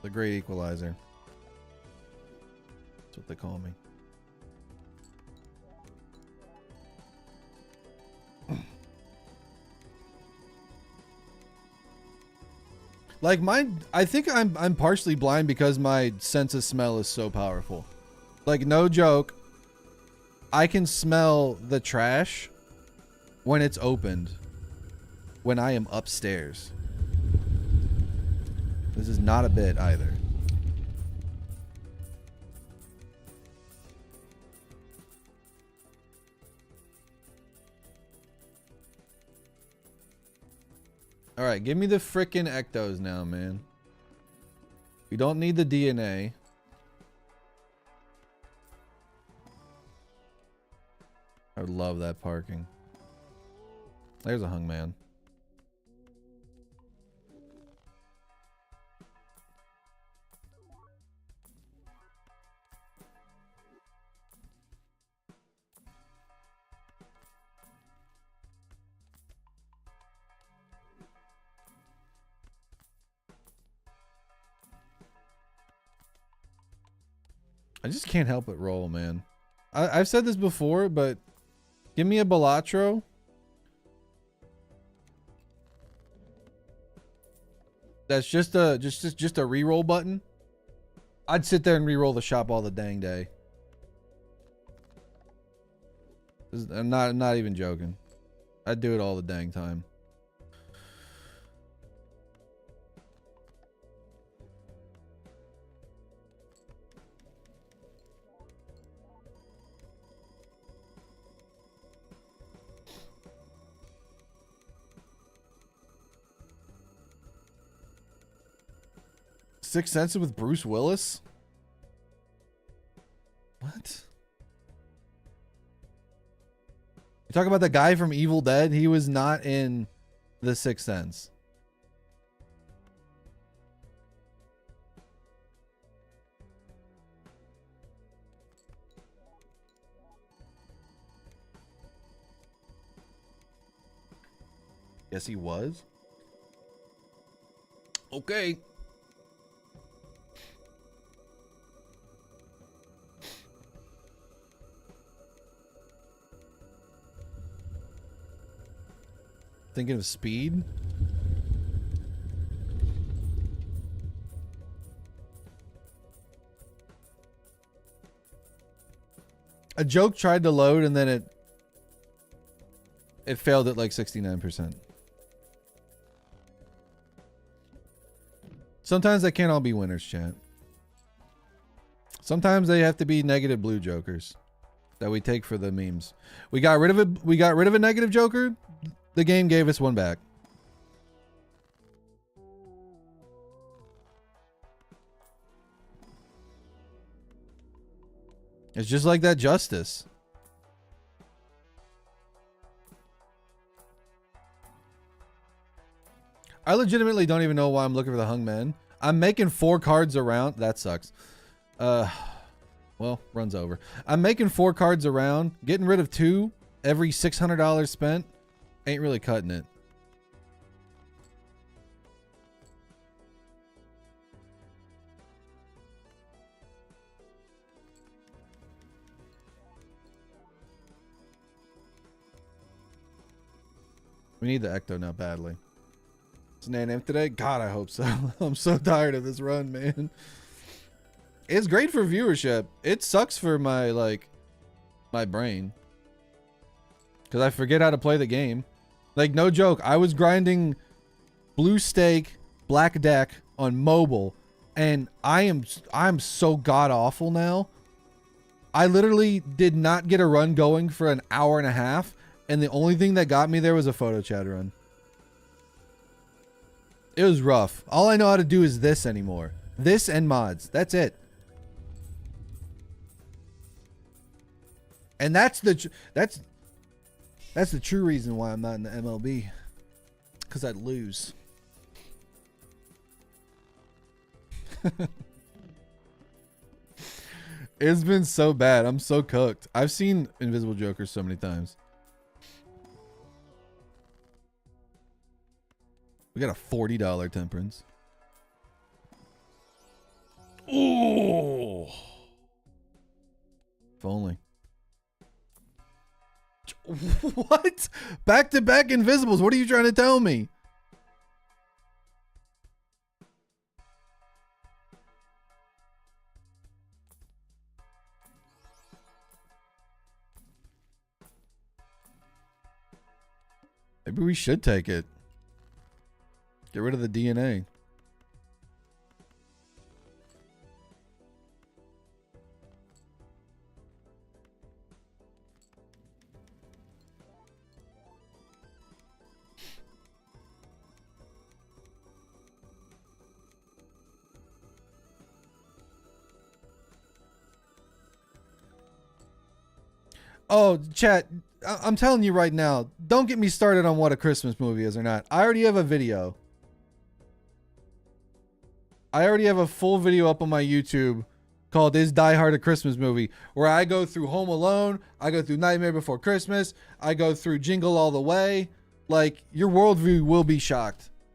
The great equalizer. That's what they call me. Like mine, I think I'm partially blind because my sense of smell is so powerful. Like no joke, I can smell the trash when it's opened when I am upstairs. This is not a bit either. All right, give me the frickin' ectos now, man. We don't need the DNA. I would love that parking. There's a hung man. I just can't help but roll, man. I've said this before, but give me a Balatro. That's just a reroll button. I'd sit there and reroll the shop all the dang day. I'm not even joking. I'd do it all the dang time. Sixth Sense with Bruce Willis? What? You talking about the guy from Evil Dead? He was not in The Sixth Sense. Yes, he was. Okay. Thinking of Speed? A joke tried to load and then it failed at like 69%. Sometimes they can't all be winners, chat. Sometimes they have to be negative blue jokers that we take for the memes. We got rid of it. We got rid of a negative joker. The game gave us one back. It's just like that justice. I legitimately don't even know why I'm looking for the hung man. I'm making 4 cards around. That sucks. Well, runs over. I'm making 4 cards around. Getting rid of 2 every $600 spent ain't really cutting it. We need the Ecto now badly. It's Naneinf today? God, I hope so. I'm so tired of this run, man. It's great for viewership. It sucks for my, my brain. Because I forget how to play the game. Like, no joke. I was grinding Blue Stake, Black Deck on mobile. And I'm so god-awful now. I literally did not get a run going for an hour and a half. And the only thing that got me there was a photo chat run. It was rough. All I know how to do is this anymore. This and mods. That's it. And that's the true reason why I'm not in the MLB. Because I'd lose. It's been so bad. I'm so cooked. I've seen Invisible Joker so many times. We got a $40 temperance. Oh. If only. What? Back-to-back Invisibles. What are you trying to tell me? Maybe we should take it. Get rid of the DNA. Oh, chat, I'm telling you right now, don't get me started on what a Christmas movie is or not. I already have a video. I already have a full video up on my YouTube called Is Die Hard a Christmas Movie? Where I go through Home Alone, I go through Nightmare Before Christmas, I go through Jingle All the Way. Like, your worldview will be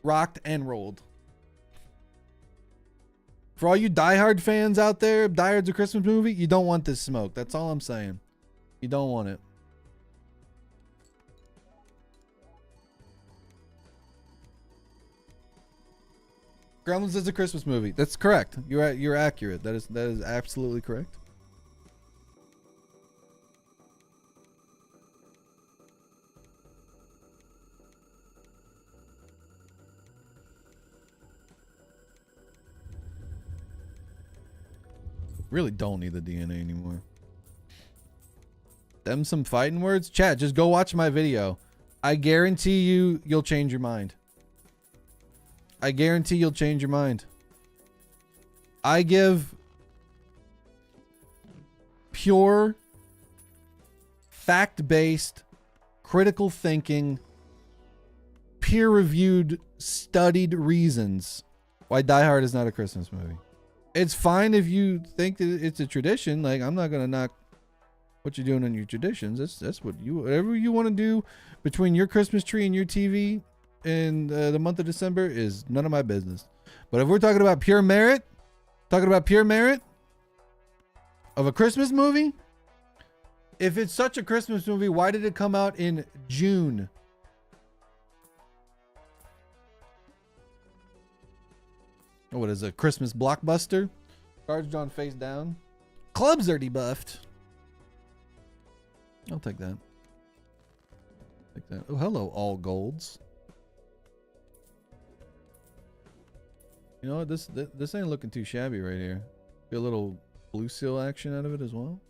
rocked and rolled. For all you Die Hard fans out there, Die Hard's a Christmas movie, you don't want this smoke. That's all I'm saying. You don't want it. Gremlins is a Christmas movie. That's correct. You're accurate. That is absolutely correct. Really don't need the DNA anymore. Them some fighting words? Chat, just go watch my video. I guarantee you'll change your mind. I guarantee you'll change your mind. I give pure, fact-based, critical thinking, peer-reviewed, studied reasons why Die Hard is not a Christmas movie. It's fine if you think that it's a tradition. Like, I'm not gonna knock what you're doing on your traditions. That's whatever you want to do between your Christmas tree and your TV in the month of December is none of my business. But if we're talking about pure merit of a Christmas movie, if it's such a Christmas movie, why did it come out in June? Oh, what is a Christmas blockbuster? Cards drawn face down. Clubs are debuffed. I'll take that. Take that. Oh, hello, all golds. You know what? This ain't looking too shabby right here. Get a little blue seal action out of it as well.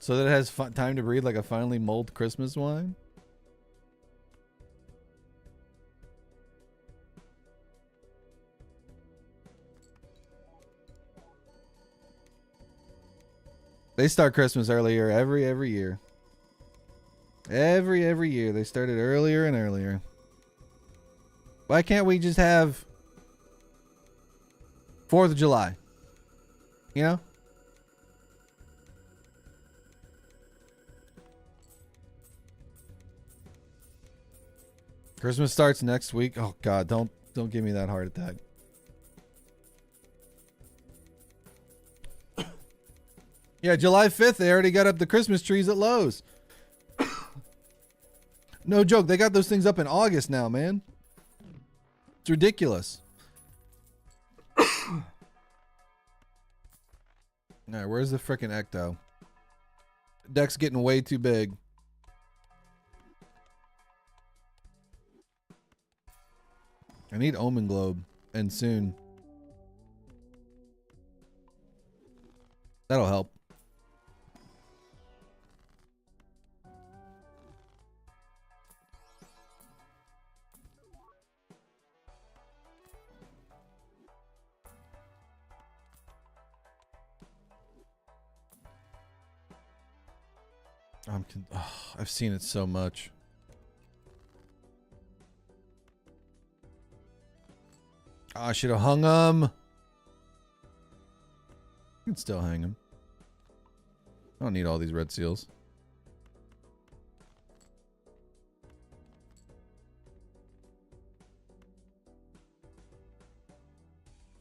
So that it has time to breathe like a finely mulled Christmas wine. They start Christmas earlier every year. Every year they started earlier and earlier. Why can't we just have 4th of July? You know? Christmas starts next week. Oh God, don't give me that heart attack. Yeah, July 5th, they already got up the Christmas trees at Lowe's. No joke, they got those things up in August now, man. It's ridiculous. All right, where's the frickin' Ecto? Deck's getting way too big. I need Omen Globe, and soon. That'll help. I've seen it so much. Oh, I should have hung him. You can still hang him. I don't need all these red seals.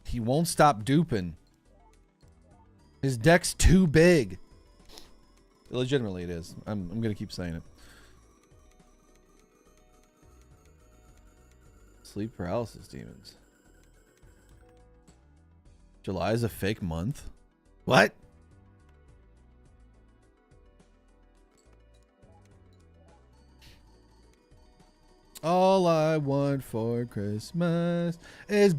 He won't stop duping. His deck's too big. Legitimately, it is. I'm gonna keep saying it. Sleep paralysis demons. July is a fake month? What? All I want for Christmas is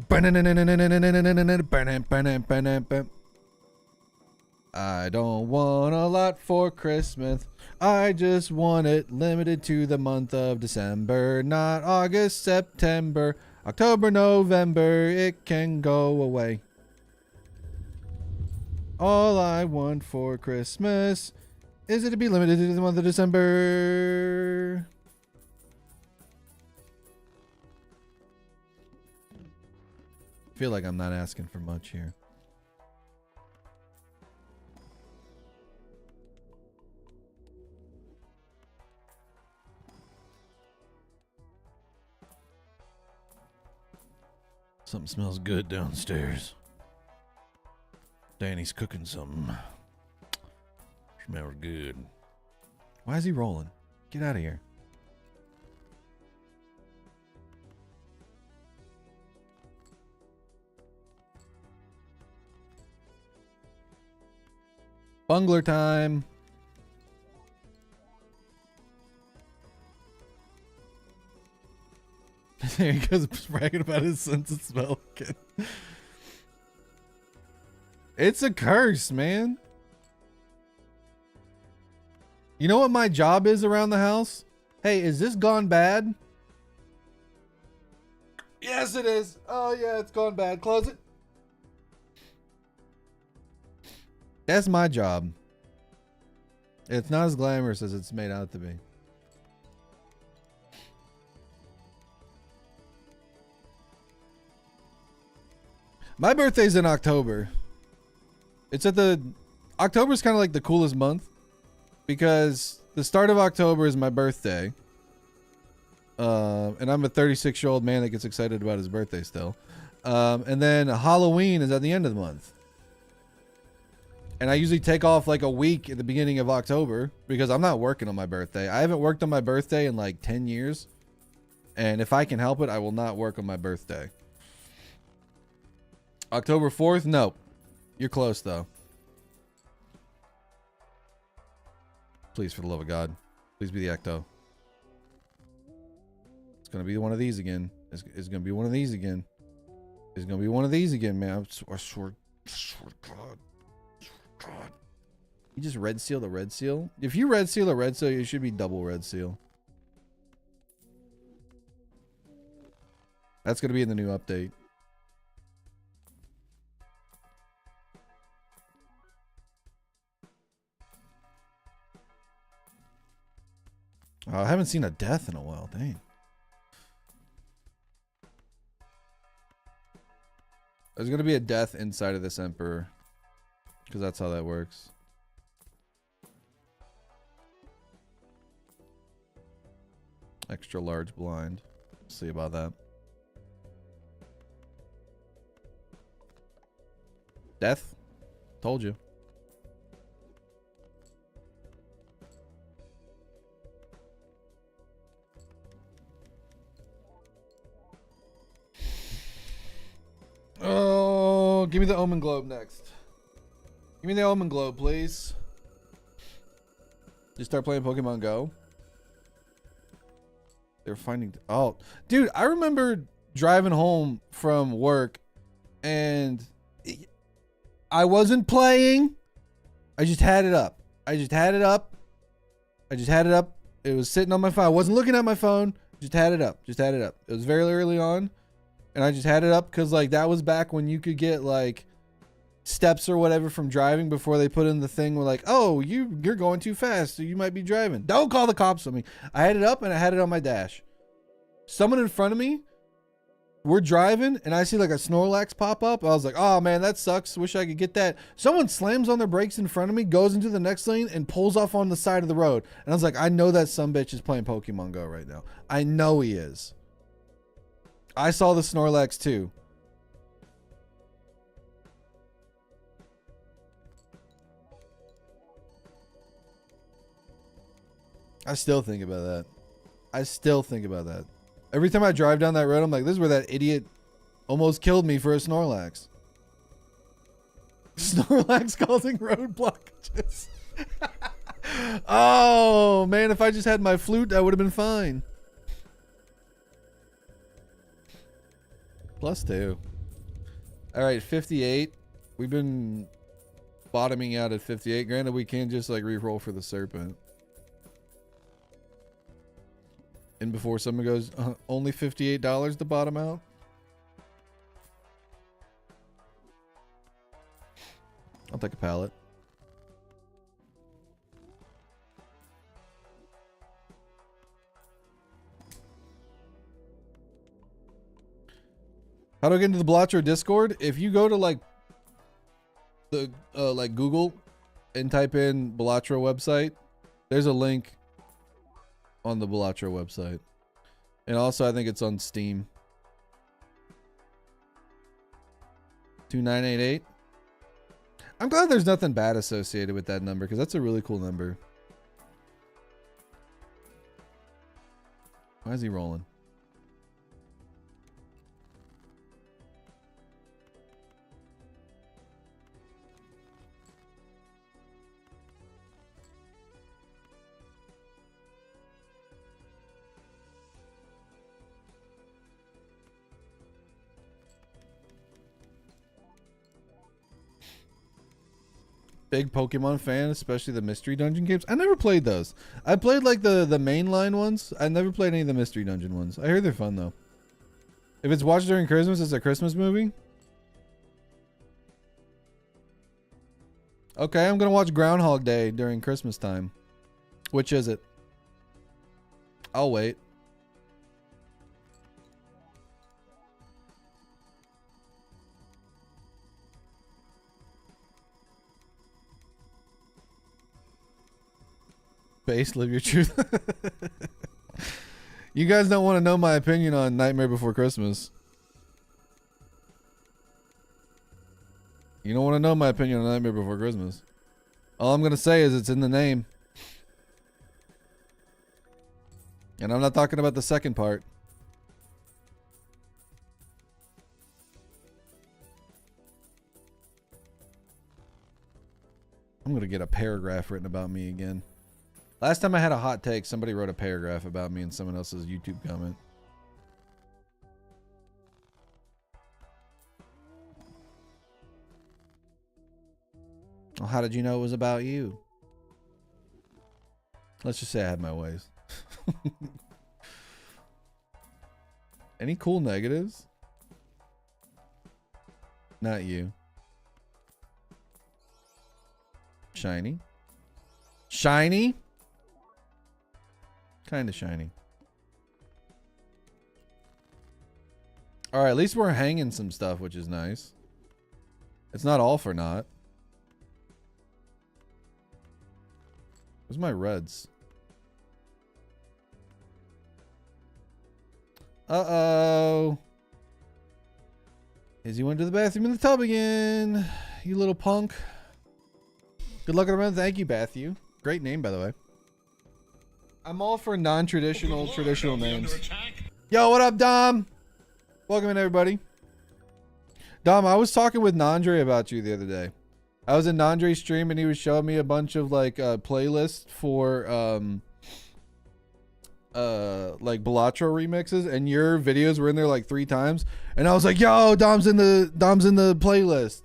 I don't want a lot for Christmas. I just want it limited to the month of December, not August, September, October, November. It can go away. All I want for Christmas is it to be limited to the month of December. I feel like I'm not asking for much here. Something smells good downstairs. Danny's cooking something. Smells good. Why is he rolling? Get out of here. Bungler time. There he goes bragging about his sense of smell again. It's a curse, man. You know what my job is around the house? Hey, is this gone bad? Yes, it is. Oh, yeah, it's gone bad. Close it. That's my job. It's not as glamorous as it's made out to be. My birthday's in October. It's at the... October's kind of like the coolest month because the start of October is my birthday. And I'm a 36-year-old man that gets excited about his birthday still. And then Halloween is at the end of the month. And I usually take off like a week at the beginning of October because I'm not working on my birthday. I haven't worked on my birthday in like 10 years. And if I can help it, I will not work on my birthday. October 4th? No. You're close, though. Please, for the love of God. Please be the Ecto. It's going to be one of these again. It's going to be one of these again. It's going to be one of these again, man. I swear to God. God. You just red seal the red seal? If you red seal a red seal, you should be double red seal. That's going to be in the new update. I haven't seen a death in a while. Dang. There's going to be a death inside of this Emperor. Because that's how that works. Extra large blind. See about that. Death? Told you. Oh, give me the Omen Globe next. Give me the Omen Globe, please. You start playing Pokemon Go? They're finding... Oh, dude, I remember driving home from work and I wasn't playing. I just had it up. It was sitting on my phone. I wasn't looking at my phone. Just had it up. It was very early on. And I just had it up because, like, that was back when you could get, like, steps or whatever from driving before they put in the thing where like, oh, you're going too fast, so you might be driving. Don't call the cops on me. I had it up and I had it on my dash. Someone in front of me, we're driving and I see like a Snorlax pop up. I was like, oh man, that sucks. Wish I could get that. Someone slams on their brakes in front of me, goes into the next lane and pulls off on the side of the road. And I was like, I know that sumbitch is playing Pokemon Go right now. I know he is. I saw the Snorlax too. I still think about that. I still think about that. Every time I drive down that road, I'm like, this is where that idiot almost killed me for a Snorlax. Snorlax causing road blockages. Oh, man, if I just had my flute, that would have been fine. +2. All right, 58. We've been bottoming out at 58. Granted, we can just like re-roll for the serpent. And before someone goes, only $58 to bottom out? I'll take a pallet. How do I get into the Balatro Discord? If you go to like the like Google and type in Balatro website, there's a link on the Balatro website. And also I think it's on Steam. 2988. I'm glad there's nothing bad associated with that number because that's a really cool number. Why is he rolling? Big Pokemon fan, especially the mystery dungeon games. I never played those. I played like the mainline ones. I never played any of the mystery dungeon ones. I hear they're fun though. If it's watched during Christmas, it's a Christmas movie. Okay, I'm gonna watch Groundhog Day during Christmas time. Which is it? I'll wait. Base, live your truth. You guys don't want to know my opinion on Nightmare Before Christmas. You don't want to know my opinion on Nightmare Before Christmas. All I'm going to say is it's in the name. And I'm not talking about the second part. I'm going to get a paragraph written about me again. Last time I had a hot take, somebody wrote a paragraph about me in someone else's YouTube comment. Well, how did you know it was about you? Let's just say I had my ways. Any cool negatives? Not you. Shiny. Shiny? Kind of shiny. All right, at least we're hanging some stuff, which is nice. It's not all for naught. Where's my reds? Uh-oh. Izzy went to the bathroom in the tub again. You little punk. Good luck around. Thank you, Bathu. Great name, by the way. I'm all for non-traditional, traditional names. Yo, what up, Dom? Welcome in, everybody. Dom, I was talking with Nandre about you the other day. I was in Nandre's stream and he was showing me a bunch of like playlists for like Balatro remixes, and your videos were in there like 3 times. And I was like, yo, Dom's in the playlist.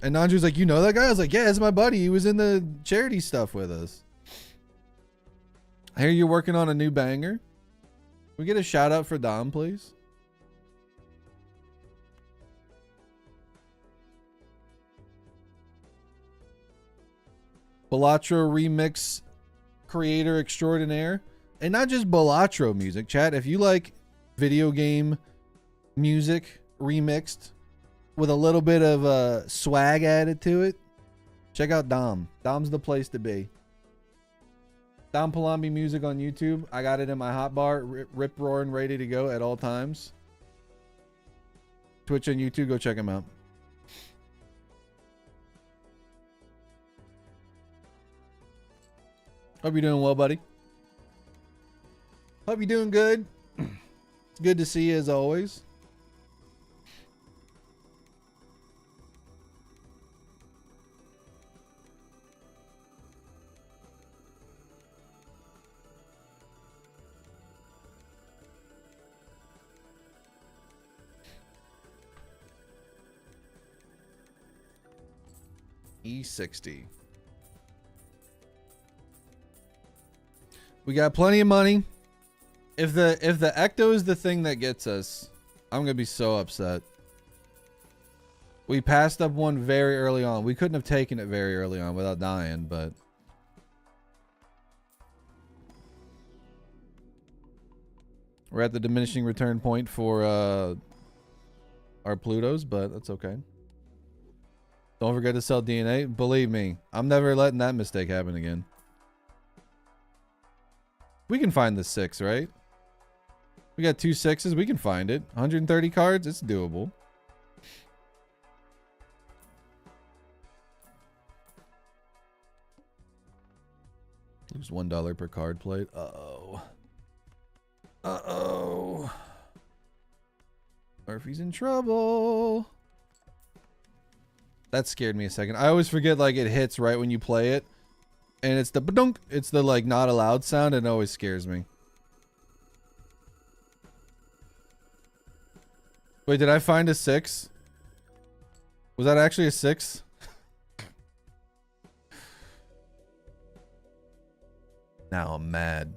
And Nandre's like, you know that guy? I was like, yeah, it's my buddy. He was in the charity stuff with us. I hear you're working on a new banger. We get a shout out for Dom, please. Balatro remix creator extraordinaire. And not just Balatro music, chat. If you like video game music remixed with a little bit of swag added to it, check out Dom. Dom's the place to be. Dom Palambi music on YouTube. I got it in my hotbar, rip roaring, ready to go at all times. Twitch and YouTube, go check him out. Hope you're doing well, buddy. Hope you're doing good. It's good to see you as always. E60. We got plenty of money. If the ecto is the thing that gets us, I'm gonna be so upset. We passed up one very early on. We couldn't have taken it very early on without dying, but we're at the diminishing return point for our Plutos, but that's okay. Don't forget to sell DNA. Believe me, I'm never letting that mistake happen again. We can find the 6, right? We got 2 6s. We can find it. 130 cards. It's doable. Lose $1 per card played. Uh-oh. Uh-oh. Murphy's in trouble. That scared me a second. I always forget, like, it hits right when you play it. And it's the badunk. It's the, like, not allowed sound. And it always scares me. Wait, did I find a 6? Was that actually a 6? Now I'm mad.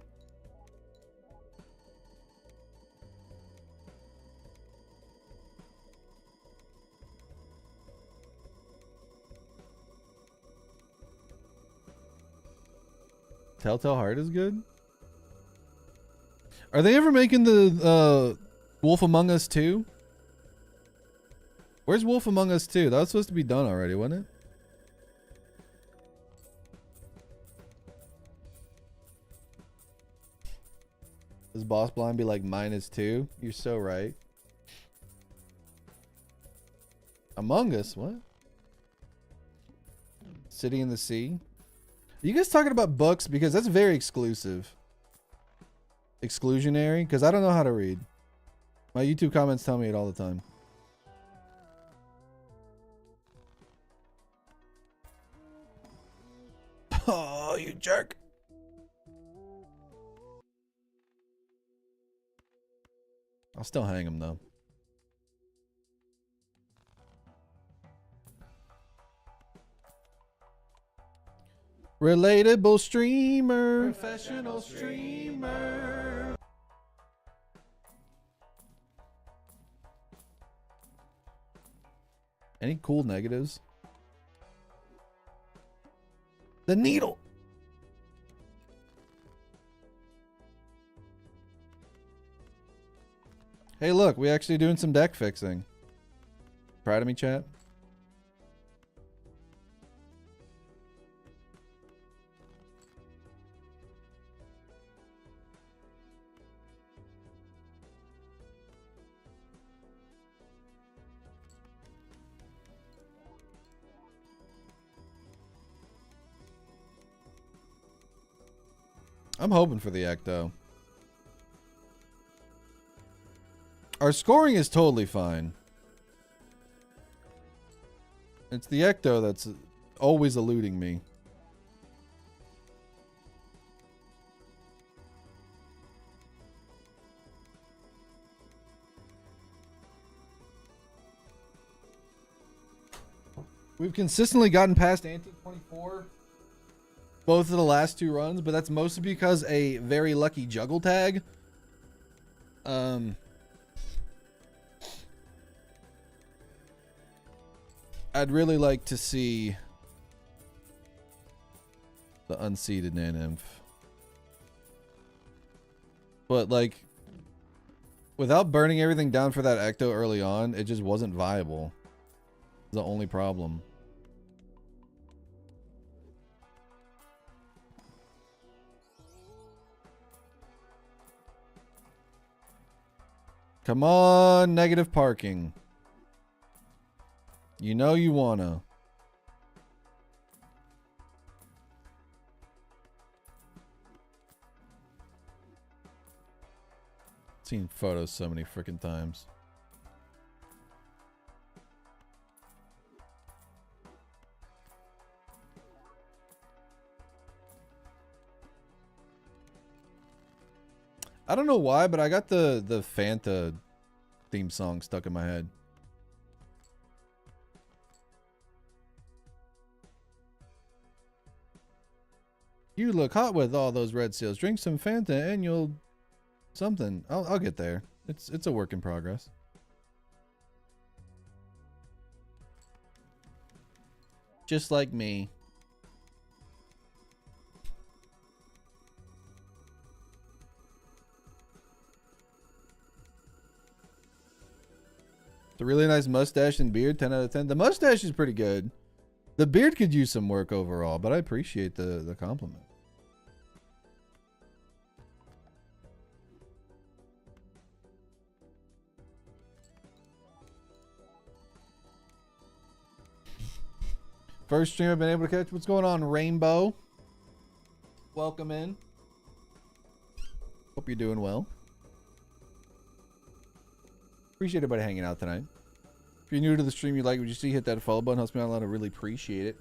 Telltale Heart is good. Are they ever making the Wolf Among Us 2? Where's Wolf Among Us 2? That was supposed to be done already, wasn't it? Does Boss Blind be like -2? You're so right. Among Us, what? City in the Sea? Are you guys talking about books? Because that's very exclusive. Exclusionary? Because I don't know how to read. My YouTube comments tell me it all the time. Oh, you jerk. I'll still hang him though. Relatable streamer. Professional streamer. Any cool negatives? The needle. Hey, look, we actually doing some deck fixing. Proud of me, chat? I'm hoping for the Ecto. Our scoring is totally fine. It's the Ecto that's always eluding me. We've consistently gotten past Ante 24 both of the last 2 runs, but that's mostly because a very lucky juggle tag. I'd really like to see The Unseeded Naneinf. But like, without burning everything down for that ecto early on, it just wasn't viable. The only problem. Come on, negative parking. You know you wanna. Seen photos so many freaking times. I don't know why, but I got the Fanta theme song stuck in my head. You look hot with all those red seals. Drink some Fanta and you'll something. I'll get there. It's a work in progress. Just like me. It's a really nice mustache and beard. 10 out of 10. The mustache is pretty good. The beard could use some work overall, but I appreciate the compliment. First stream I've been able to catch. What's going on, Rainbow? Welcome in. Hope you're doing well. Appreciate everybody hanging out tonight. If you're new to the stream, you like what you see, hit that follow button. Helps me out a lot. I really appreciate it.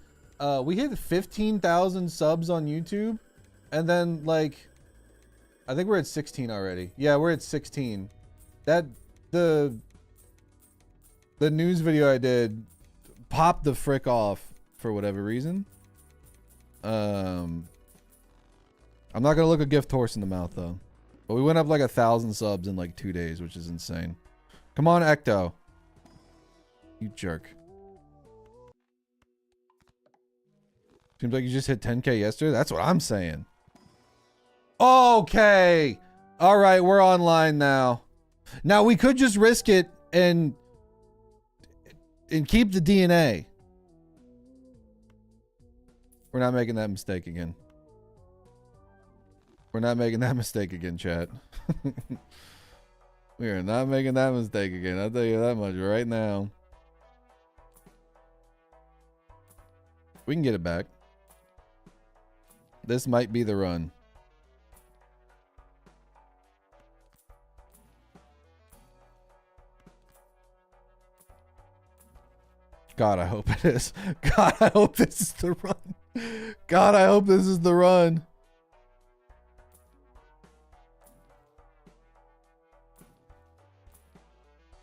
We hit 15,000 subs on YouTube. And then, like, I think we're at 16 already. Yeah, we're at 16. The news video I did popped the frick off for whatever reason. I'm not gonna look a gift horse in the mouth though. But we went up like 1,000 subs in like 2 days, which is insane. Come on, Ecto. You jerk. Seems like you just hit 10K yesterday. That's what I'm saying. Okay. All right, we're online now. Now we could just risk it and keep the DNA. We're not making that mistake again. We're not making that mistake again, chat. We are not making that mistake again. I'll tell you that much right now. We can get it back. This might be the run. God, I hope it is. God, I hope this is the run. God, I hope this is the run.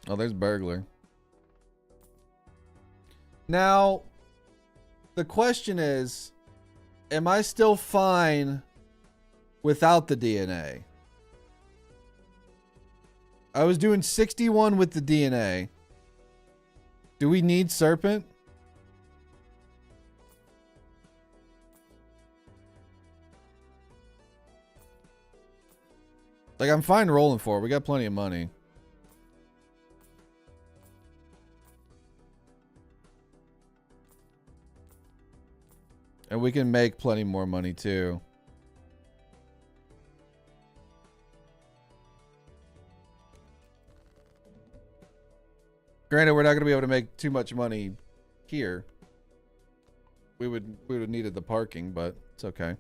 Oh, there's burglar. Now, the question is, am I still fine without the DNA? I was doing 61 with the DNA. Do we need Serpent? Like, I'm fine rolling for it. We got plenty of money. And we can make plenty more money too. Granted, we're not going to be able to make too much money here. We would have needed the parking, but it's okay.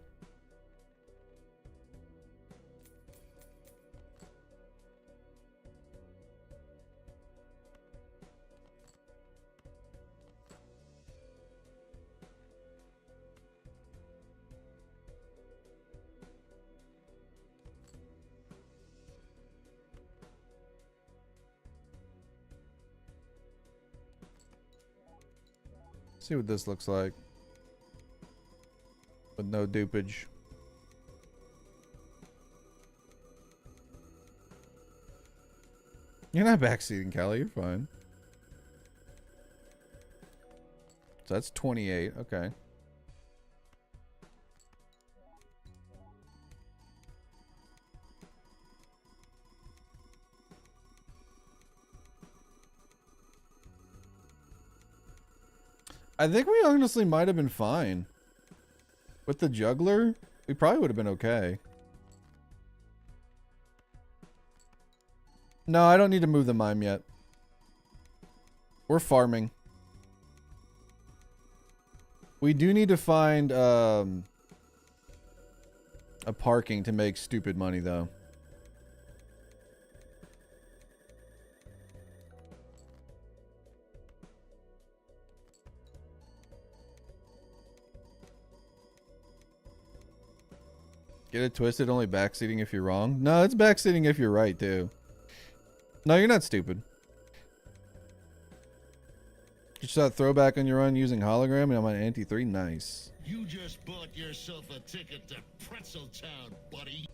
See what this looks like. With no dupage. You're not backseating, Callie. You're fine. So that's 28. Okay. I think we honestly might have been fine. With the juggler, we probably would have been okay. No, I don't need to move the mime yet. We're farming. We do need to find a parking to make stupid money though. Get it twisted, only backseating if you're wrong. No, it's backseating if you're right, too. No, you're not stupid. Just that throwback on your run using hologram and I'm on anti-3. Nice. You just bought yourself a ticket to Pretzel Town, buddy.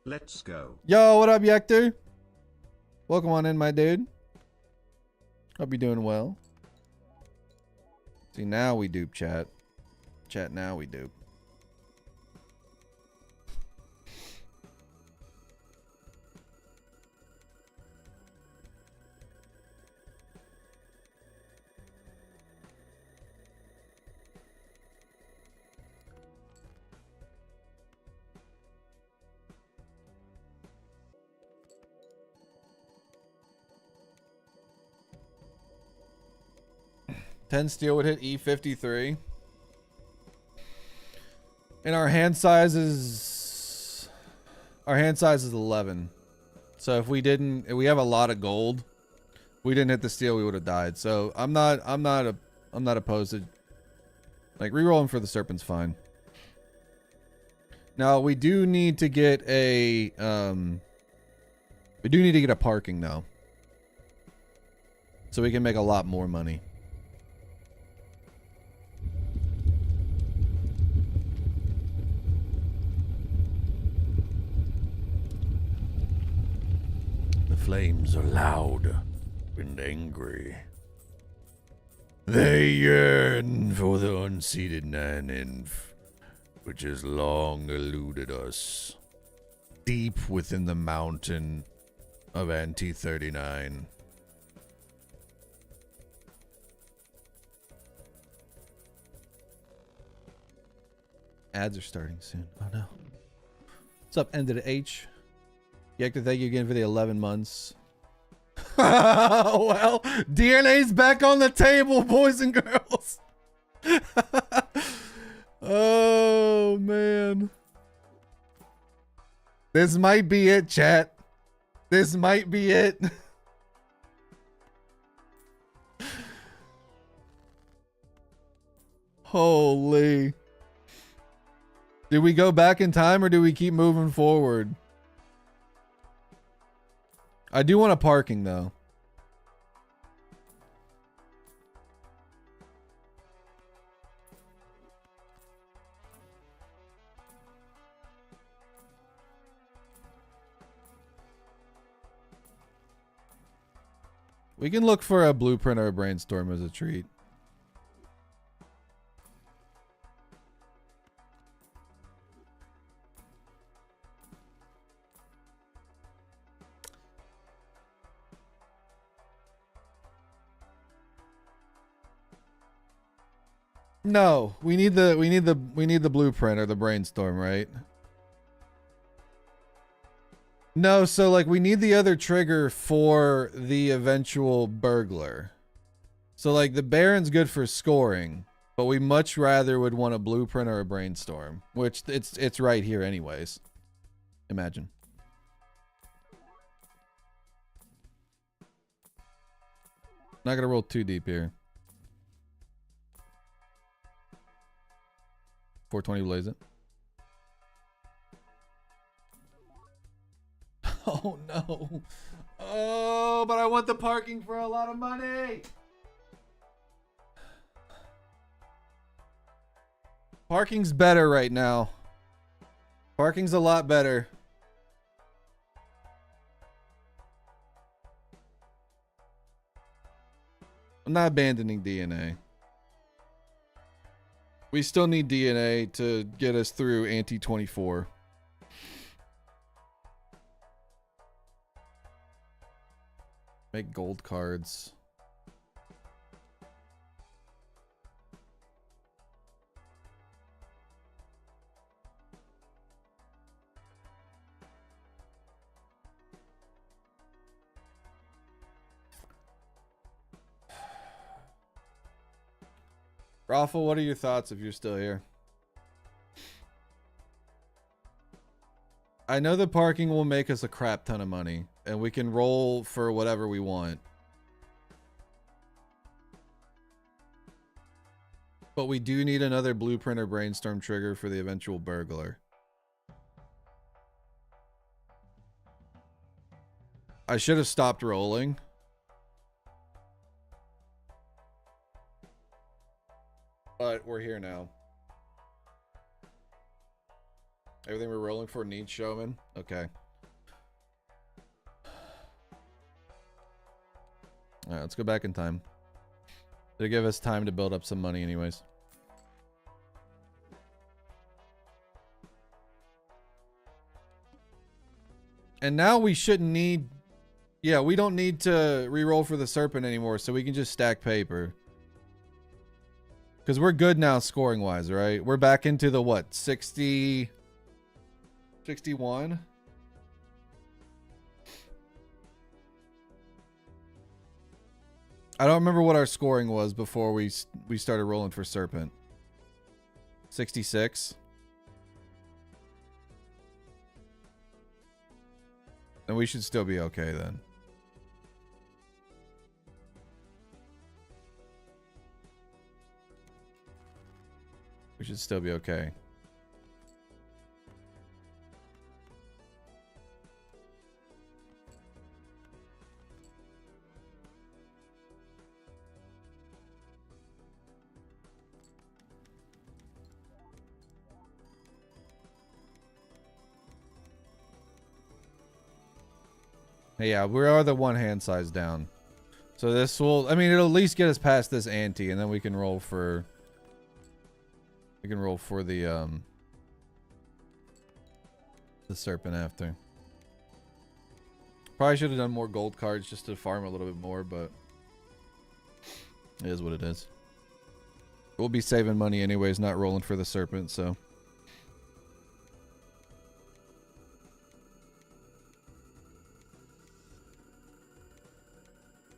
Let's go. Yo, what up, Yector? Welcome on in, my dude. Hope you're doing well. See, now we dupe chat. Chat, now we dupe. Ten steel would hit E53. And our hand size is 11. So if we have a lot of gold. If we didn't hit the steel, we would have died. So I'm not opposed to like rerolling for the serpent's fine. Now we do need to get a parking though. So we can make a lot more money. The flames are loud and angry. They yearn for the unseeded Naneinf, which has long eluded us, deep within the mountain of Anti-39. Ads are starting soon. Oh no. What's up, End of the H? Yector, thank you again for the 11 months. Well, DNA's back on the table, boys and girls. Oh, man. This might be it, chat. This might be it. Holy. Do we go back in time or do we keep moving forward? I do want a parking though. We can look for a blueprint or a brainstorm as a treat. No, we need the blueprint or the brainstorm, right? No, so like we need the other trigger for the eventual burglar. So like the Baron's good for scoring, but we much rather would want a blueprint or a brainstorm, which it's right here anyways. Imagine. Not gonna roll too deep here. 420 blaze it. Oh no. Oh, but I want the parking for a lot of money. Parking's better right now. Parking's a lot better. I'm not abandoning DNA. We still need DNA to get us through anti-24. Make gold cards. Raffle, what are your thoughts if you're still here? I know the parking will make us a crap ton of money, and we can roll for whatever we want. But we do need another blueprint or brainstorm trigger for the eventual burglar. I should have stopped rolling. But we're here now. Everything we're rolling for needs showman? Okay. Alright, let's go back in time. It'll give us time to build up some money anyways. And now we shouldn't need... Yeah, we don't need to re-roll for the serpent anymore, so we can just stack paper. Because we're good now scoring-wise, right? We're back into the, what, 60... 61? I don't remember what our scoring was before we started rolling for serpent. 66? And we should still be okay then. We should still be okay. Yeah, we are the one hand size down. So this will, I mean, it'll at least get us past this ante, and then we can roll for... We can roll for the serpent after. Probably should have done more gold cards just to farm a little bit more, but... It is what it is. We'll be saving money anyways, not rolling for the serpent, so...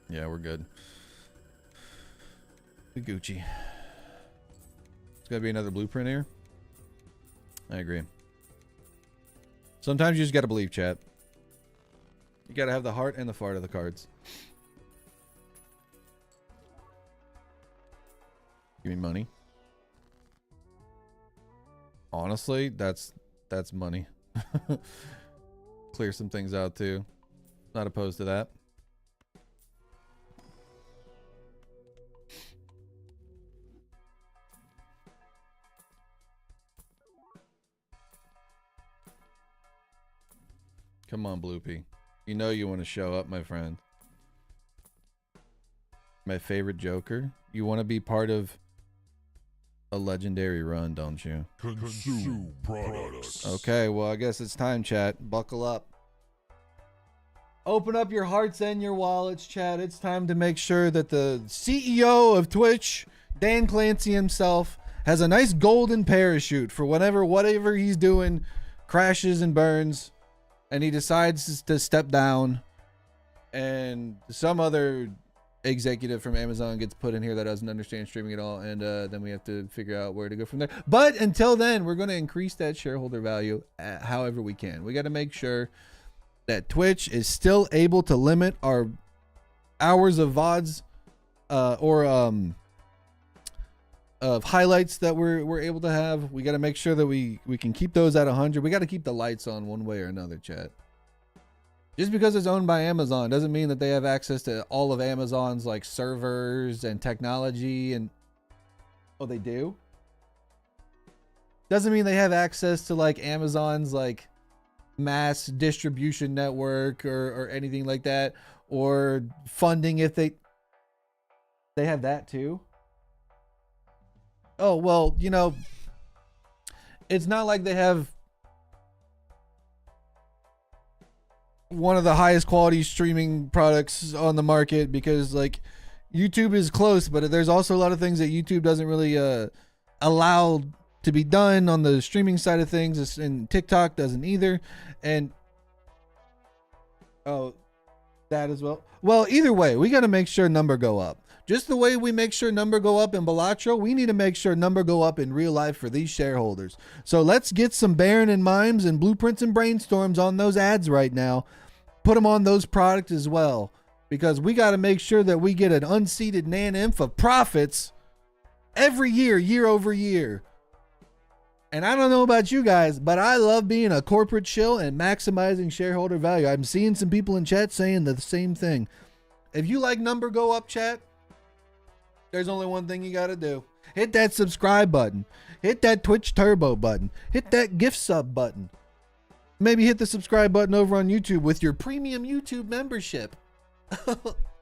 Yeah, we're good. The Gucci. There's gotta be another blueprint here. I agree. Sometimes you just gotta believe, chat. You gotta have the heart and the fart of the cards. Give me money. Honestly, that's money. Clear some things out too. Not opposed to that. Come on, Bloopy. You know you want to show up, my friend. My favorite Joker. You want to be part of a legendary run, don't you? Consume products. Okay, well, I guess it's time, chat. Buckle up. Open up your hearts and your wallets, chat. It's time to make sure that the CEO of Twitch, Dan Clancy himself, has a nice golden parachute for whatever he's doing crashes and burns. And he decides to step down, and some other executive from Amazon gets put in here that doesn't understand streaming at all, and then we have to figure out where to go from there. But until then, we're going to increase that shareholder value however we can. We got to make sure that Twitch is still able to limit our hours of VODs of highlights that we're able to have. We got to make sure that we can keep those at 100. We got to keep the lights on one way or another, chat. Just because it's owned by Amazon doesn't mean that they have access to all of Amazon's like servers and technology and... Oh, they do? Doesn't mean they have access to like Amazon's like mass distribution network or anything like that, or funding if they have that too. Oh, well, you know, it's not like they have one of the highest quality streaming products on the market, because like YouTube is close, but there's also a lot of things that YouTube doesn't really allow to be done on the streaming side of things, and TikTok doesn't either. And oh, that as well. Well, either way, we got to make sure number go up. Just the way we make sure number go up in Balatro, we need to make sure number go up in real life for these shareholders. So let's get some Baron and Mimes and Blueprints and Brainstorms on those ads right now. Put them on those products as well, because we got to make sure that we get an Unseeded Naneinf of profits every year, year over year. And I don't know about you guys, but I love being a corporate shill and maximizing shareholder value. I'm seeing some people in chat saying the same thing. If you like number go up, chat, there's only one thing you got to do. Hit that subscribe button. Hit that Twitch turbo button. Hit that gift sub button. Maybe hit the subscribe button over on YouTube with your premium YouTube membership.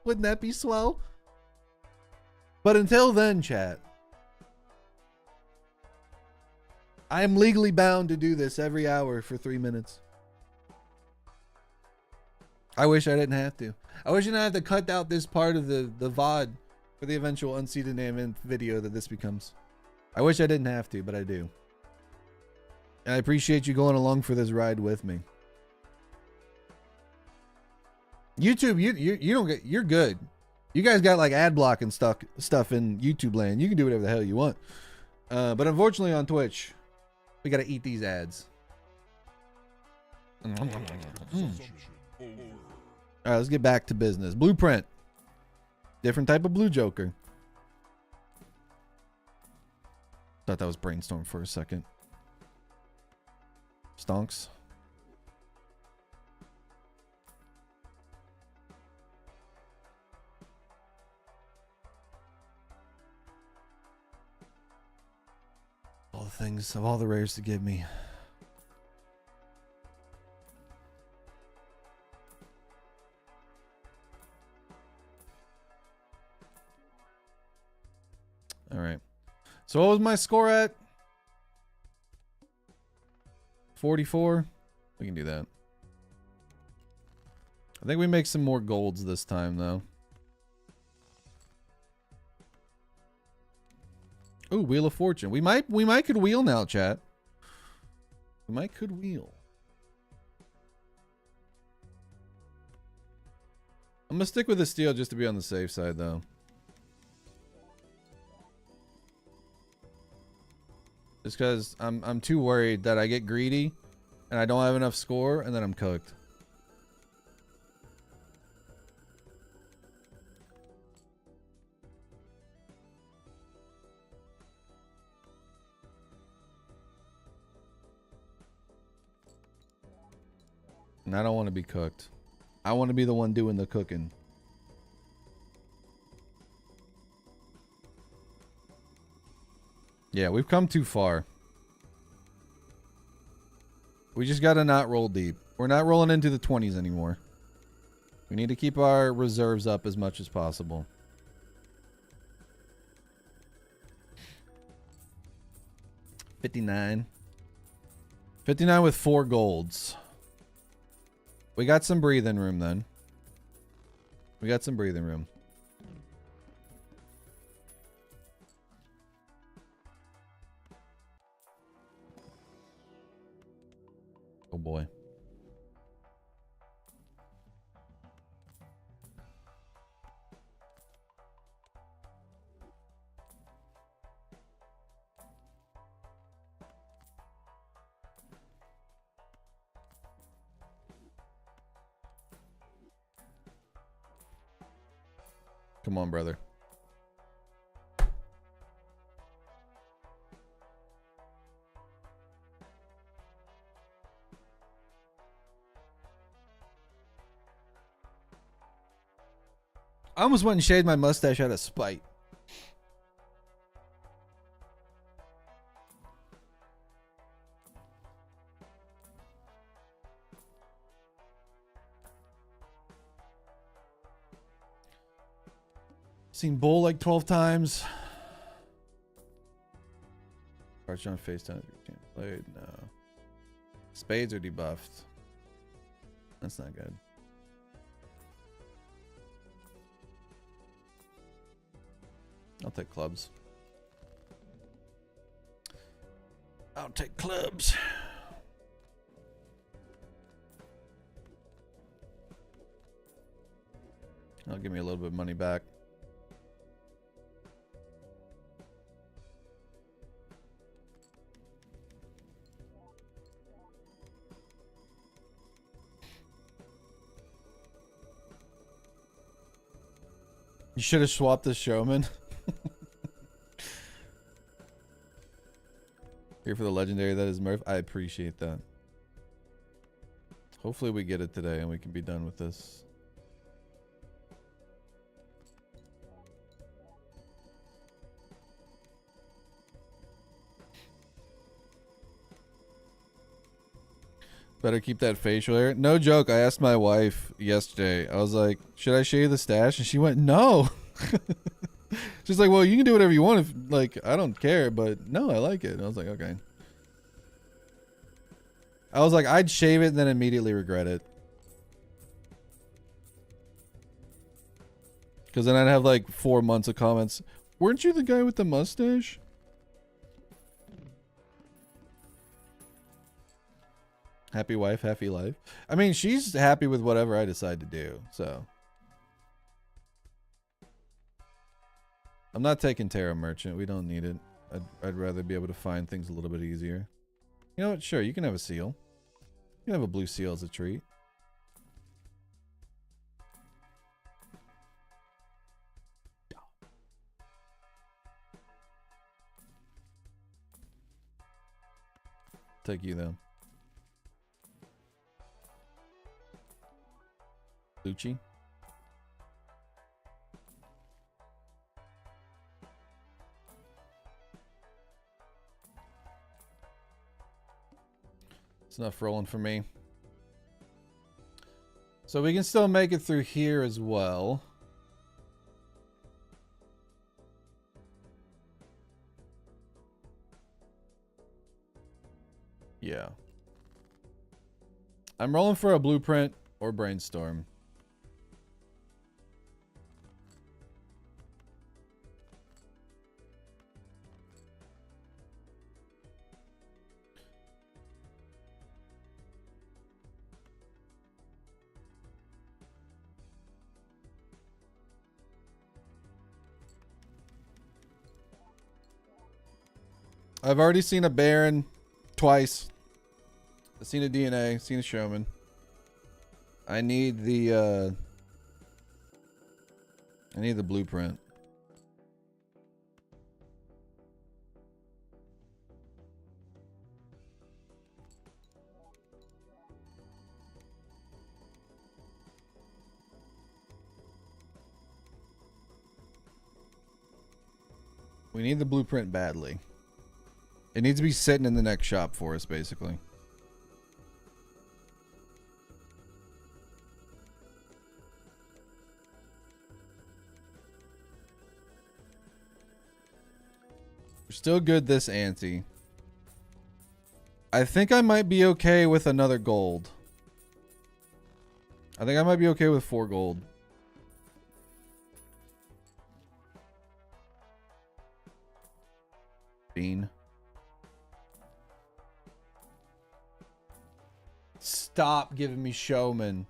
Wouldn't that be swell? But until then, chat, I am legally bound to do this every hour for 3 minutes. I wish I didn't have to. I wish I didn't have to cut out this part of the VOD for the eventual Unseeded Naneinf video that this becomes. I wish I didn't have to, but I do. And I appreciate you going along for this ride with me. YouTube, you don't get, you're good. You guys got like ad block and stuff in YouTube land. You can do whatever the hell you want. But unfortunately on Twitch, we got to eat these ads. All right, let's get back to business. Blueprint. Different type of blue joker. Thought that was Brainstorm for a second. Stonks. All the things of all the rares to give me. All right. So what was my score at? 44. We can do that. I think we make some more golds this time though. Ooh, Wheel of Fortune. We might could wheel now, chat. We might could wheel. I'm gonna stick with the steel just to be on the safe side though. Just because I'm too worried that I get greedy and I don't have enough score and then I'm cooked. And I don't want to be cooked. I want to be the one doing the cooking. Yeah, we've come too far. We just got to not roll deep. We're not rolling into the 20s anymore. We need to keep our reserves up as much as possible. $59. $59 with 4 golds. We got some breathing room then. We got some breathing room. Oh boy. Come on, brother. I almost went and shaved my mustache out of spite. Seen Bull like 12 times. Cards on FaceTime. Can't play. No. Spades are debuffed. That's not good. I'll take clubs. I'll take clubs. That'll give me a little bit of money back. You should have swapped the showman. Here for the legendary that is Murph. I appreciate that. Hopefully we get it today and we can be done with this. Better keep that facial hair. No joke. I asked my wife yesterday. I was like, should I shave the stash? And she went, no. She's like, well, you can do whatever you want. If like, I don't care, but no, I like it. And I was like, okay. I was like, I'd shave it and then immediately regret it. Because then I'd have like 4 months of comments. Weren't you the guy with the mustache? Happy wife, happy life. I mean, she's happy with whatever I decide to do, so. I'm not taking Terra Merchant. We don't need it. I'd rather be able to find things a little bit easier. You know what? Sure, you can have a seal. You can have a blue seal as a treat. Take you though. Lucci. It's enough rolling for me. So we can still make it through here as well. Yeah. I'm rolling for a blueprint or brainstorm. I've already seen a Baron twice. I've seen a DNA, seen a Showman. I need the blueprint. We need the blueprint badly. It needs to be sitting in the next shop for us, basically. We're still good this ante. I think I might be okay with another gold. I think I might be okay with 4 gold. Bean. Stop giving me Showman.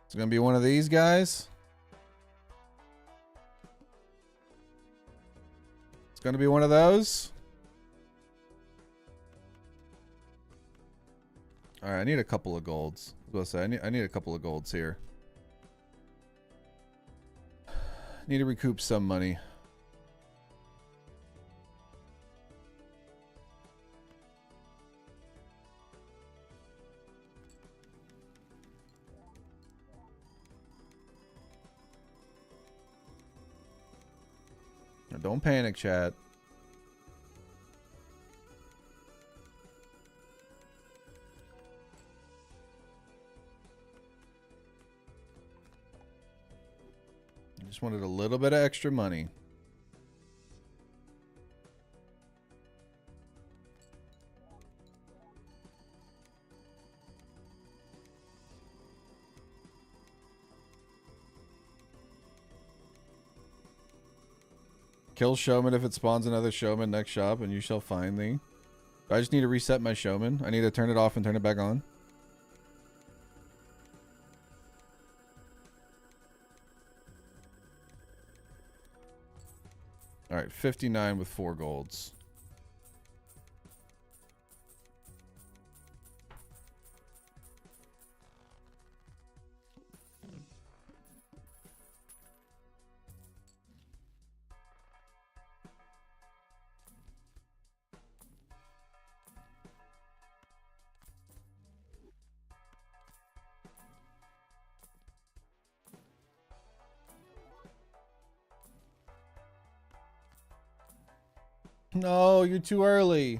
It's gonna be one of these guys. It's gonna be one of those. All right, I need a couple of golds. I was gonna say I need a couple of golds here. Need to recoup some money. Now, don't panic, chat. Just wanted a little bit of extra money. Kill Showman if it spawns another Showman next shop, and you shall find thee. I just need to reset my Showman. I need to turn it off and turn it back on. All right, 59 with 4 golds. No, you're too early.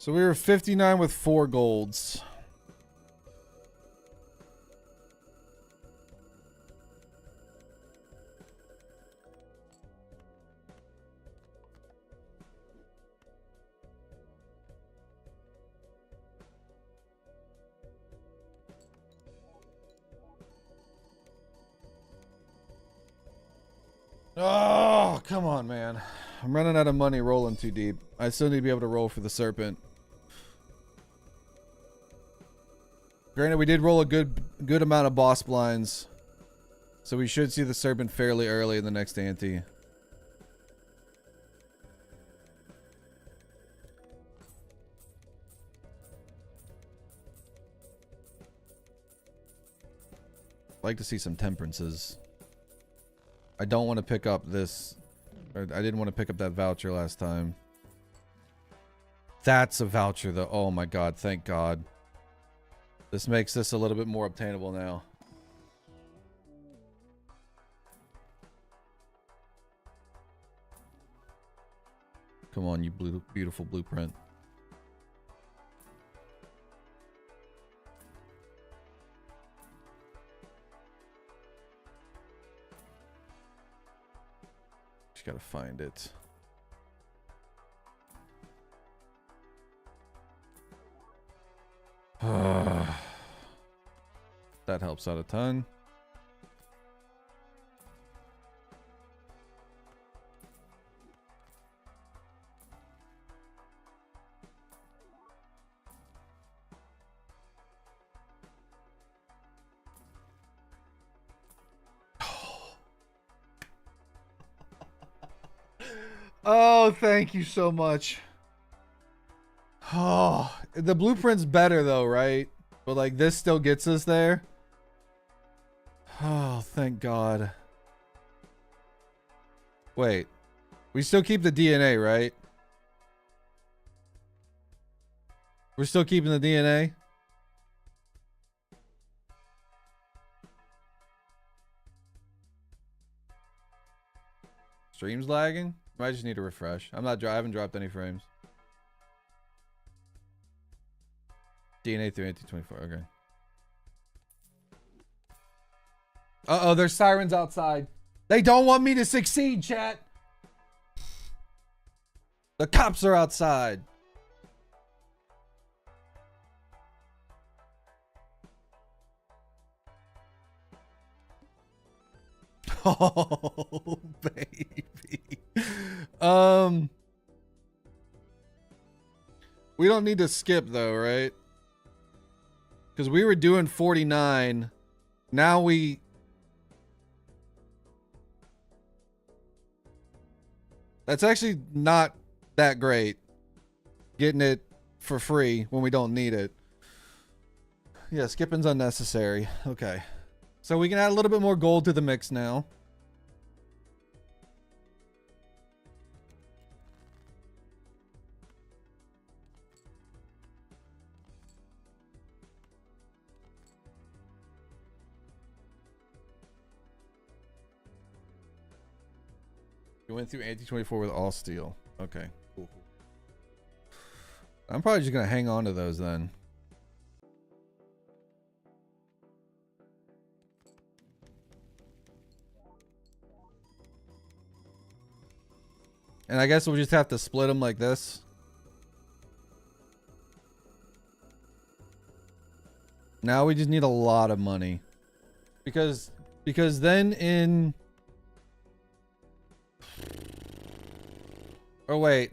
So we were 59 with 4 golds. Oh, come on, man. I'm running out of money rolling too deep. I still need to be able to roll for the serpent. Granted, we did roll a good amount of boss blinds, so we should see the serpent fairly early in the next ante. I'd like to see some temperances. I don't want to pick up this. Or I didn't want to pick up that voucher last time. That's a voucher, though. Oh my god, thank god. This makes this a little bit more obtainable now. Come on, you beautiful blueprint. Just gotta find it. That helps out a ton. Oh, thank you so much. Oh, the blueprint's better though, right? But like this still gets us there. Oh, thank God. Wait, we still keep the DNA, right? We're still keeping the DNA? Stream's lagging? I just need to refresh. I haven't dropped any frames. DNA through 1824, okay. Uh-oh, there's sirens outside. They don't want me to succeed, chat. The cops are outside. Oh, baby. We don't need to skip though, right? Because we were doing 49. Now we... That's actually not that great. Getting it for free when we don't need it. Yeah, skipping's unnecessary. Okay. So we can add a little bit more gold to the mix now. We went through anti-24 with all steel. Okay, cool. I'm probably just gonna hang on to those then. And I guess we'll just have to split them like this. Now we just need a lot of money. Because then in... Oh, wait.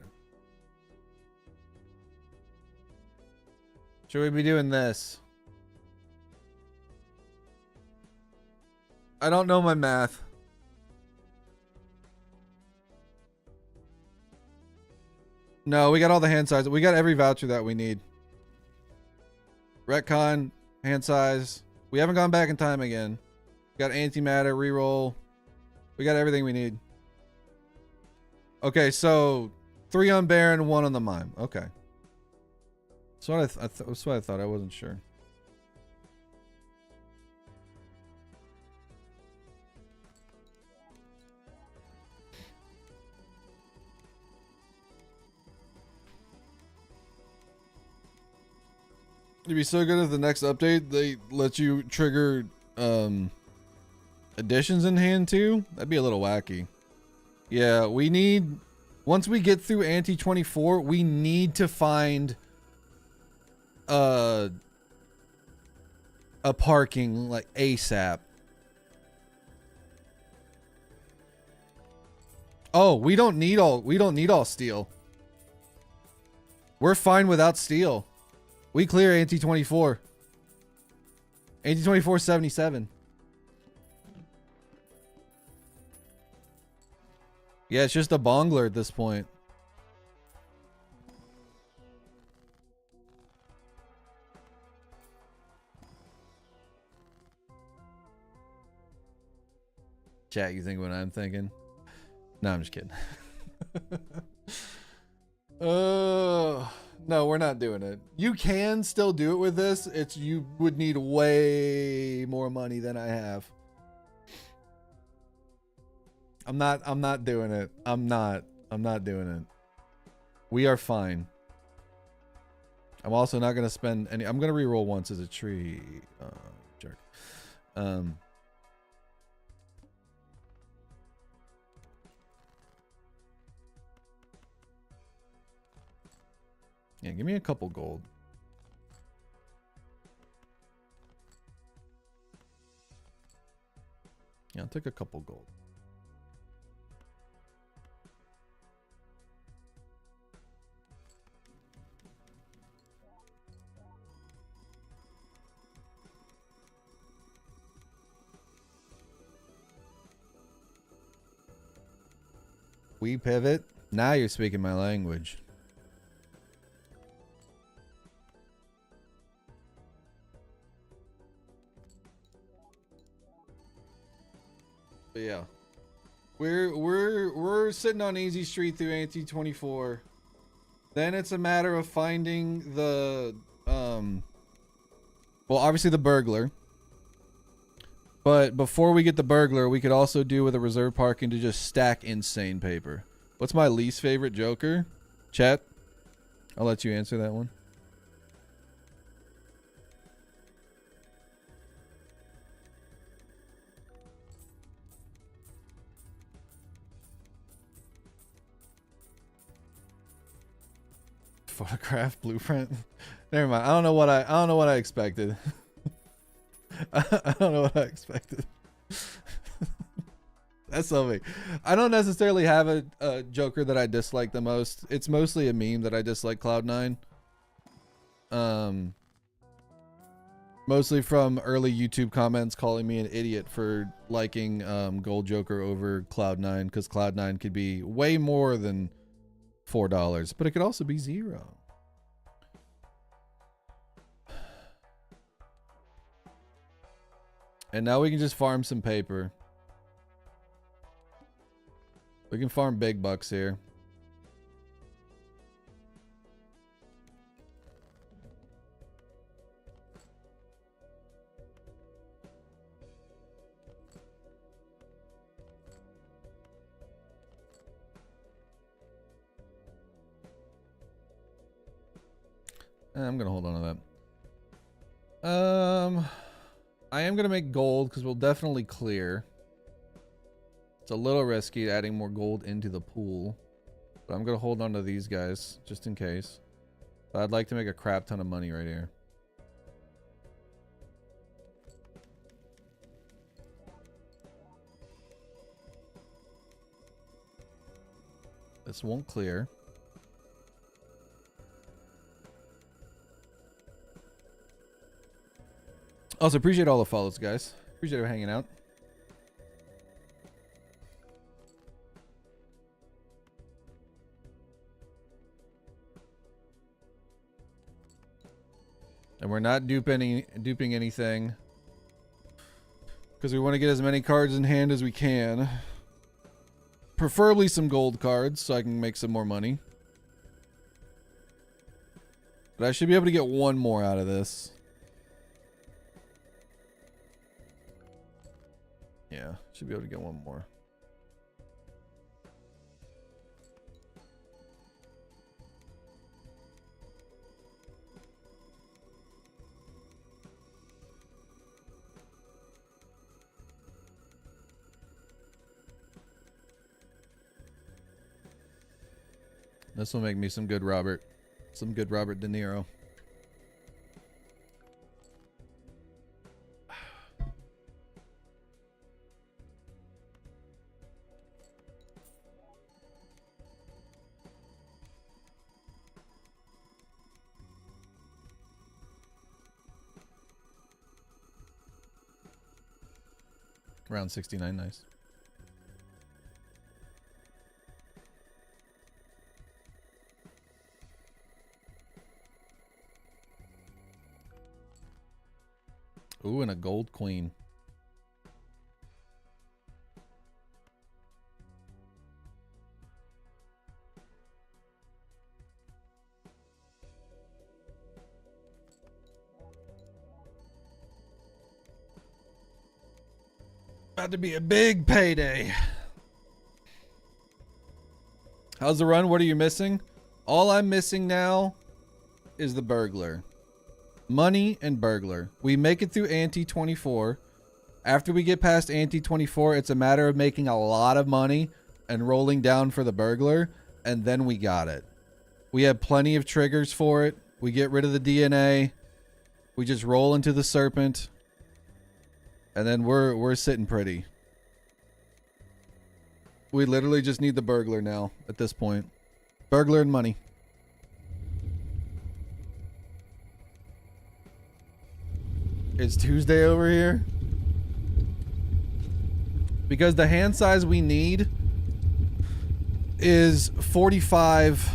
Should we be doing this? I don't know my math. No, we got all the hand size. We got every voucher that we need. Retcon, hand size. We haven't gone back in time again. We got antimatter, reroll. We got everything we need. Okay, so 3 on Baron, 1 on the Mime. Okay. That's what I thought. I wasn't sure. It'd be so good if the next update they let you trigger additions in hand too. That'd be a little wacky. Yeah, we need, once we get through anti-24, we need to find a parking like ASAP. Oh, we don't need all steel. We're fine without steel. We clear anti-24. Anti-24 77. Yeah, it's just a bongler at this point. Chat, you think what I'm thinking? No, I'm just kidding. No, we're not doing it. You can still do it with this. It's, you would need way more money than I have. I'm not doing it. I'm not doing it. We are fine. I'm also not gonna spend any. I'm gonna reroll once as a tree. Jerk. Yeah, give me a couple gold. Yeah, I'll take a couple gold. We pivot. Now you're speaking my language. But yeah, we're sitting on easy street through anti-24. Then it's a matter of finding the well, obviously the burglar. But before we get the burglar, we could also do with a reserve parking to just stack insane paper. What's my least favorite Joker? Chat, I'll let you answer that one. Photograph blueprint. Never mind. I don't know what I expected. I don't know what I expected. That's something. I don't necessarily have a Joker that I dislike the most. It's mostly a meme that I dislike Cloud9. Mostly from early YouTube comments calling me an idiot for liking Gold Joker over Cloud9, because Cloud9 could be way more than $4, but it could also be 0. And now we can just farm some paper. We can farm big bucks here. I'm gonna hold on to that. I am gonna make gold because we'll definitely clear. It's a little risky adding more gold into the pool, but I'm gonna hold on to these guys just in case. But I'd like to make a crap ton of money right here. This won't clear. Also, appreciate all the follows, guys. Appreciate you hanging out. And we're not duping anything, because we want to get as many cards in hand as we can. Preferably some gold cards so I can make some more money. But I should be able to get one more out of this. Yeah, should be able to get one more. This will make me some good Robert De Niro. Round 69, nice. Ooh, and a gold queen. About to be a big payday. How's the run? What are you missing? All I'm missing now is the burglar. Money and burglar. We make it through ante 24. After we get past ante 24, it's a matter of making a lot of money and rolling down for the burglar, and then we got it. We have plenty of triggers for it. We get rid of the DNA. We just roll into the serpent. And then we're sitting pretty. We literally just need the burglar now at this point. Burglar and money. It's Tuesday over here. Because the hand size we need is 45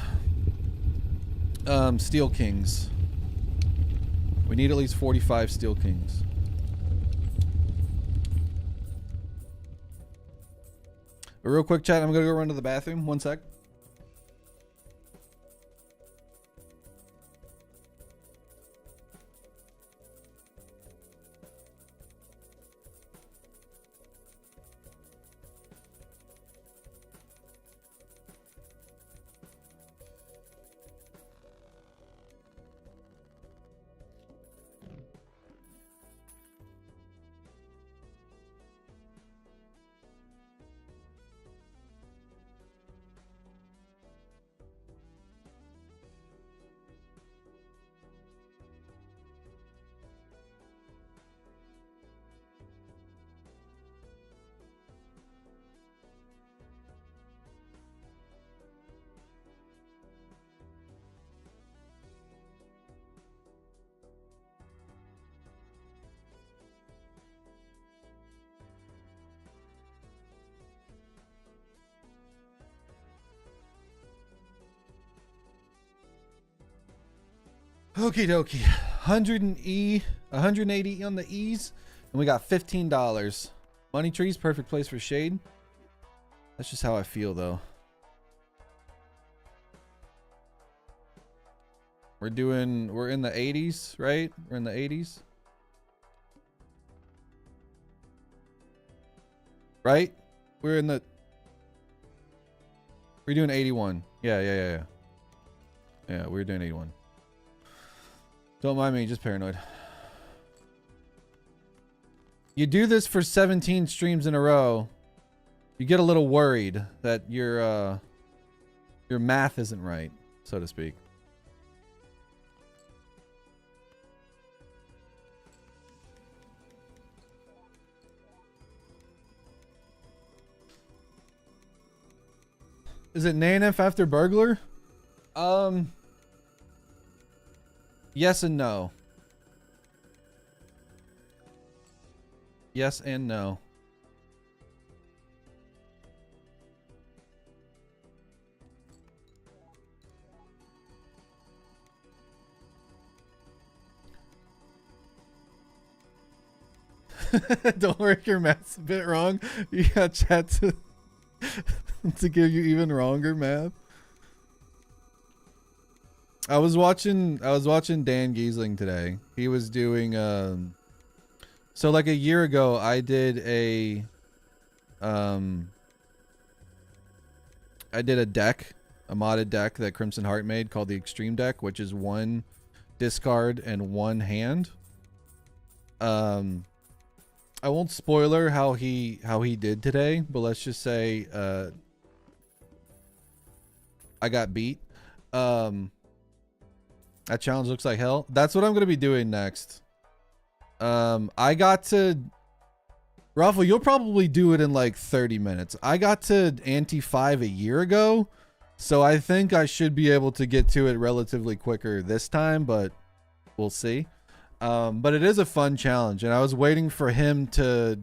Steel Kings. We need at least 45 Steel Kings. But real quick, chat, I'm going to go run to the bathroom. 1 sec. Okie dokie. 180 on the E's, and we got $15. Money trees, perfect place for shade. That's just how I feel though. We're in the 80s, right? We're in the 80s. Right? We're doing 81. Yeah, we're doing 81. Don't mind me, just paranoid. You do this for 17 streams in a row, you get a little worried that your math isn't right, so to speak. Is it Naneinf after burglar? Yes and no. Yes and no. Don't worry if your math's a bit wrong. You got chat to to give you even wronger math. I was watching Dan Giesling today. He was doing so like a year ago I did a deck, a modded deck that Crimson Heart made called the Extreme Deck, which is 1 discard and 1 hand. I won't spoiler how he did today, but let's just say I got beat. That challenge looks like hell. That's what I'm gonna be doing next. I got to Raffle, you'll probably do it in like 30 minutes. I got to ante 5 a year ago, so I think I should be able to get to it relatively quicker this time, but we'll see. But it is a fun challenge, and I was waiting for him to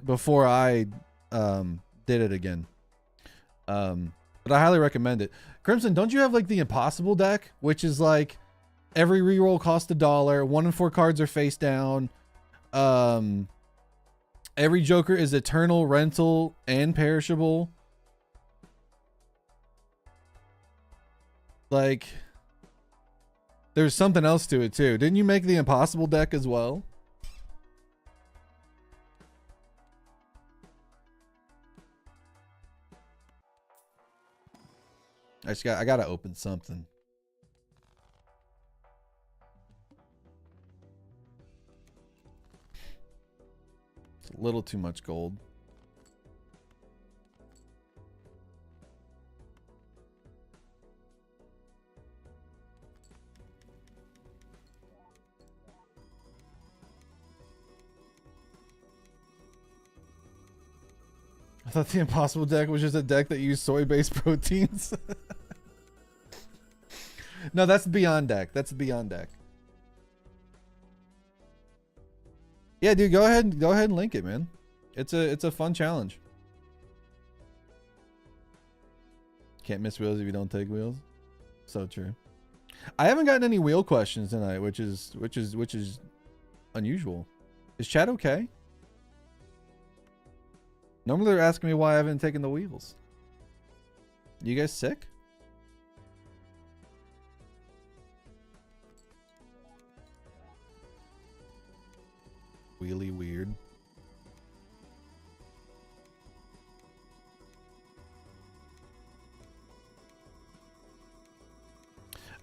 before I did it again. But I highly recommend it. Crimson, don't you have like the impossible deck, which is like every reroll costs $1, 1 in 4 cards are face down, every joker is eternal, rental, and perishable. Like, there's something else to it too. Didn't you make the impossible deck as well? I gotta open something. It's a little too much gold. I thought the impossible deck was just a deck that used soy-based proteins. No, that's Beyond deck. That's Beyond deck. Yeah, dude, go ahead and link it, man. It's a fun challenge. Can't miss wheels if you don't take wheels. So true. I haven't gotten any wheel questions tonight, which is unusual. Is chat okay? Normally they're asking me why I haven't taken the wheels. You guys sick? Really weird.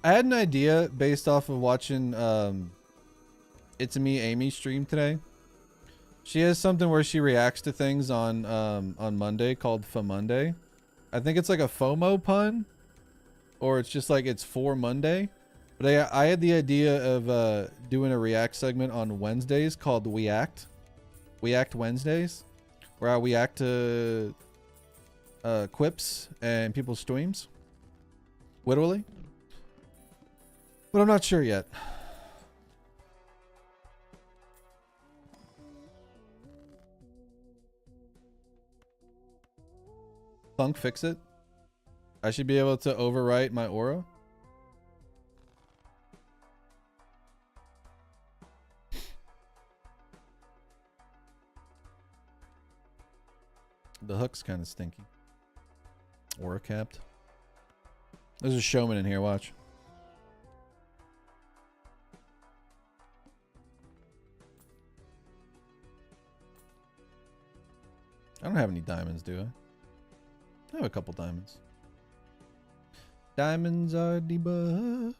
I had an idea based off of watching It's Me Amy stream today. She has something where she reacts to things on Monday called FOMonday. I think it's like a FOMO pun, or it's just like it's for Monday. But I had the idea of doing a react segment on Wednesdays called We Act Wednesdays, where I react to quips and people's streams, literally. But I'm not sure yet. Thunk, fix it. I should be able to overwrite my aura. The hook's kind of stinky. Aura capped. There's a showman in here, watch. I don't have any diamonds, do I? I have a couple diamonds. Diamonds are debuffed.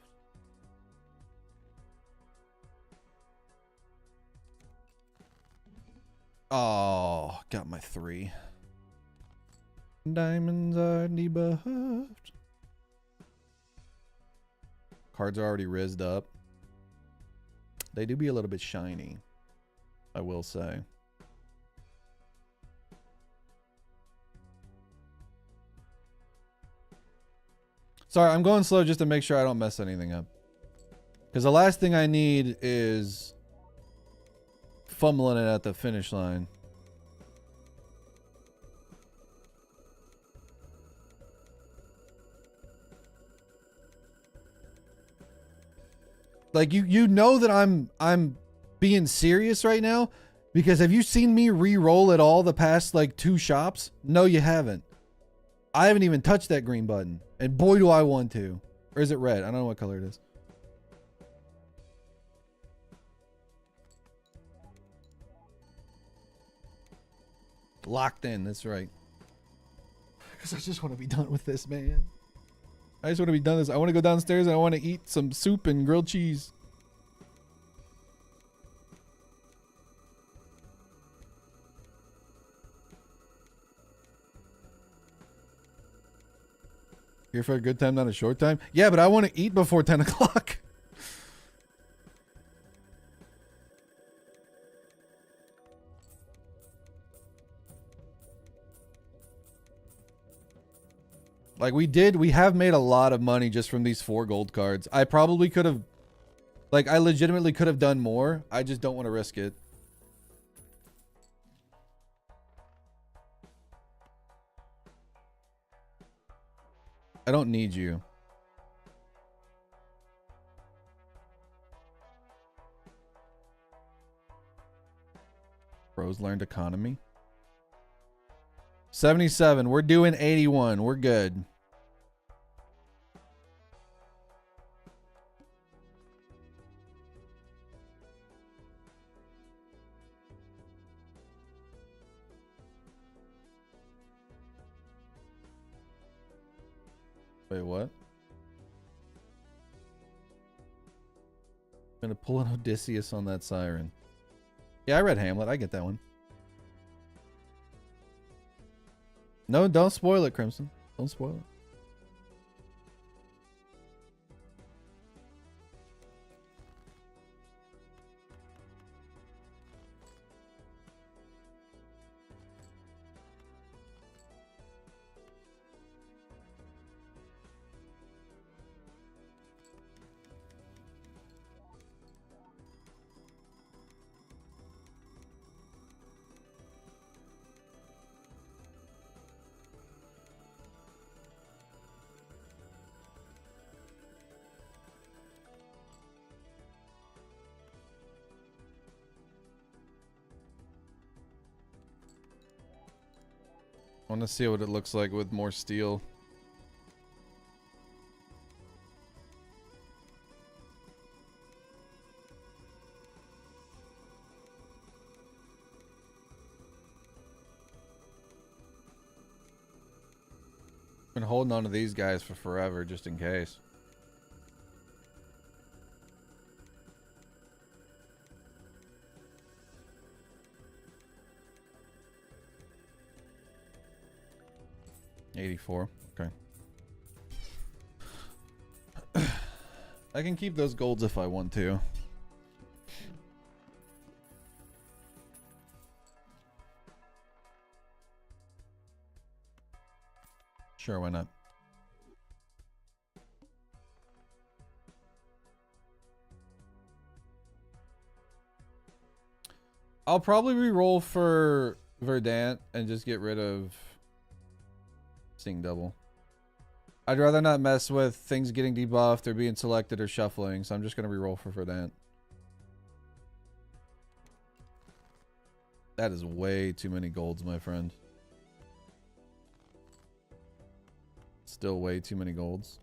Oh, got my 3. Diamonds are debuffed. Cards are already rizzed up. They do be a little bit shiny, I will say. Sorry, I'm going slow just to make sure I don't mess anything up. Because the last thing I need is fumbling it at the finish line. Like you know that I'm being serious right now, because have you seen me re-roll at all the past like 2 shops? No, you haven't. I haven't even touched that green button, and boy do I want to. Or is it red? I don't know what color it is. Locked in, that's right. Because I just want to be done with this, man. I just want to be done with this. I want to go downstairs and I want to eat some soup and grilled cheese. Here for a good time, not a short time? Yeah, but I want to eat before 10 o'clock. Like we have made a lot of money just from these 4 gold cards. I probably could have, like I legitimately could have done more. I just don't want to risk it. I don't need you. Pros learned economy. 77. We're doing 81. We're good. Wait, what? I'm gonna pull an Odysseus on that siren. Yeah, I read Hamlet. I get that one. No, don't spoil it, Crimson. Don't spoil it. I want to see what it looks like with more steel. Been holding on to these guys for forever just in case. $84. Okay. I can keep those golds if I want to. Sure, why not? I'll probably re-roll for Verdant and just get rid of Seeing Double. I'd rather not mess with things getting debuffed or being selected or shuffling, so I'm just going to re-roll for Verdant. That is way too many golds, my friend. still way too many golds.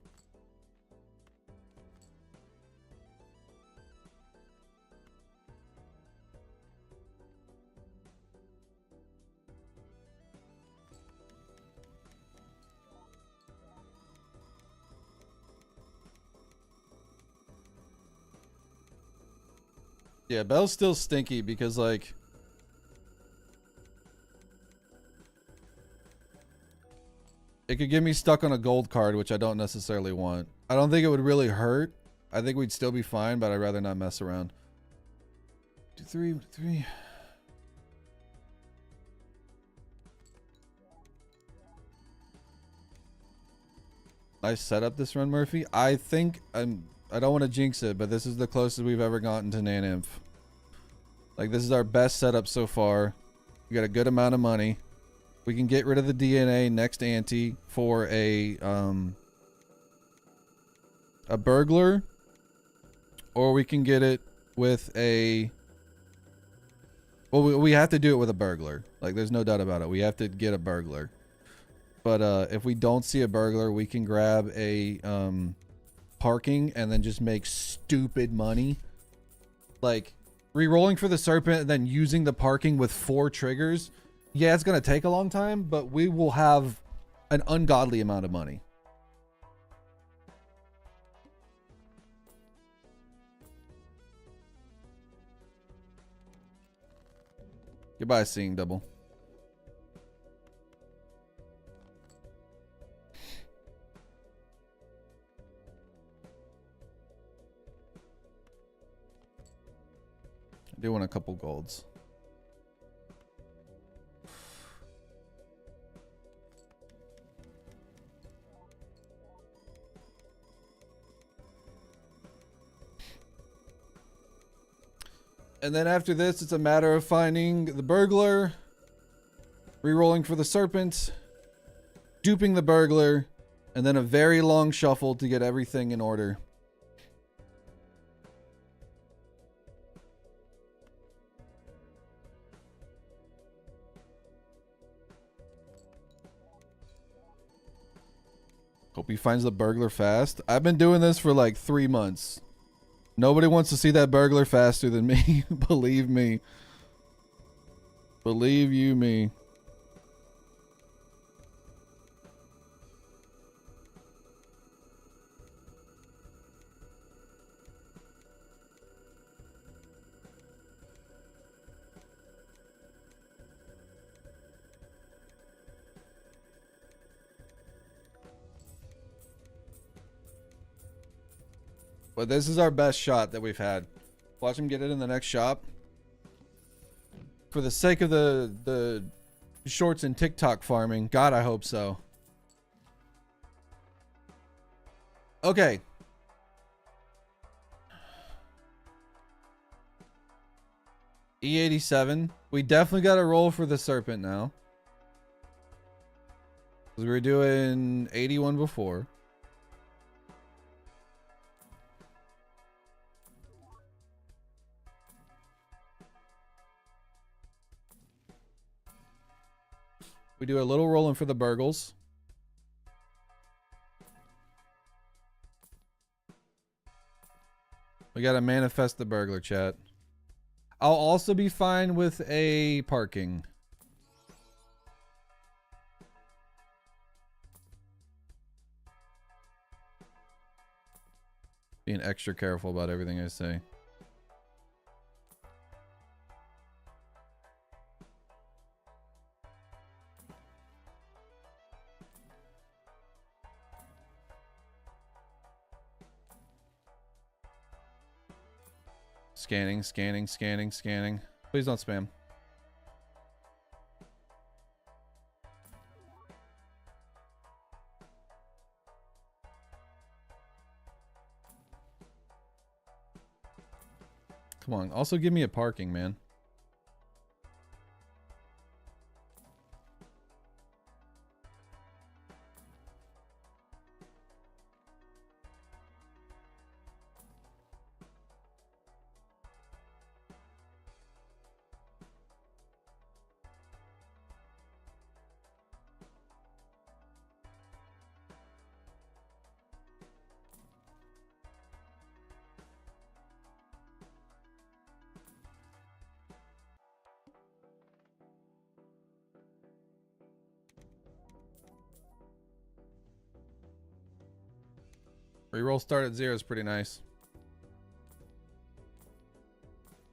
Yeah, Bell's still stinky because, like, it could get me stuck on a gold card, which I don't necessarily want. I don't think it would really hurt. I think we'd still be fine, but I'd rather not mess around. 2, 3, 3. Nice setup this run, Murphy. I think I don't want to jinx it, but this is the closest we've ever gotten to Naneinf. Like, this is our best setup so far. We got a good amount of money. We can get rid of the DNA next ante for a burglar, or we can get it with a. Well, we have to do it with a burglar. Like, there's no doubt about it. We have to get a burglar. But if we don't see a burglar, we can grab a parking and then just make stupid money. Like, re-rolling for the serpent and then using the parking with 4 triggers. Yeah, it's going to take a long time, but we will have an ungodly amount of money. Goodbye, Seeing Double. I do want a couple golds. And then after this, it's a matter of finding the burglar, re-rolling for the serpent, duping the burglar, and then a very long shuffle to get everything in order. Hope he finds the burglar fast. I've been doing this for like 3 months. Nobody wants to see that burglar faster than me. Believe me. Believe you me. But this is our best shot that we've had. Watch him get it in the next shop. For the sake of the shorts and TikTok farming. God, I hope so. Okay. E87. We definitely got to roll for the serpent now. We were doing 81 before. We do a little rolling for the burgles. We got to manifest the burglar, chat. I'll also be fine with a parking. Being extra careful about everything I say. Scanning, scanning, scanning, scanning. Please don't spam. Come on. Also give me a parking, man. Reroll start at 0 is pretty nice.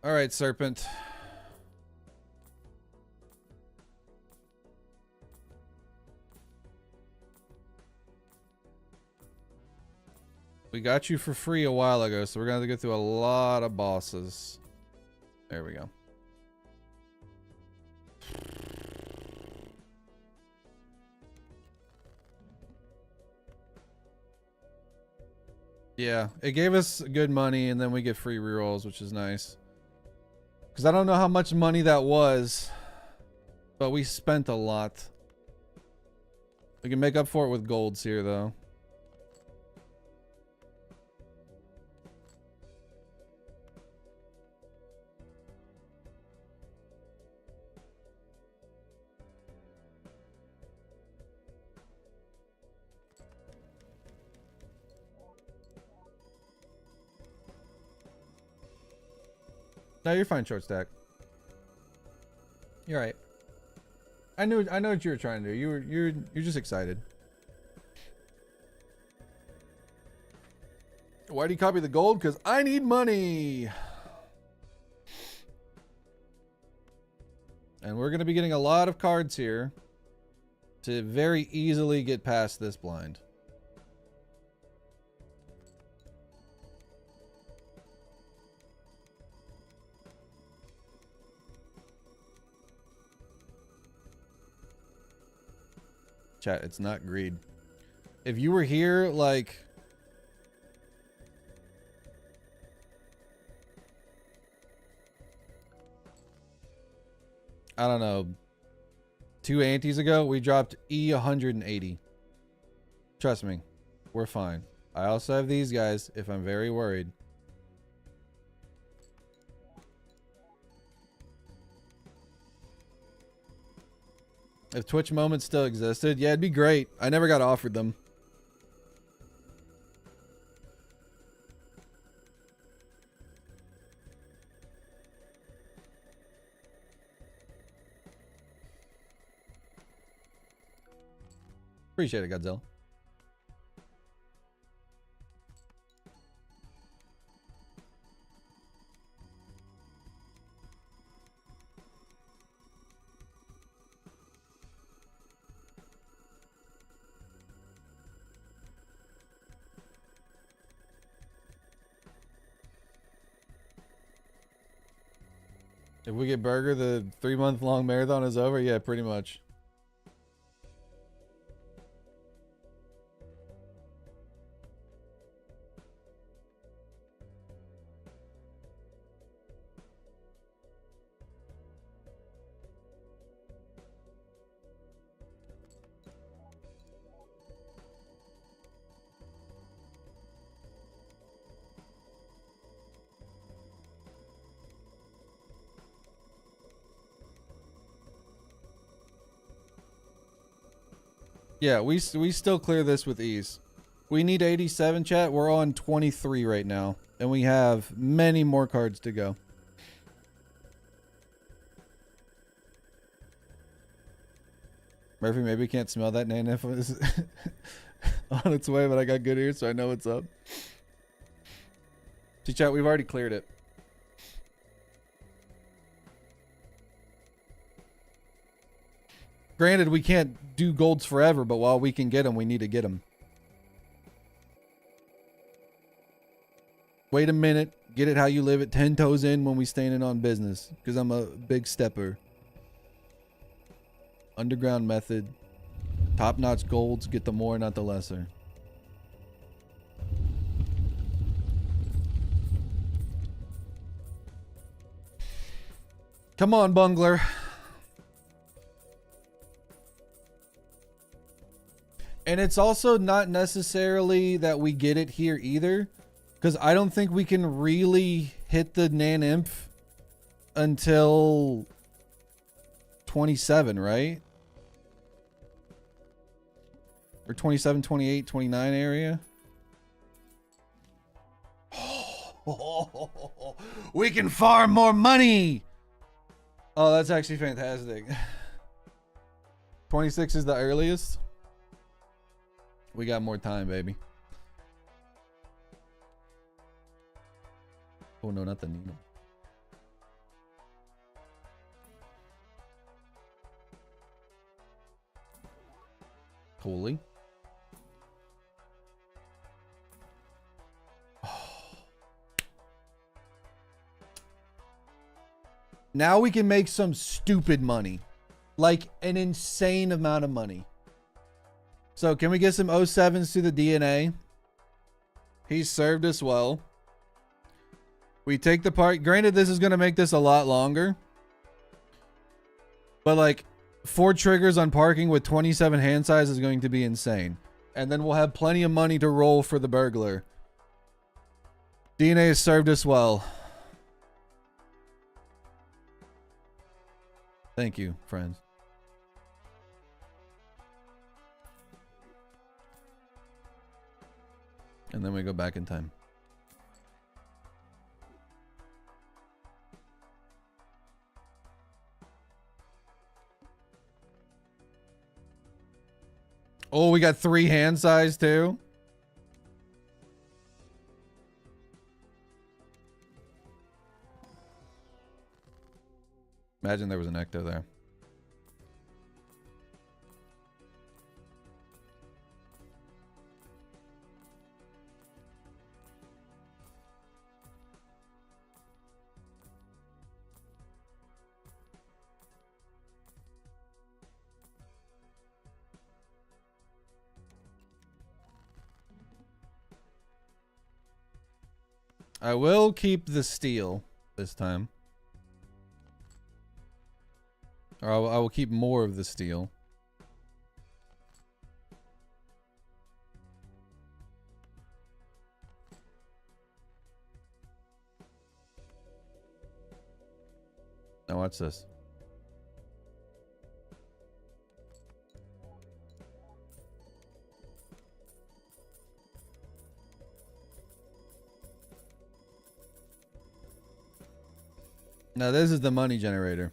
All right, Serpent. We got you for free a while ago, so we're gonna have to go through a lot of bosses. There we go. Yeah, it gave us good money, and then we get free rerolls, which is nice. Because I don't know how much money that was, but we spent a lot. We can make up for it with golds here, though. No, you're fine, short stack. You're right. I know what you were trying to do. You're just excited. Why do you copy the gold? Because I need money. And we're gonna be getting a lot of cards here to very easily get past this blind. Chat, it's not greed. If you were here, like... I don't know. 2 antes ago, we dropped E180. Trust me, we're fine. I also have these guys if I'm very worried. If Twitch moments still existed, yeah, it'd be great. I never got offered them. Appreciate it, Godzilla. If we get Burger, the 3-month-long marathon is over? Yeah, pretty much. Yeah, we still clear this with ease. We need 87, chat. We're on 23 right now, and we have many more cards to go. Murphy, maybe you can't smell that Naneinf is on its way, but I got good ears, so I know what's up. See, chat, we've already cleared it. Granted, we can't do golds forever, but while we can get them, we need to get them. Wait a minute. Get it how you live it. 10 toes in when we standing on business. Because I'm a big stepper. Underground method. Top-notch golds. Get the more, not the lesser. Come on, bungler. And it's also not necessarily that we get it here either, because I don't think we can really hit the Naneinf until 27, right? Or 27, 28, 29 area. We can farm more money. Oh, that's actually fantastic. 26 is the earliest. We got more time, baby. Oh no, not the needle. Holy. Now we can make some stupid money. Like an insane amount of money. So can we get some 07s to the DNA? He's served us well. We take the part. Granted, this is going to make this a lot longer. But like 4 triggers on parking with 27 hand size is going to be insane. And then we'll have plenty of money to roll for the burglar. DNA has served us well. Thank you, friends. And then we go back in time. Oh, we got 3 hand size too. Imagine there was an ecto there. I will keep the steel this time. Or I will keep more of the steel. Now watch this. Now this is the money generator.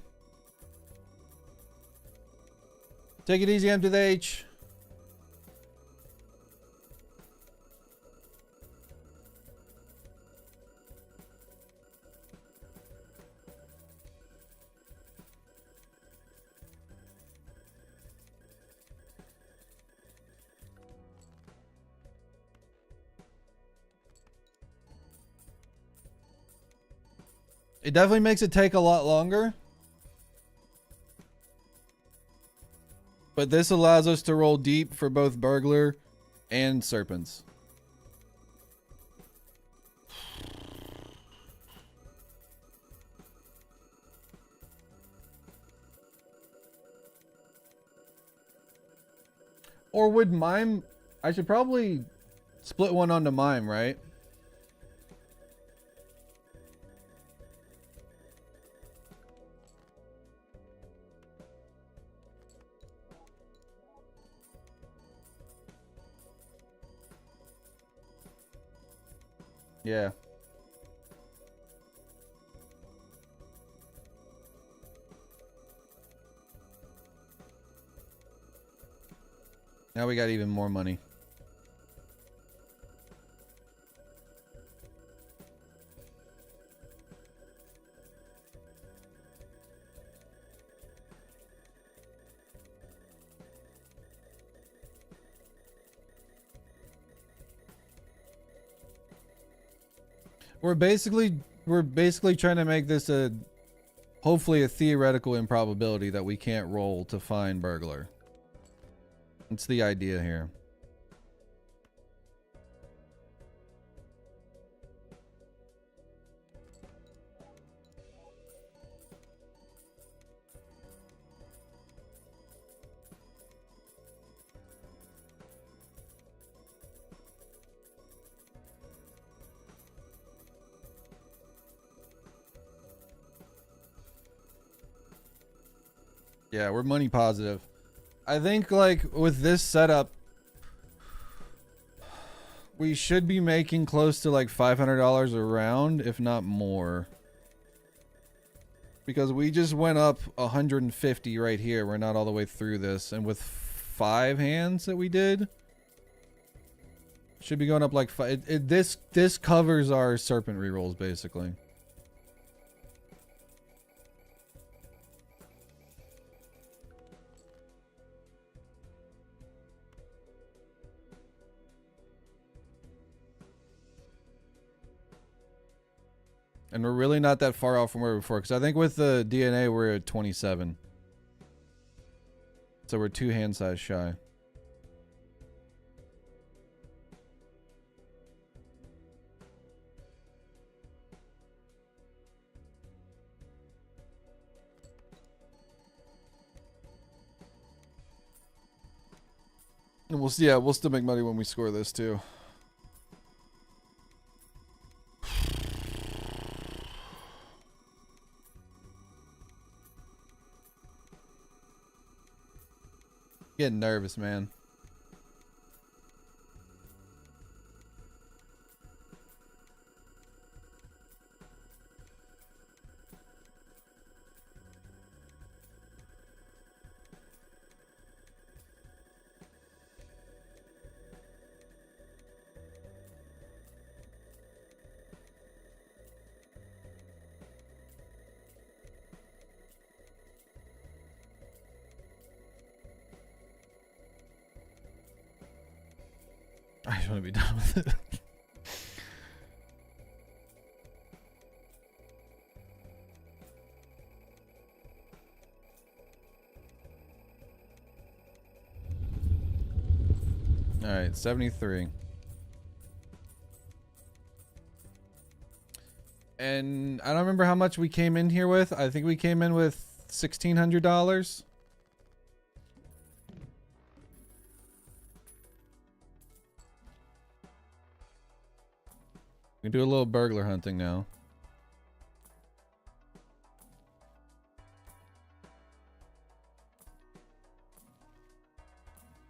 Take it easy, M to the H. It definitely makes it take a lot longer. But this allows us to roll deep for both burglar and serpents. Or would mime... I should probably split one onto mime, right? Yeah. Now we got even more money. We're basically trying to make this a hopefully a theoretical improbability that we can't roll to find burglar. That's the idea here. Yeah, we're money positive. I think like with this setup, we should be making close to like $500 a round, if not more. Because we just went up 150 right here. We're not all the way through this. And with 5 hands that we did, should be going up like 5. This covers our serpent rerolls basically. And we're really not that far off from where we were before, because I think with the DNA we're at 27. So we're 2 hand size shy. And we'll see. Yeah, we'll still make money when we score this too. Getting nervous, man. I just want to be done with it. All right, 73. And I don't remember how much we came in here with. I think we came in with $1,600. We can do a little burglar hunting now.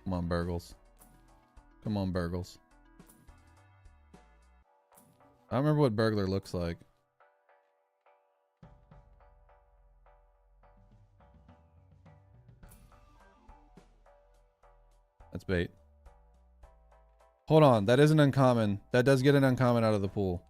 Come on, burgles. Come on, burgles. I don't remember what burglar looks like. That's bait. Hold on, that is an uncommon. That does get an uncommon out of the pool.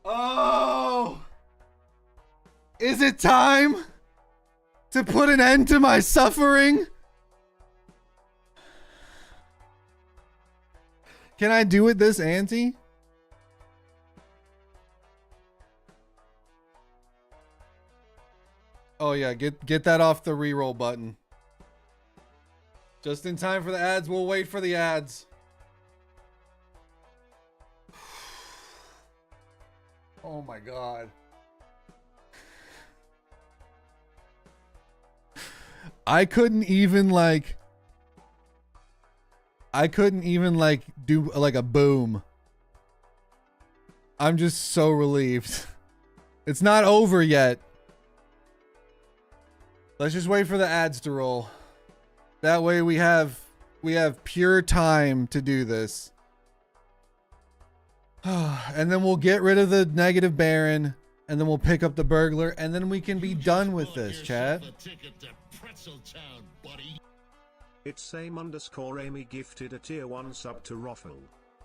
Oh! Is it time to put an end to my suffering? Can I do it this ante? Oh yeah, get that off the reroll button. Just in time for the ads. We'll wait for the ads. Oh my god. I couldn't even do like a boom. I'm just so relieved. It's not over yet. Let's just wait for the ads to roll. That way we have pure time to do this. And then we'll get rid of the negative Baron, and then we'll pick up the burglar, and then we can be done with this, chat. It's same_Amy gifted a tier 1 sub to Roffle.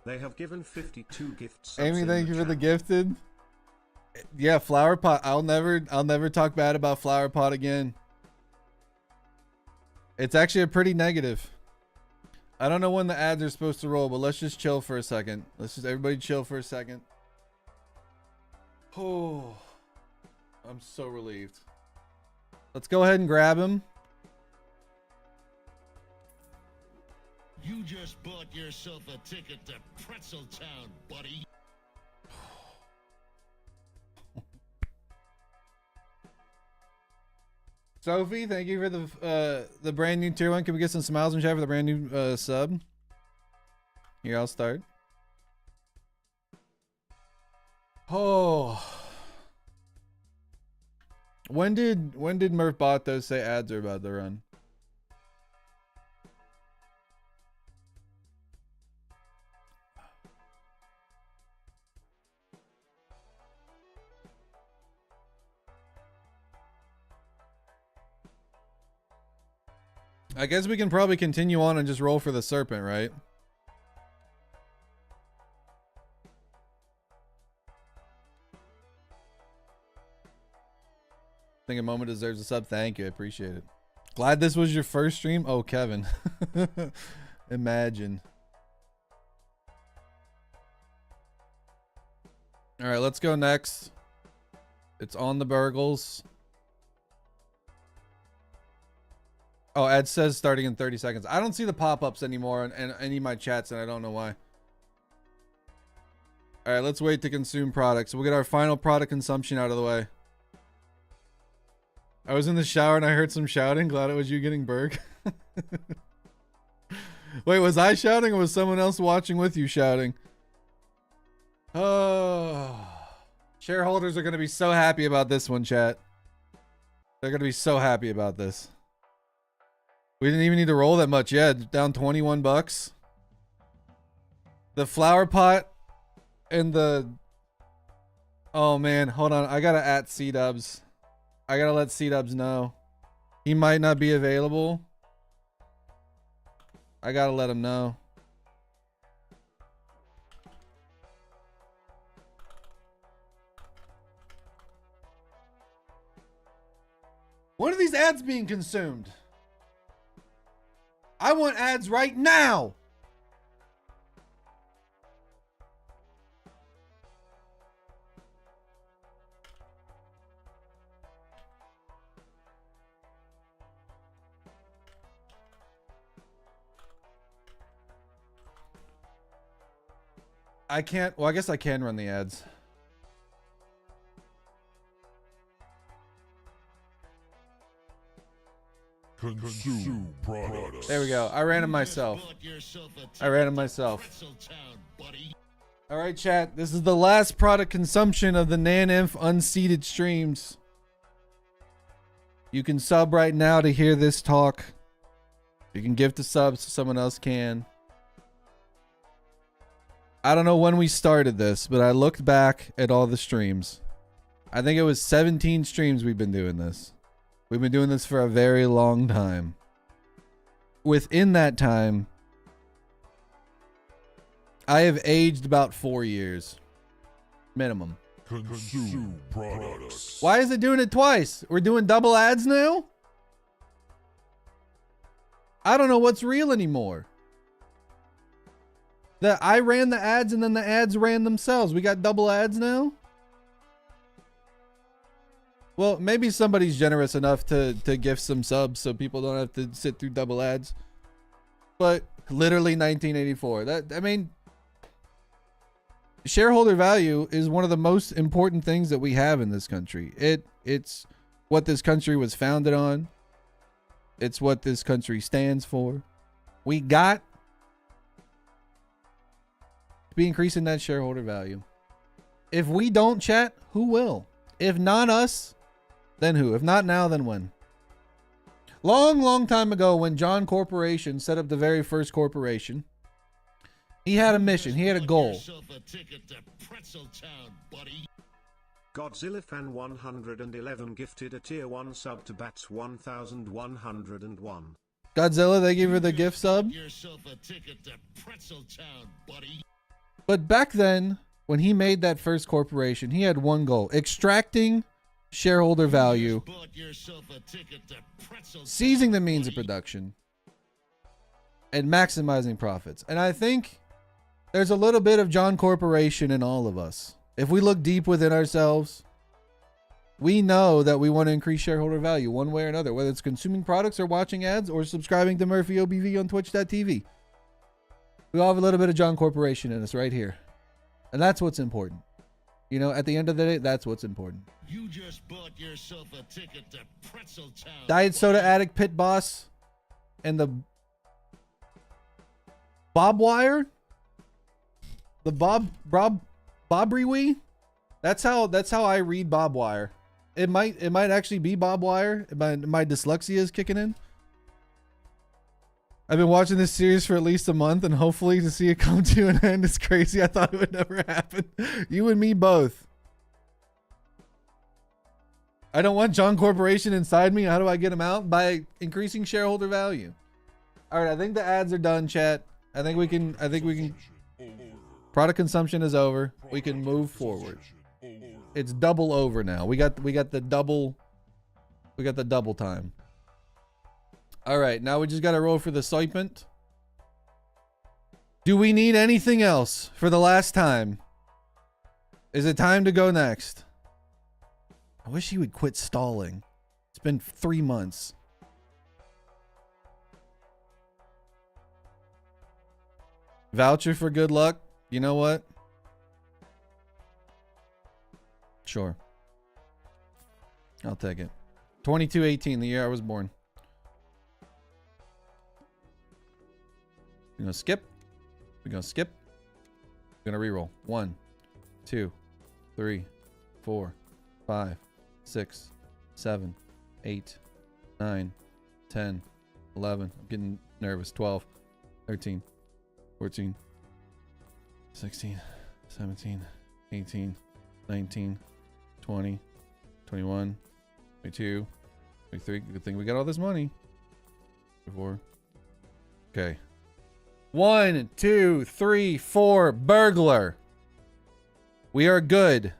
They have given 52 gifts. Amy, thank you for the gifted. Yeah, Flower Pot. I'll never talk bad about Flower Pot again. It's actually a pretty negative. I don't know when the ads are supposed to roll, but let's just chill for a second. Let's just everybody chill for a second. Oh, I'm so relieved. Let's go ahead and grab him. You just bought yourself a ticket to Pretzel Town, buddy. Sophie, thank you for the brand new tier 1. Can we get some smiles and chat for the brand new sub? Here, I'll start. Oh. When did Murph Bato say ads are about to run? I guess we can probably continue on and just roll for the serpent, right? I think a moment deserves a sub. Thank you. I appreciate it. Glad this was your first stream. Oh, Kevin. Imagine. All right, let's go next. It's on the burgles. Oh, Ed says starting in 30 seconds. I don't see the pop-ups anymore in any of my chats, and I don't know why. All right, let's wait to consume products. We'll get our final product consumption out of the way. I was in the shower and I heard some shouting. Glad it was you getting Berg. Wait, was I shouting or was someone else watching with you shouting? Oh, shareholders are going to be so happy about this one, chat. They're going to be so happy about this. We didn't even need to roll that much yet. Down 21 bucks. The flower pot and the... Oh man, hold on. I gotta at C-Dubs. I gotta let C-Dubs know. He might not be available. I gotta let him know. When are these ads being consumed? I want ads right now. I can't. Well, I guess I can run the ads. Consume products. There we go. I ran them myself. I ran them myself. All right, chat. This is the last product consumption of the Naneinf Unseeded streams. You can sub right now to hear this talk. You can gift the subs so someone else can. I don't know when we started this, but I looked back at all the streams. I think it was 17 streams we've been doing this. We've been doing this for a very long time. Within that time, I have aged about 4 years. Minimum. Consume products. Why is it doing it twice? We're doing double ads now? I don't know what's real anymore. That I ran the ads and then the ads ran themselves. We got double ads now? Well, maybe somebody's generous enough to gift some subs so people don't have to sit through double ads. But literally 1984. I mean, shareholder value is one of the most important things that we have in this country. It's what this country was founded on. It's what this country stands for. We got to be increasing that shareholder value. If we don't, chat, who will? If not us, then who? If not now, then when? Long time ago, when John Corporation set up the very first corporation, he had a mission. He had a goal. Godzilla fan 111 gifted a tier 1 sub to Bats 1101. Godzilla, they gave her the gift sub. But back then, when he made that first corporation, he had one goal: extracting shareholder value, seizing the means of production, and maximizing profits. And I think there's a little bit of John Corporation in all of us. If we look deep within ourselves, we know that we want to increase shareholder value one way or another, whether it's consuming products or watching ads or subscribing to Murphy OBV on twitch.tv. We all have a little bit of John Corporation in us right here. And that's what's important. You know, at the end of the day, that's what's important. You just bought yourself a ticket to Pretzel Town. Diet Soda Addict Pit Boss and the Bob Wire? The Bobry Wee? That's how I read Bob Wire. It might actually be Bob Wire. My dyslexia is kicking in. I've been watching this series for at least a month, and hopefully to see it come to an end is crazy. I thought it would never happen. You and me both. I don't want John Corporation inside me. How do I get him out? By increasing shareholder value. All right, I think the ads are done, chat. I think we can. Product consumption is over. We can move forward. It's double over now. We got the double. We got the double time. All right, now we just got to roll for the stipend. Do we need anything else for the last time? Is it time to go next? I wish he would quit stalling. It's been 3 months. Voucher for good luck. You know what? Sure. I'll take it. 22/18, the year I was born. We're gonna skip. We're gonna skip. We're gonna reroll. 1, 2, 3, 4, 5, 6, 7, 8, 9, 10, 11. I'm getting nervous. 12, 13, 14, 16, 17, 18, 19, 20, 21, 22, 23. Good thing we got all this money. 24. Okay. 1, 2, 3, 4. Burglar. We are good.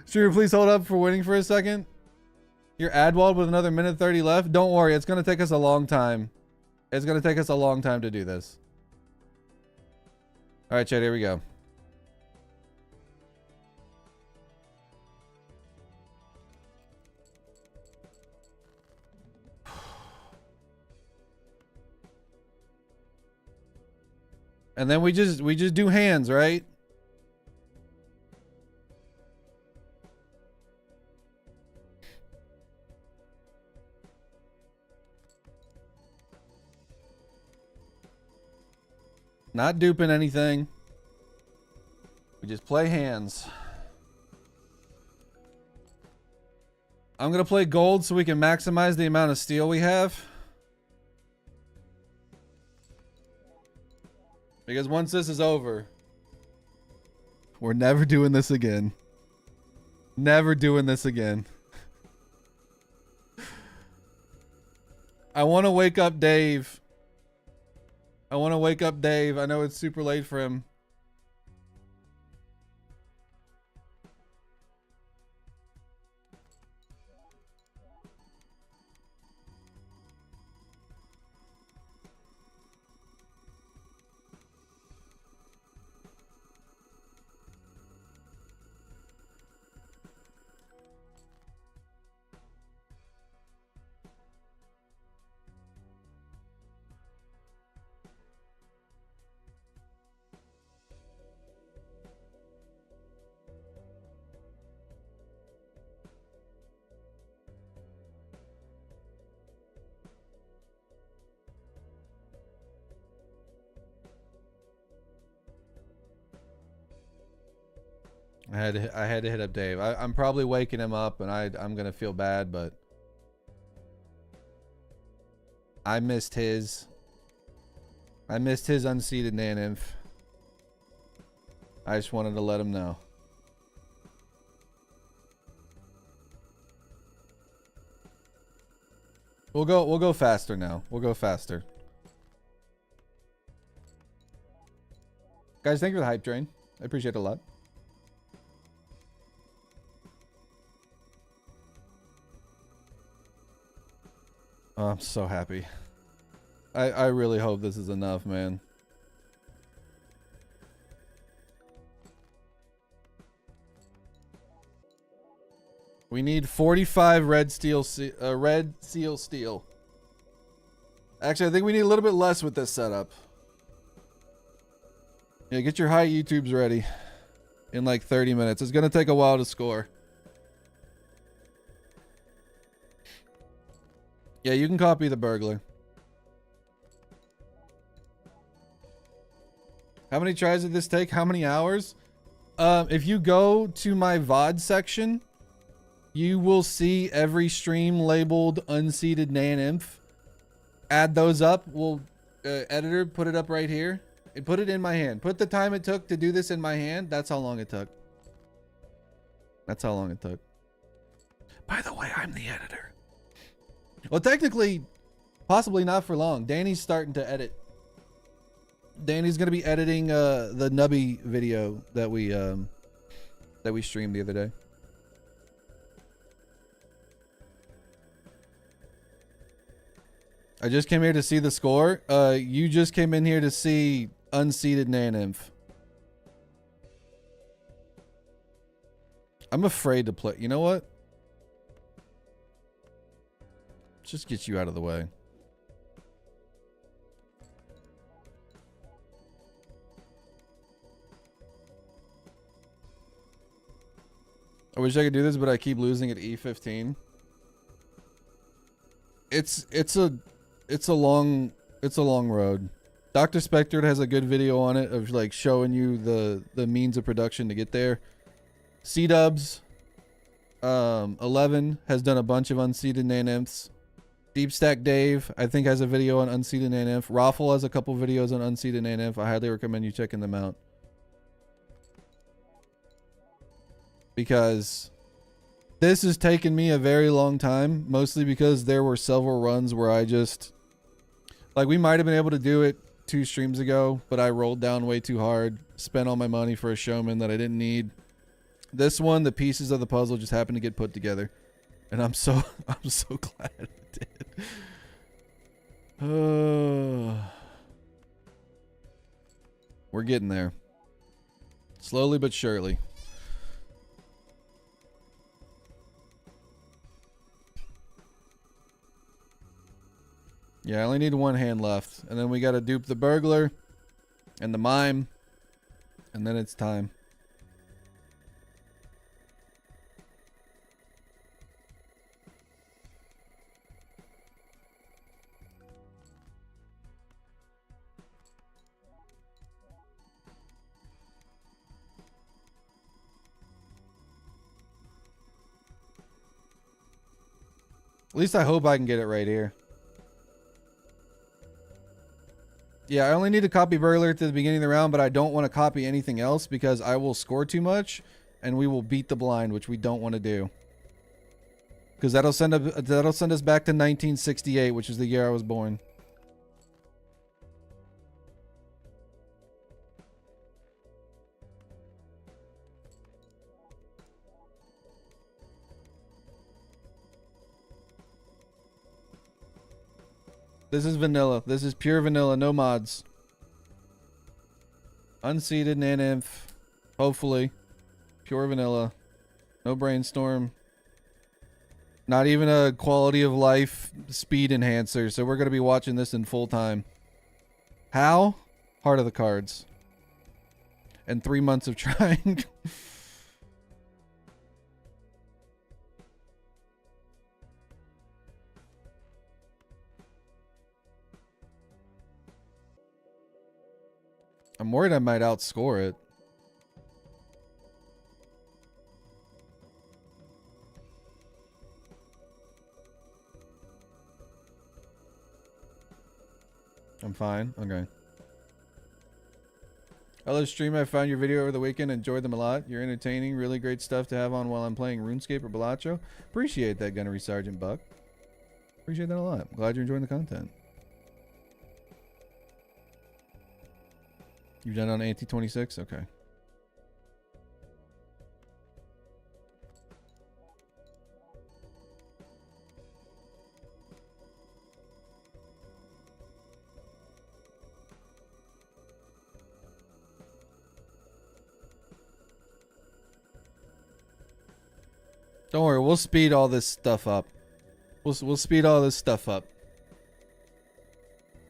Streamer, please hold up for waiting for a second. You're adwalled with another minute 30 left. Don't worry, it's going to take us a long time. It's going to take us a long time to do this. All right, chat, here we go. And then we just do hands, right? Not duping anything. We just play hands. I'm gonna play gold so we can maximize the amount of steel we have. Because once this is over, we're never doing this again. Never doing this again. I want to wake up Dave. I want to wake up Dave. I know it's super late for him. I had to hit up Dave. I'm probably waking him up, and I'm gonna feel bad, but I missed his Unseeded Naneinf. I just wanted to let him know. We'll go faster now. We'll go faster. Guys, thank you for the hype train. I appreciate it a lot. Oh, I'm so happy. I really hope this is enough, man. We need 45 red seal steel. Actually, I think we need a little bit less with this setup. Yeah, get your high YouTubes ready in like 30 minutes. It's gonna take a while to score. Yeah, you can copy the burglar. How many tries did this take? How many hours? If you go to my VOD section, you will see every stream labeled Unseeded Naneinf. Add those up. We'll editor put it up right here. It put it in my hand. Put the time it took to do this in my hand. That's how long it took. That's how long it took. By the way, I'm the editor. Well, technically, possibly not for long. Danny's starting to edit. Danny's gonna be editing the Nubby video that we streamed the other day. I just came here to see the score. You just came in here to see Unseeded Naneinf. I'm afraid to play. You know what? Just get you out of the way. I wish I could do this, but I keep losing at E15. It's a long road. Dr. Spectre has a good video on it of like showing you the means of production to get there. C-Dubs 11 has done a bunch of Unseeded Naneinfs. Deep Stack Dave, I think, has a video on Unseeded Naneinf. Raffle has a couple videos on Unseeded Naneinf. I highly recommend you checking them out. Because this has taken me a very long time, mostly because there were several runs where I just... Like, we might have been able to do it 2 streams ago, but I rolled down way too hard, spent all my money for a showman that I didn't need. This one, the pieces of the puzzle just happened to get put together. And I'm so glad it did. We're getting there. Slowly but surely. Yeah, I only need 1 hand left. And then we gotta dupe the burglar and the mime. And then it's time. At least I hope I can get it right here. Yeah, I only need to copy burglar at the beginning of the round, but I don't want to copy anything else because I will score too much and we will beat the blind, which we don't want to do. Because that'll send us back to 1968, which is the year I was born. This is vanilla. This is pure vanilla. No mods. Unseeded Naneinf. Hopefully. Pure vanilla. No brainstorm. Not even a quality of life speed enhancer. So we're going to be watching this in full time. How? Heart of the cards. And 3 months of trying. I'm worried I might outscore it. I'm fine. Okay. Hello stream, I found your video over the weekend. Enjoyed them a lot. You're entertaining. Really great stuff to have on while I'm playing RuneScape or Balatro. Appreciate that, Gunnery Sergeant Buck. Appreciate that a lot. Glad you're enjoying the content. You've done it on AT26? Okay. Don't worry, we'll speed all this stuff up. We'll speed all this stuff up.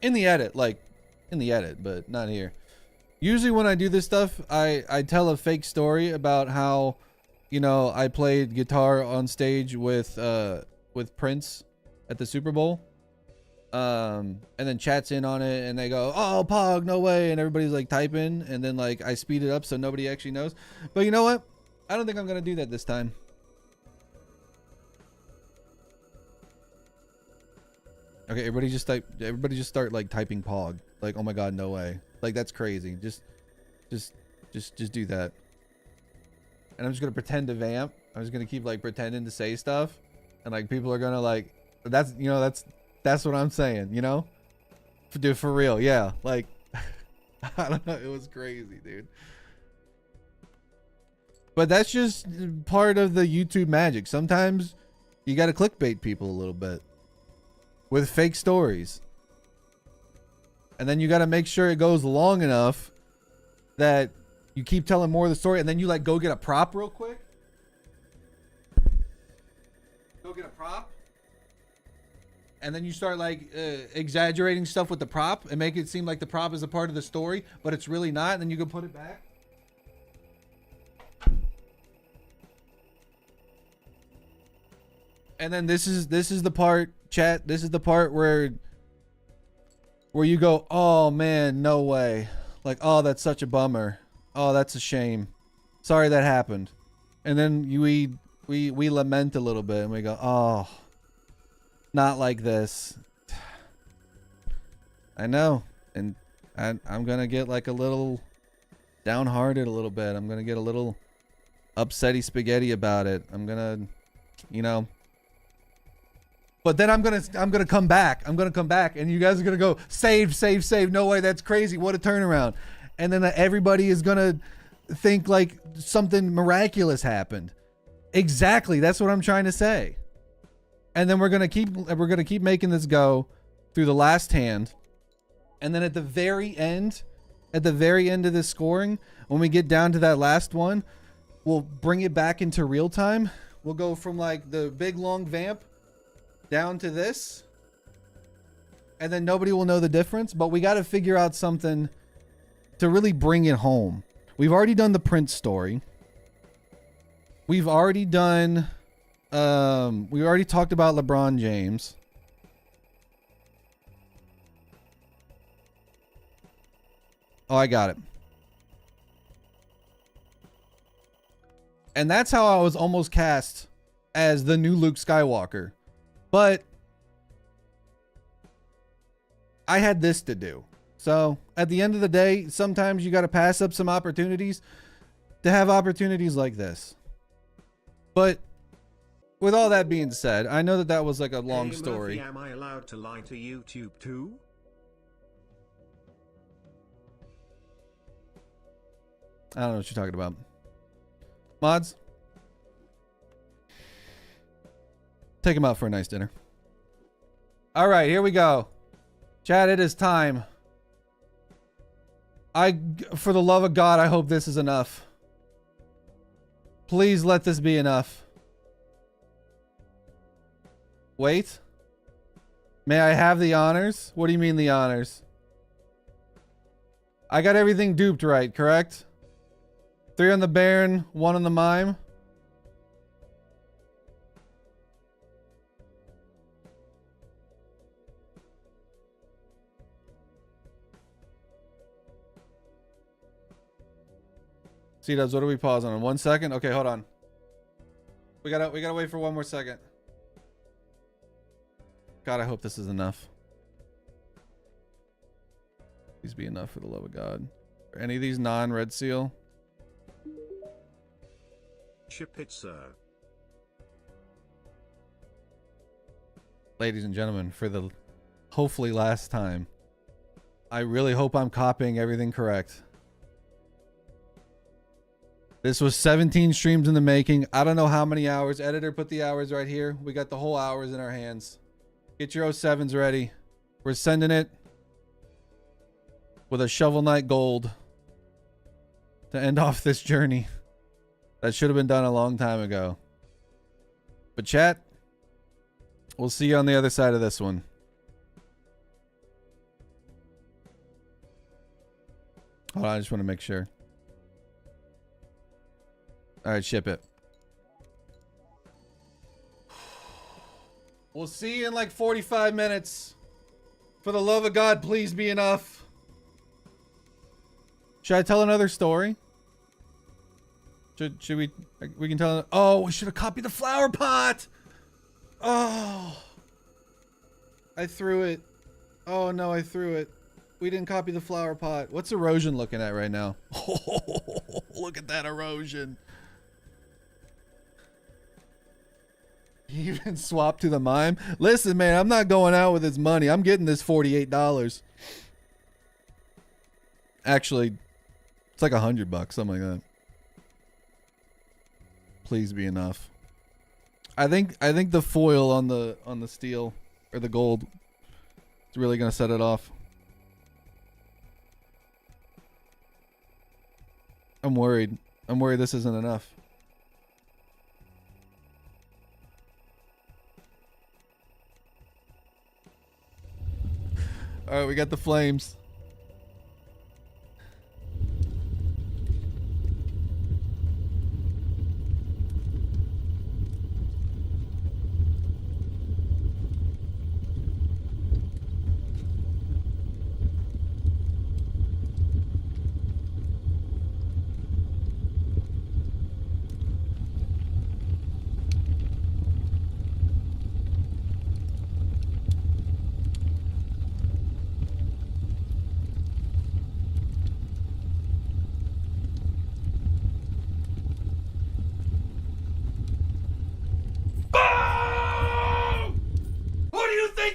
In the edit, but not here. Usually when I do this stuff, I tell a fake story about how, you know, I played guitar on stage with Prince at the Super Bowl. And then chat's in on it and they go, "Oh, Pog, no way." And everybody's like typing and then like I speed it up so nobody actually knows. But you know what? I don't think I'm going to do that this time. Okay, everybody just start like typing Pog. Like, oh my god, no way. Like, that's crazy. Just do that. And I'm just gonna pretend to vamp. I'm just gonna keep like pretending to say stuff, and like people are gonna like, that's, you know, that's what I'm saying, you know, dude, for real, yeah. Like, I don't know, it was crazy, dude. But that's just part of the YouTube magic. Sometimes you gotta clickbait people a little bit with fake stories, and then you gotta make sure it goes long enough that you keep telling more of the story, and then you like go get a prop real quick. Go get a prop. And then you start like exaggerating stuff with the prop and make it seem like the prop is a part of the story, but it's really not. And then you can put it back. And then this is the part, chat. This is the part where you go, oh man, no way. Like, oh, that's such a bummer. Oh, that's a shame. Sorry that happened. And then we lament a little bit and we go, oh, not like this. I know. And I'm going to get like a little downhearted a little bit. I'm going to get a little upsetty spaghetti about it. I'm going to, you know, but then I'm going to come back. I'm going to come back and you guys are going to go save. No way. That's crazy. What a turnaround. And then everybody is going to think like something miraculous happened. Exactly. That's what I'm trying to say. And then we're going to keep making this go through the last hand. And then at the very end of this scoring, when we get down to that last one, we'll bring it back into real time. We'll go from like the big long vamp down to this. And then nobody will know the difference, but we got to figure out something to really bring it home. We've already done the Prince story. We've already done we already talked about LeBron James. Oh, I got it. And that's how I was almost cast as the new Luke Skywalker. But I had this to do. So at the end of the day, sometimes you got to pass up some opportunities to have opportunities like this. But with all that being said, I know that that was like a long story. Murphy, am I allowed to lie to YouTube too? I don't know what you're talking about. Mods, take him out for a nice dinner. All right, here we go. Chat, it is time. For the love of God, I hope this is enough. Please let this be enough. Wait. May I have the honors? What do you mean the honors? I got everything duped right, correct? 3 on the Baron, 1 on the Mime. C-Dubs, what do we pause on? 1 second? Okay, hold on. We gotta wait for 1 more second. God, I hope this is enough. Please be enough for the love of God. Are any of these non-red seal? Ship it, sir. Ladies and gentlemen, for the hopefully last time, I really hope I'm copying everything correct. This was 17 streams in the making. I don't know how many hours. Editor, put the hours right here. We got the whole hours in our hands. Get your 07s ready. We're sending it with a Shovel Knight Gold to end off this journey. That should have been done a long time ago. But chat, we'll see you on the other side of this one. Hold on, I just want to make sure. All right, ship it. We'll see you in like 45 minutes. For the love of God, please be enough. Should I tell another story? Should we can tell. Oh, we should have copied the flower pot. Oh, I threw it. Oh no, I threw it. We didn't copy the flower pot. What's erosion looking at right now? Oh, look at that erosion. You even swapped to the mime? Listen, man, I'm not going out with his money. I'm getting this $48. Actually, it's like $100, something like that. Please be enough. I think the foil on the steel or the gold is really gonna set it off. I'm worried. I'm worried this isn't enough. All right, we got the flames.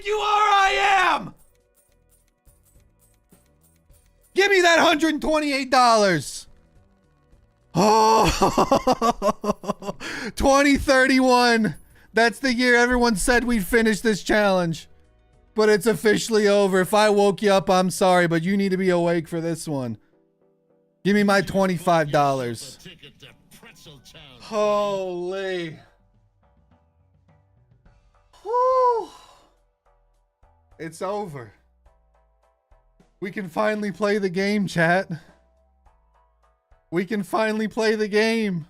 You are, I am. Give me that $128. Oh, 2031. That's the year everyone said we'd finish this challenge. But it's officially over. If I woke you up, I'm sorry, but you need to be awake for this one. Give me my $25. Holy. Whew. It's over. We can finally play the game, chat. We can finally play the game.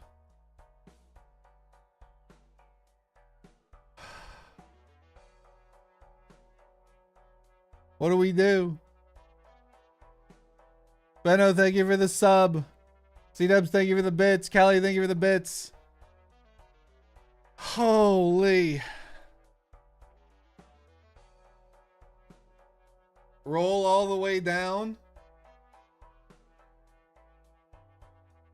What do we do? Benno, thank you for the sub. C-Dubs, thank you for the bits. Callie, thank you for the bits. Holy. Roll all the way down.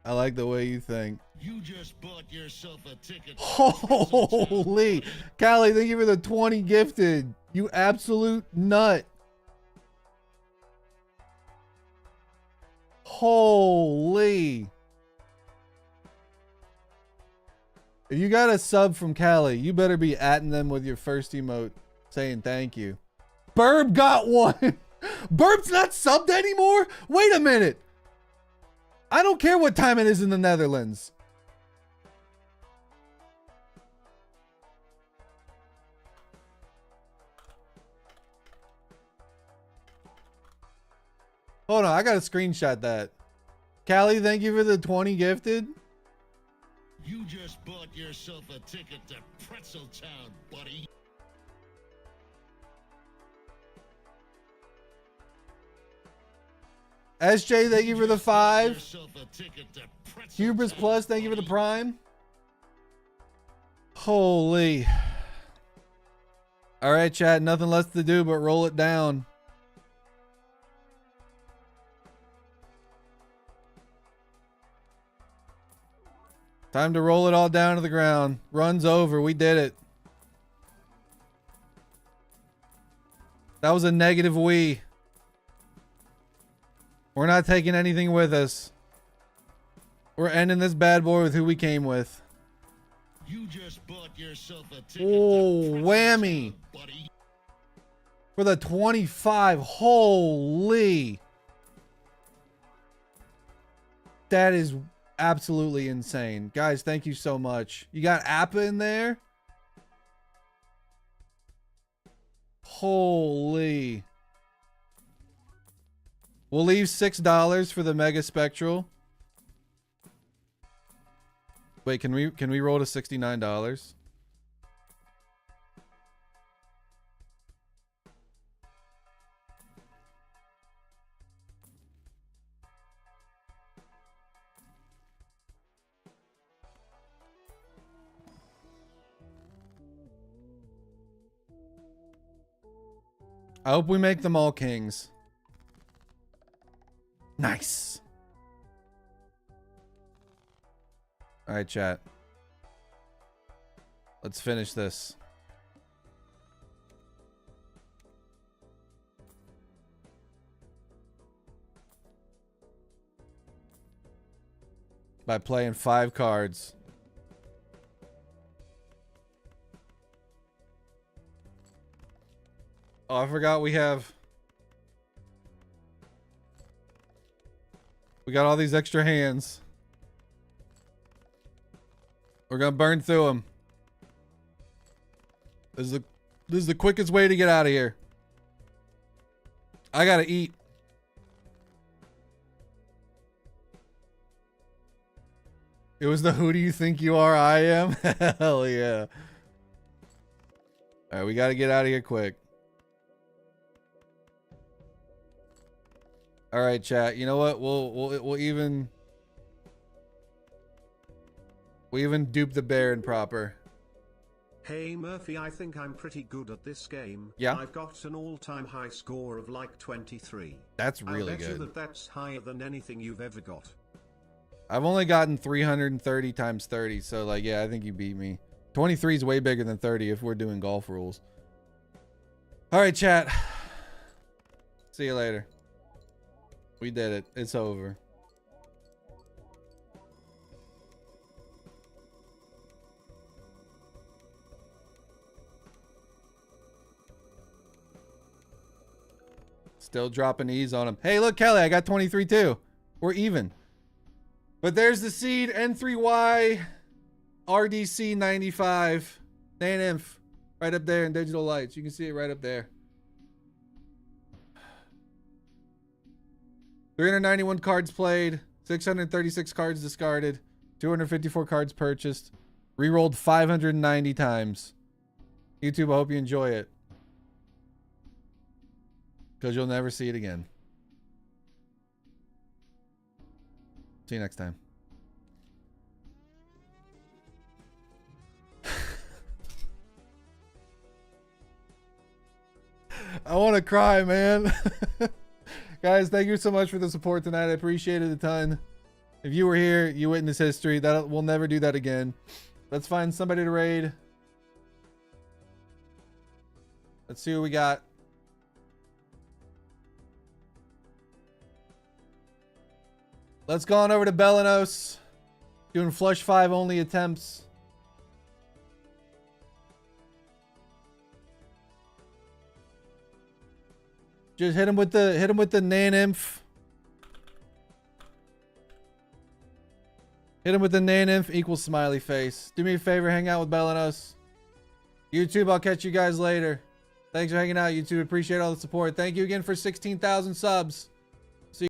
I like the way you think. You just bought yourself a ticket. Holy. Callie, thank you for the 20 gifted. You absolute nut. Holy. If you got a sub from Callie, you better be atting them with your first emote saying thank you. Burb got one. Burb's not subbed anymore? Wait a minute. I don't care what time it is in the Netherlands. Hold on, I gotta screenshot that. Callie, thank you for the 20 gifted. You just bought yourself a ticket to Pretzel Town, buddy. SJ, thank you for the 5. Hubris Plus, thank you for the Prime. Holy. All right, chat, nothing less to do but roll it down. Time to roll it all down to the ground. Run's over. We did it. That was a negative we. We're not taking anything with us. We're ending this bad boy with who we came with. You just bought yourself a ticket. Oh, whammy. Buddy. For the 25. Holy. That is absolutely insane. Guys, thank you so much. You got Appa in there? Holy. We'll leave $6 for the Mega Spectral. Wait, can we roll to $69? I hope we make them all kings. Nice. All right, chat. Let's finish this. By playing 5 cards. Oh, I forgot we got all these extra hands. We're gonna burn through them. This is the quickest way to get out of here. I gotta eat. It was the who do you think you are? I am. Hell yeah. All right, we got to get out of here quick. All right, chat. You know what? We'll even dupe the Baron proper. Hey Murphy, I think I'm pretty good at this game. Yeah. I've got an all-time high score of like 23. That's really I bet good. you that's higher than anything you've ever got. I've only gotten 330 times 30, so like, yeah, I think you beat me. 23 is way bigger than 30 if we're doing golf rules. All right, chat. See you later. We did it. It's over. Still dropping ease on him. Hey, look, Kelly, I got 23 too. We're even. But there's the seed N3Y RDC 95 Naneinf right up there in digital lights. You can see it right up there. 391 cards played, 636 cards discarded, 254 cards purchased, re-rolled 590 times. YouTube, I hope you enjoy it. Because you'll never see it again. See you next time. I want to cry, man. Guys, thank you so much for the support tonight. I appreciate it a ton. If you were here, you witnessed history. We'll never do that again. Let's find somebody to raid. Let's see what we got. Let's go on over to Belanos. Doing flush 5 only attempts. Just hit him with the Naneinf. Hit him with the Naneinf equals smiley face. Do me a favor, hang out with Belanos. YouTube, I'll catch you guys later. Thanks for hanging out, YouTube. Appreciate all the support. Thank you again for 16,000 subs.